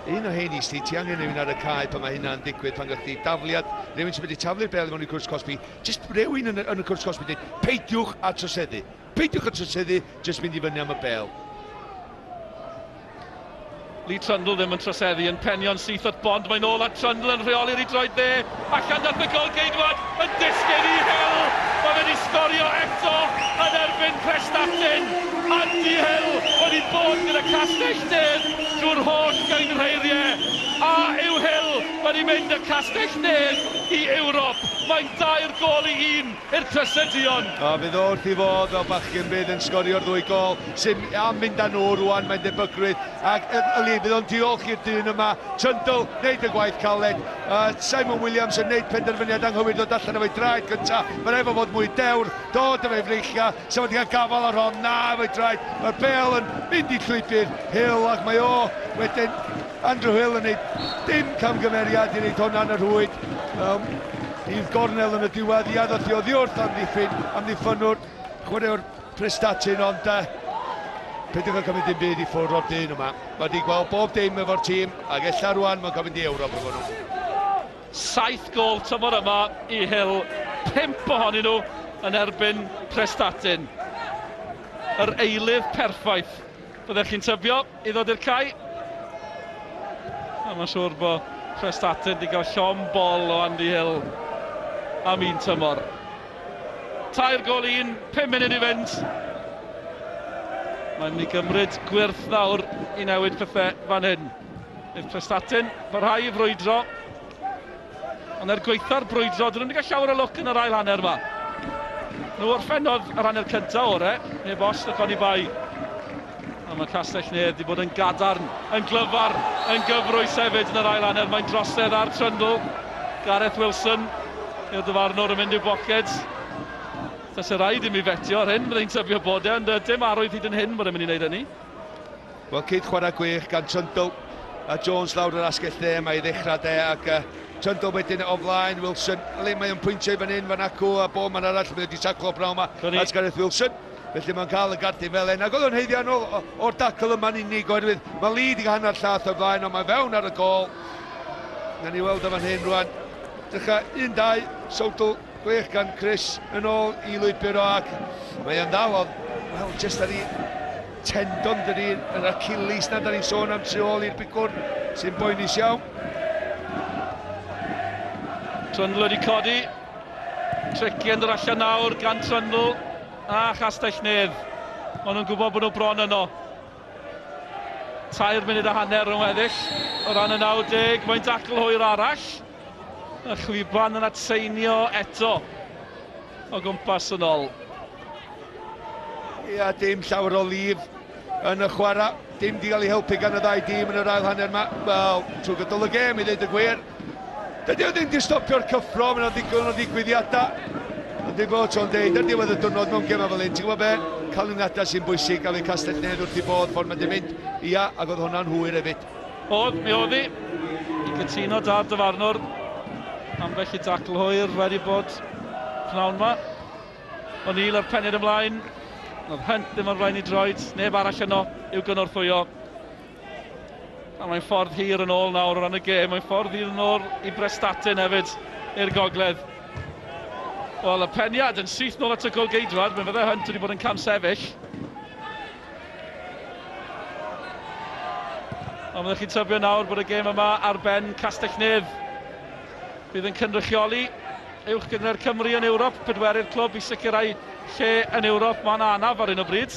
Un o hyn i sti, ti angen rhywun ar y cae pan mae hynna'n digwydd, pan gallwch chi dafliad, rhywun sy'n wedi taflu'r bel mewn i cwrs cosbi, jyst rhywun yn y cwrs cosbi dweud, peidiwch a troseddu, jyst mynd i fyny am y bel. Lee Trundle ddim yn troseddu yn penion syth at bond, mae'n ôl at Trundle yn rheoli'r i droed dde, allan nath y gol geidwad, yn disgyn i Hill, mae wedi sgorio eto yn erbyn Prestatyn. Andy Hill wedi bod gyda Castellnedd drwy'r holl gynghreiriau, a yw Hill wedi mynd y Castellnedd i Ewrop. Mae'n 2 gol i 1 i'r Prestatyn. A bydd wrth i fod fel bachgen bydd yn sgorio'r 2 gol sy'n am mynd â nhw rwan, mae'n debygrwydd, ac bydd o'n diolch i'r dyn yma. Trundle, wneud y gwaith caled, Simon Williams yn wneud penderfyniad anghywir dod allan efo'i draed gyntaf, mae'n efo fod mwy dewr, dod efo'i freichia, so wedi cael gafal ar hon, na efo'i draed, mae'r bel yn mynd i llwybr Hill, ac mae o wedyn Andrew Hill yn wneud dim camgymeriad i wneud hwnna'n y rhwyd. I'r gornel yn y diwedd, i addodd i oddi wrth amddiffynwr chwaraewr Prestatyn, ond peidiwch yn cymryd dim byd i ffwrdd o'r dyn yma. Mae wedi gweld bob dim efo'r tîm, ac ella rwan mae'n cael mynd i Ewrop efo nhw. 7 gol tymor yma i Hill, 5 ohonyn nhw yn erbyn Prestatyn. Yr eilydd perffaith. Byddech chi'n tybio i ddod i'r cae. A mae'n siŵr bod Prestatyn wedi cael llom bol o Andy Hill am 1 tymor. 2 gol i 1, 5 munud i fynd. Mae'n mynd i gymryd gwirth nawr i newid pethau fan hyn. Bydd Prestatyn parhau i frwydro. Ond gweitha'r brwydro, dyn nhw'n wedi cael llawer o lwc yn yr ail hanner yma. Nhw orffennodd yr hanner cyntaf ore, neu bos ac oni bai. A mae Castellnedd wedi bod yn gadarn, yn glyfar, yn gyfrwys hefyd yn yr ail hanner. Mae'n drosedd ar Trundle. Gareth Wilson yw'r dyfarnwr yn mynd i'w boced. Tas y rhaid i mi fetio ar hyn, byddai'n tybio bod e, ond dim arwydd hyd yn hyn bod e'n mynd i wneud hynny. Wel, cyd chwarae gwych gan Trundle a Jones lawr yr asgell dde, mae i ddechrau de, ac Trundle wedyn o flaen, Wilson, le mae yn pwyntio i fan hyn, fan acw, a bo man arall, mae wedi taclo braw yma, as Gareth Wilson. Felly mae'n cael y gardi fel hyn, ac oedd yn heiddian o'r dacl yma'n unig, oherwydd mae Lee wedi cael hanner llath o'r flaen, ond mae fewn ar y gol. Na ni weld yma'n hyn rwan. Dycha 1-2, sowdl gwych gan Chris yn ôl i lwybr o, ac mae'n dal, wel, jyst ar ei tendon dyn ni, yr Achilles na, da ni'n sôn am tu ôl i'r bigwr, sy'n boenus iawn. Trundle wedi codi, trici yn yr allan nawr gan Trundle a Castellnedd. Maen nhw'n gwybod bod nhw bron yno. 2 munud a hanner yn weddill o ran y 90, mae'n dacl hwyr arall. Y chwiban yn atseinio eto o gwmpas yn ôl. Ia, dim llawer o lif yn y chwarae, dim di gael ei helpu gan y 2 dîm yn yr ail hanner yma. Wel, trwy gydol y gêm i ddweud y gwir. Dydy o ddim di stopio'r cyffro, mae'n ddigon o ddigwyddiadau. Ond i bod tro'n deud, ar diwedd y diwrnod mewn gema fel hyn, ti'n gwybod be? Canlyniadau sy'n bwysig, a fe Castellnedd wrth i bod, ffordd mae'n mynd, ia, ac oedd hwnna'n hwyr hefyd. Oedd, mi oedd hi. I gytuno da'r dyfarnwr. Ambell i dacl hwyr wedi bod pnawn yma. O'Neill ar peniad ymlaen. Oedd Hunt ddim ar flaen i droed. Neb arall yno i'w gynorthwyo. A mae'n ffordd hir yn ôl nawr o ran y gêm. Mae'n ffordd hir yn ôl i Prestatyn hefyd i'r gogledd. Wel, y peniad yn syth nôl at y gol geidwad. Mae'n fydde Hunt wedi bod yn cam sefyll. Ond byddwch chi'n tybio nawr bod y gêm yma ar ben Castell Neath. Bydd yn cynrychioli uwch gyngor Cymru yn Ewrop, pedwerydd clwb i sicrhau lle yn Ewrop. Mae'n anaf ar un o bryd.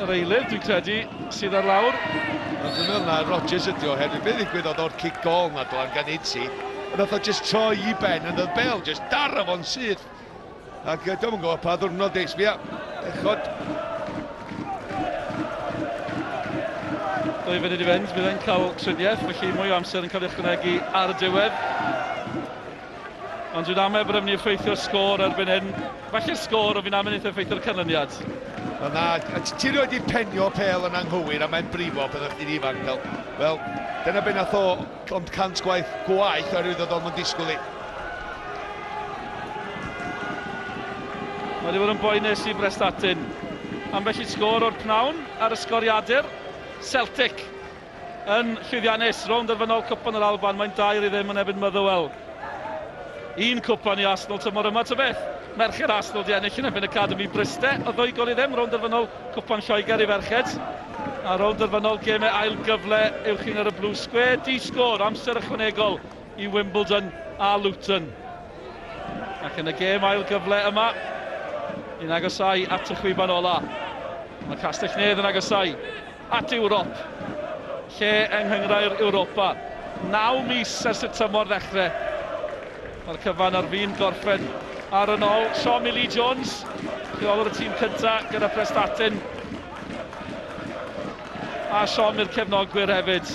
Yr eilydd, dwi'n credu, sydd ar lawr. Dwi'n meddwl na Rodgers ydi o hefyd. Fe ddigwyddodd o'r kick goal na do gan Insta. Yn oedd o just troi i ben, yn y bel just dara fo'n syth. Ac dwi'n gwybod pa ddwrnod eis fi. Echod. 2 funud i fynd, bydd e'n cael triniaeth, felly mwy o amser yn cael ei ychwanegu ar y diwedd. Ond dwi'n amau bod yn mynd i effeithio'r sgôr erbyn hyn. Falle'r sgôr, ond fi'n amau wneud effeithio'r canlyniad. Na, ti roed i penio pel yn anghywir a mae'n brifo byddwch chi'n ifanc fel. Wel, dyna be nath o, ond cant gwaith oherwydd oedd o'n disgwyl i. Mae wedi bod yn boenus i Prestatyn. Ambell i sgôr o'r pnawn ar y sgoriadur. Celtic yn llwyddiannus rownd derfynol cwpan yr Alban. Mae'n 2 i ddim yn ebyn Motherwell. 1 cwpan i Arsenal tymor yma ta beth. Merched Arsenal di ennill yn ebyn Academy Prestatyn. O 2 gol i ddim rownd derfynol cwpan Lloegr i ferched. A rownd derfynol gemau ail gyfle uwch un ar y Blue Square. Di-sgôr, amser ychwanegol i Wimbledon a Luton. Ac yn y gêm ail gyfle yma, i'n agosau at y chwiban ola. Mae Castell Neath yn agosau at Ewrop, lle yng Nghyngrau'r Ewropa. 9 mis ers y tymor ddechrau. Mae'r cyfan ar fin gorffen ar y nôl. Sean Millie Jones, rheolwr y tîm cyntaf gyda Prestatyn. A Sean i'r cefnogwyr hefyd.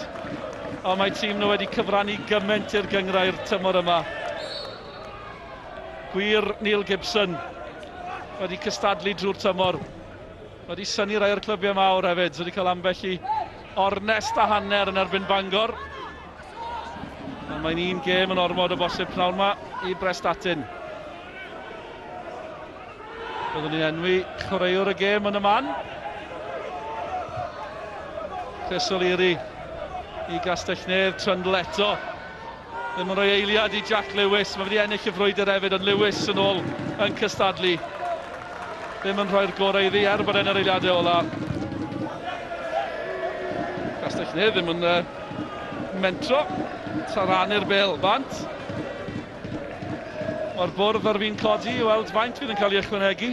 O, mae tîm nhw wedi cyfrannu gymaint i'r gyngrau'r tymor yma. Gwir Neil Gibson wedi cystadlu drwy'r tymor. Wedi syni rai o'r clybiau mawr hefyd. Wedi cael ambell i ornest a hanner yn erbyn Bangor. Mae'n 1 gêm yn ormod o bosib pnawn yma i Prestatyn. Byddwn ni'n enwi chwaraewr y gêm yn y man. Chris O'Leary i Castell Neath, Trundle eto. Ddim yn rhoi eiliad i Jack Lewis. Mae wedi ennill y frwydr hefyd, ond Lewis yn ôl yn cystadlu. Ddim yn rhoi'r gorau iddi bod e'n yr eiliadau ola. Castell Neath ddim yn mentro. Tra rannu'r bel bant. Mae'r bwrdd ar fi'n codi i weld faint fydd yn cael ei ychwanegu.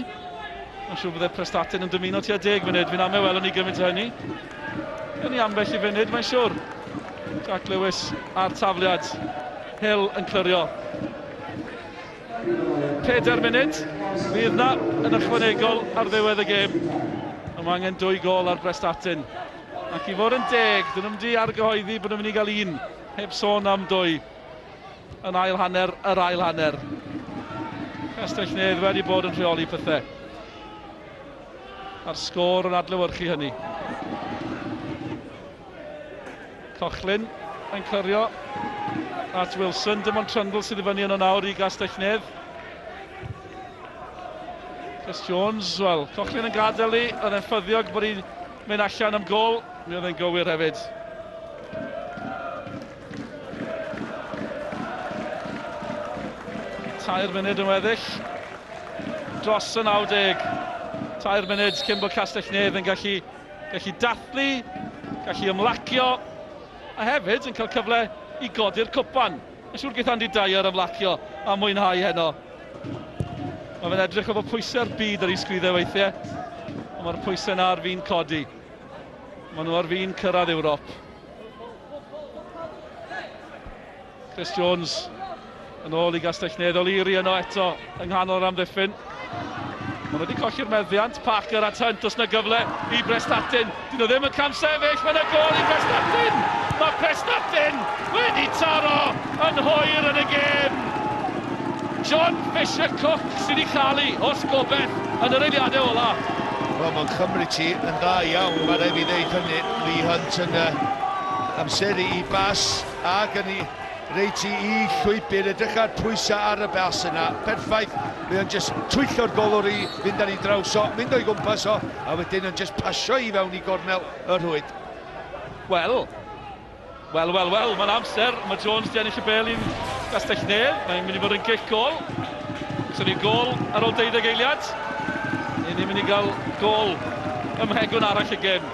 Mae'n siŵr byddai Prestatyn yn dymuno tua 10 munud. Fi'n amau welwn ni gymaint o hynny. Yn ei ambell i funud, mae'n siŵr. Jack Lewis ar tafliad. Hill yn clirio. 4 munud. Fydd na yn ychwanegol ar ddiwedd y gêm. Mae angen 2 gol ar Prestatyn. Ac i fod yn 10, dyn nhw'n di argyhoeddi bod nhw'n mynd i gael 1. Heb sôn am 2. Yn ail hanner, yr ail hanner. Castell Neath wedi bod yn rheoli pethau. A'r sgôr yn adlewyrchu hynny. Cochlin yn cyrio at Wilson. Dim ond Trundle sydd i fyny yn o nawr i Castell Neath. Chris Jones, wel, Cochlin yn gadael i. Oedd e'n ffyddiog bod hi'n mynd allan am gol. Mi oedd e'n gywir hefyd. Tair munud yn weddill. Dros y 90. 3 munud cyn bod Castell Neath yn gallu dathlu, gallu ymlacio, a hefyd yn cael cyfle i godi'r cwpan. Yn siŵr geith Andy Dyer ymlacio a mwynhau heno. Mae fe'n edrych o fod pwysau'r byd ar ei sgwyddau weithiau, ond mae'r pwysau yna ar fi'n codi. Mae nhw ar fi'n cyrraedd Ewrop. Chris Jones yn ôl i Castell Neath. O'Leary yno eto yng nghanol yr amddiffyn. Maen nhw wedi colli'r meddiant. Parker at Hunt, os na gyfle i Prestatyn. Dyn nhw ddim yn camsefyll, mae yna gol i Prestatyn. Mae Prestatyn wedi taro yn hwyr yn y gêm. John Fisher-Cook sydd wedi chalu os gobeith yn yr eiliadau ola. Wel, mae'n Cymru ti yn dda iawn. Mae rhaid i ddeud hynny. Lee Hunt yn amseru i bas ac yn ei reit i llwybr, edrych ar pwysau ar y bas yna. Perffaith, mae o'n just twyllo'r golwr i fynd ar ei draws o, mynd o'i gwmpas o, a wedyn o'n just pasio i fewn i gornel y rhwyd. Wel, mae'n amser. Mae Jones di ennill y bel i'n Castell Neath. Mae'n mynd i fod yn gic gol. So ni gol ar ôl 12 eiliad. Ni'n mynd i gael gol ymhegwn arall y gêm.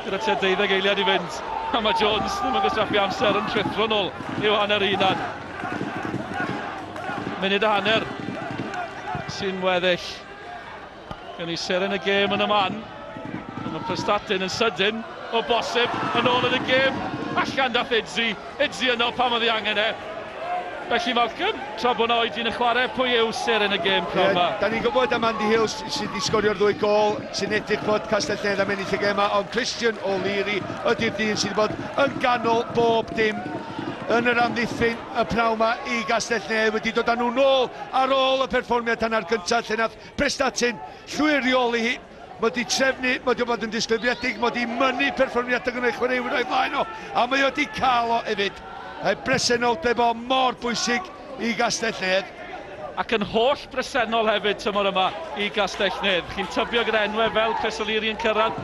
gyda tua 12 eiliad i fynd. A mae Jones ddim yn gysraffu amser yn trithro nôl i'w hanner unan. Munud a hanner sy'n weddill. Gan i seren y gêm yn y man. Mae Prestatyn yn sydyn o bosib yn ôl yn y gêm. Allan dath Idzi yno pan oedd ei angen e. Felly Malcolm, tra bod oed i'n y chwarae, pwy yw seren y gêm pnawn yma? Da ni'n gwybod am Andy Hills sydd wedi sgorio'r 2 gol, sy'n edrych bod Castellnedd am ennill y gêm yma, ond Christian O'Leary ydy'r dyn sydd wedi bod yn ganol bob dim yn yr amddiffyn y pnawn yma i Castellnedd, wedi dod â nhw nôl ar ôl y perfformiad hanner gyntaf lle nath Prestatyn llwyrioli hi. Mae wedi trefnu, mae wedi bod yn disgrifiedig, mae wedi mynnu perfformiad yn y chwaraewyr o'i flaen o, a mae wedi cael o hefyd. Bresenoldeb o mor bwysig i Castellnedd. Ac yn holl bresennol hefyd tymor yma i Castellnedd. Chi'n tybio gyda enwau fel Chris O'Leary yn cyrraedd.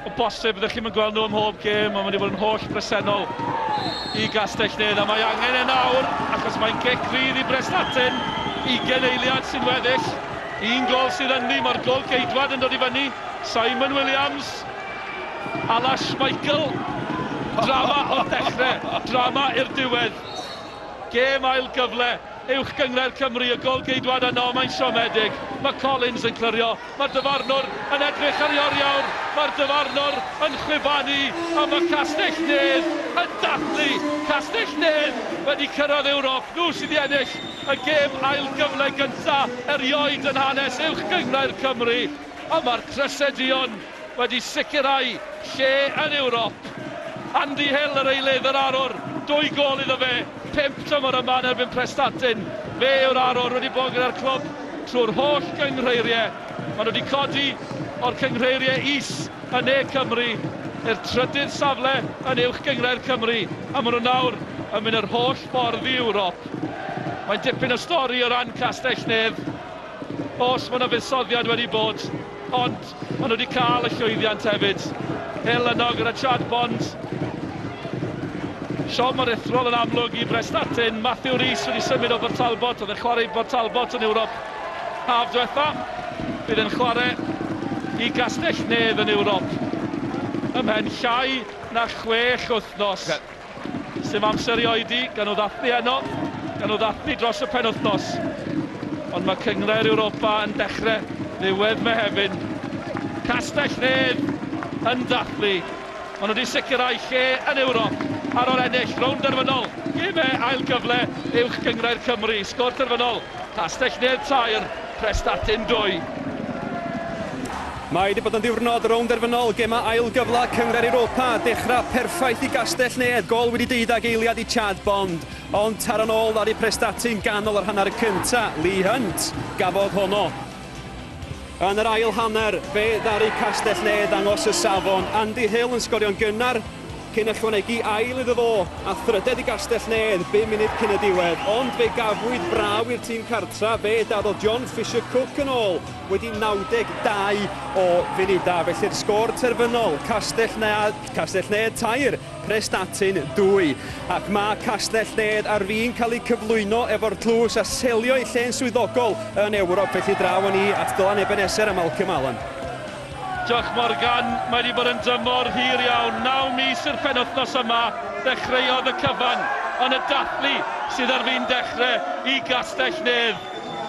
O bosib ydych chi'n gweld nhw ym mhob gêm, ond mae wedi bod yn holl bresennol i Castellnedd. A mae angen e nawr, achos mae'n gic rydd i Prestatyn. 20 eiliad sy'n weddill. 1 gol sydd yn ni, mae'r gol ceidwad yn dod i fyny. Simon Williams, Alash Michael. Drama o'r dechrau, drama i'r diwedd. Gêm ail gyfle, uwch gyngred Cymru, y gol geidwad yno, mae'n siomedig. Mae Collins yn clyrio, mae'r dyfarnwr yn edrych ar Ioriawr, mae'r dyfarnwr yn chwibanu, a mae Castellnedd yn dathlu. Castellnedd wedi cyrraedd Ewrop, nhw sydd wedi ennill y gêm ail gyfle gyntaf erioed yn hanes uwch gyngred Cymru. A mae'r Prestatyn wedi sicrhau lle yn Ewrop. Andy Hill yr eilydd yr arwr, 2 gol iddo fe, 5 tymor yma yn erbyn Prestatyn. Fe yw'r arwr wedi bod gyda'r clwb trwy'r holl gyngreiriau. Maen nhw wedi codi o'r cyngreiriau is yn ne Cymru, i'r trydydd safle yn uwch gyngred Cymru. A maen nhw nawr yn mynd yr holl ffordd i Ewrop. Mae'n dipyn o stori o ran Castellnedd. Os mae yna fuddsoddiad wedi bod, ond maen nhw wedi cael y llwyddiant hefyd. Hill yno gyda Chad Bond. Sean Morithrol yn amlwg i Prestatyn. Matthew Rhys wedi symud o Bortalbot. Oedd yn chwarae Bortalbot yn Ewrop haf diwetha. Bydd yn chwarae i Castellnedd yn Ewrop. Ymhen llai na 6 wythnos. Sdim amser i oedi, gan nhw ddathlu heno. Gan nhw ddathlu dros y penwythnos. Ond mae cyngred Ewropa yn dechrau ddiwedd Mehefin. Castellnedd yn dathlu. Maen nhw wedi sicrhau lle yn Ewrop ar ôl ennill rownd derfynol. Gemau ail gyfle uwch gyngred Cymru. Sgôr derfynol. Castellnedd 3, Prestatyn 2. Mae wedi bod yn diwrnod rownd derfynol, gemau ail gyfle cyngred Ewropa. Dechrau perffaith i Castellnedd. Gol wedi 12 eiliad i Chad Bond. Ond tar yn ôl ar ei Prestatyn ganol yr hanner cynta. Lee Hunt gafodd honno. Yn yr ail hanner, fe ddari Castellnedd dangos y safon. Andy Hill yn sgorio'n gynnar, cyn ychwanegu ail iddo fo, a thrydedd i Castellnedd 5 munud cyn y diwedd. Ond fe gafwyd braw i'r tîm cartra, fe daddodd John Fisher-Cook yn ôl, wedi 92 o funudau. Felly'r sgôr terfynol, Castellnedd 3, Prestatyn 2. Ac mae Castellnedd ar fin cael ei cyflwyno efo'r tlws a selio ei lle'n swyddogol yn Ewrop. Felly draw ni at Dylan Ebenezer a Malcolm Allen. Diolch Morgan, mae wedi bod yn dymor hir iawn. 9 mis i'r penwythnos yma, dechreuodd y cyfan, ond y dathlu sydd ar fin dechrau i Castellnedd.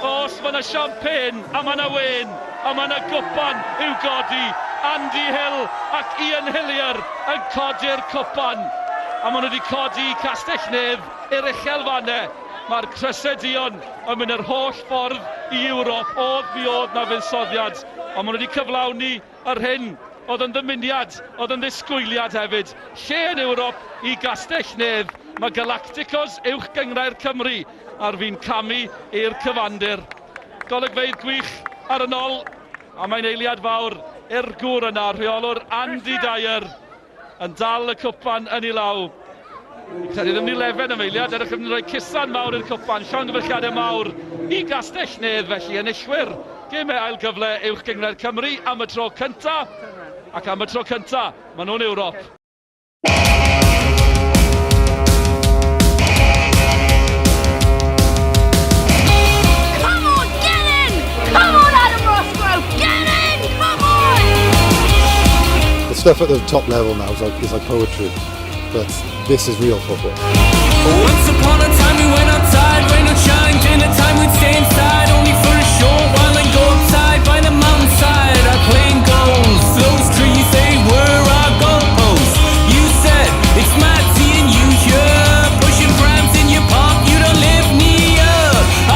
Os mae yna champagne, a mae yna wen, a mae yna gwpan i'w godi. Andy Hill ac Ian Hillier yn codi'r cwpan. A maen nhw wedi codi Castellnedd i'r uchelfannau. Mae'r Prestatyn yn mynd yr holl ffordd i Ewrop. Oedd mi oedd na fuddsoddiad. Ond maen nhw wedi cyflawni yr hyn oedd yn ddymuniad, oedd yn ddisgwyliad hefyd. Lle yn Ewrop i Castellnedd. Mae Galacticos uwch gyngrair Cymru ar fi'n camu i'r cyfandir. Golygfeydd gwych ar y nôl, a mae'n eiliad fawr i'r gŵr yna, rheolwr Andy Dyer yn dal y cwpan yn ei law. Credu ddim ni lefen am eiliad, edrych yn rhoi cusan mawr i'r cwpan, llongyfarchiadau mawr i Castellnedd felly enillwyr. Gemau ail gyfle uwch gyngred Cymru am y tro cynta, ac am y tro cynta, maen nhw'n Ewrop. stuff at the top level now is like poetry, but this is real football. Once upon a time we went outside, rain or shine, dinner time we'd stay inside, only for a short while and go outside by the mountainside. Our playing goals, those trees they were our goalposts. You said it's mad seeing you here, pushing prams in your park, you don't live near.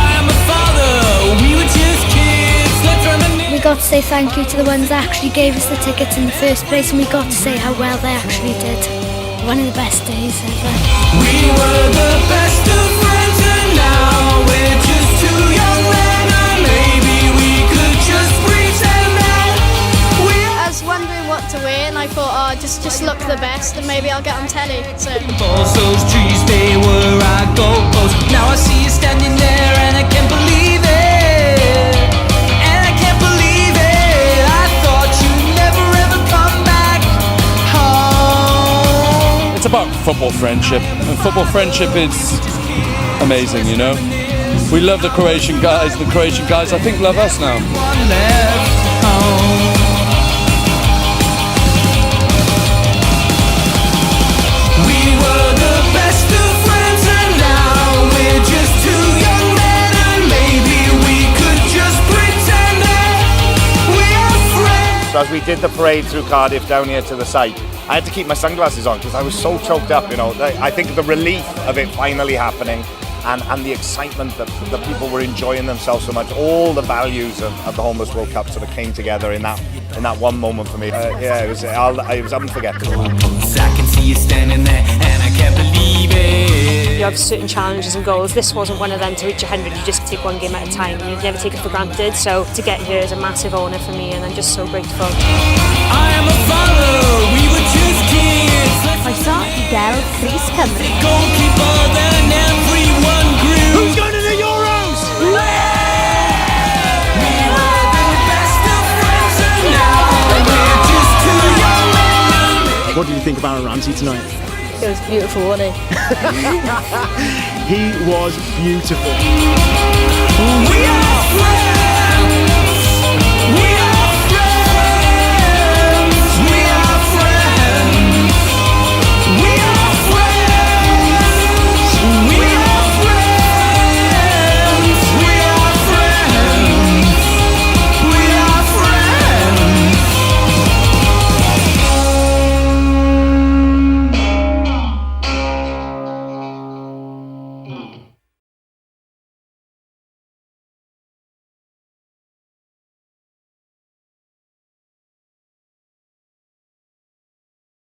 I am a father, we were just kids, let's reminisce. We got to say thank you to the ones that actually gave us the tickets in the first place, and we got to say how well they actually did. One of the best days ever. We were the best of friends and now we're just two young men, and maybe we could just pretend that we I was wondering what to wear and I thought, oh, just look the best and maybe I'll get on telly. So those trees, they were our goalposts. Now I see you standing there and I can't believe it. And I can't believe it. I thought you'd never ever come back home. It's about football friendship, and football friendship is amazing, you know. We love the Croatian guys I think love us now. One left home. We were the best of friends and now we're just two young men, and maybe we could just pretend that we are friends. So as we did the parade through Cardiff down here to the site, I had to keep my sunglasses on because I was so choked up, you know. I think the relief of it finally happening and the excitement that the people were enjoying themselves so much, all the values of the Homeless World Cup sort of came together in that one moment for me. Yeah, it was unforgettable. I can see you standing there and I can't believe it. You have certain challenges and goals. This wasn't one of them. To reach 100, you just take one game at a time. You never take it for granted. So to get here is a massive honour for me, and I'm just so grateful. I am a father, we were just kids. Croeso i gael Pris Cymru. Goalkeeper, then everyone grew. Who's going to the Euros? We were the best of friends and now we're just two young men. What did you think of Aaron Ramsey tonight? it was beautiful, wasn't it? He was beautiful.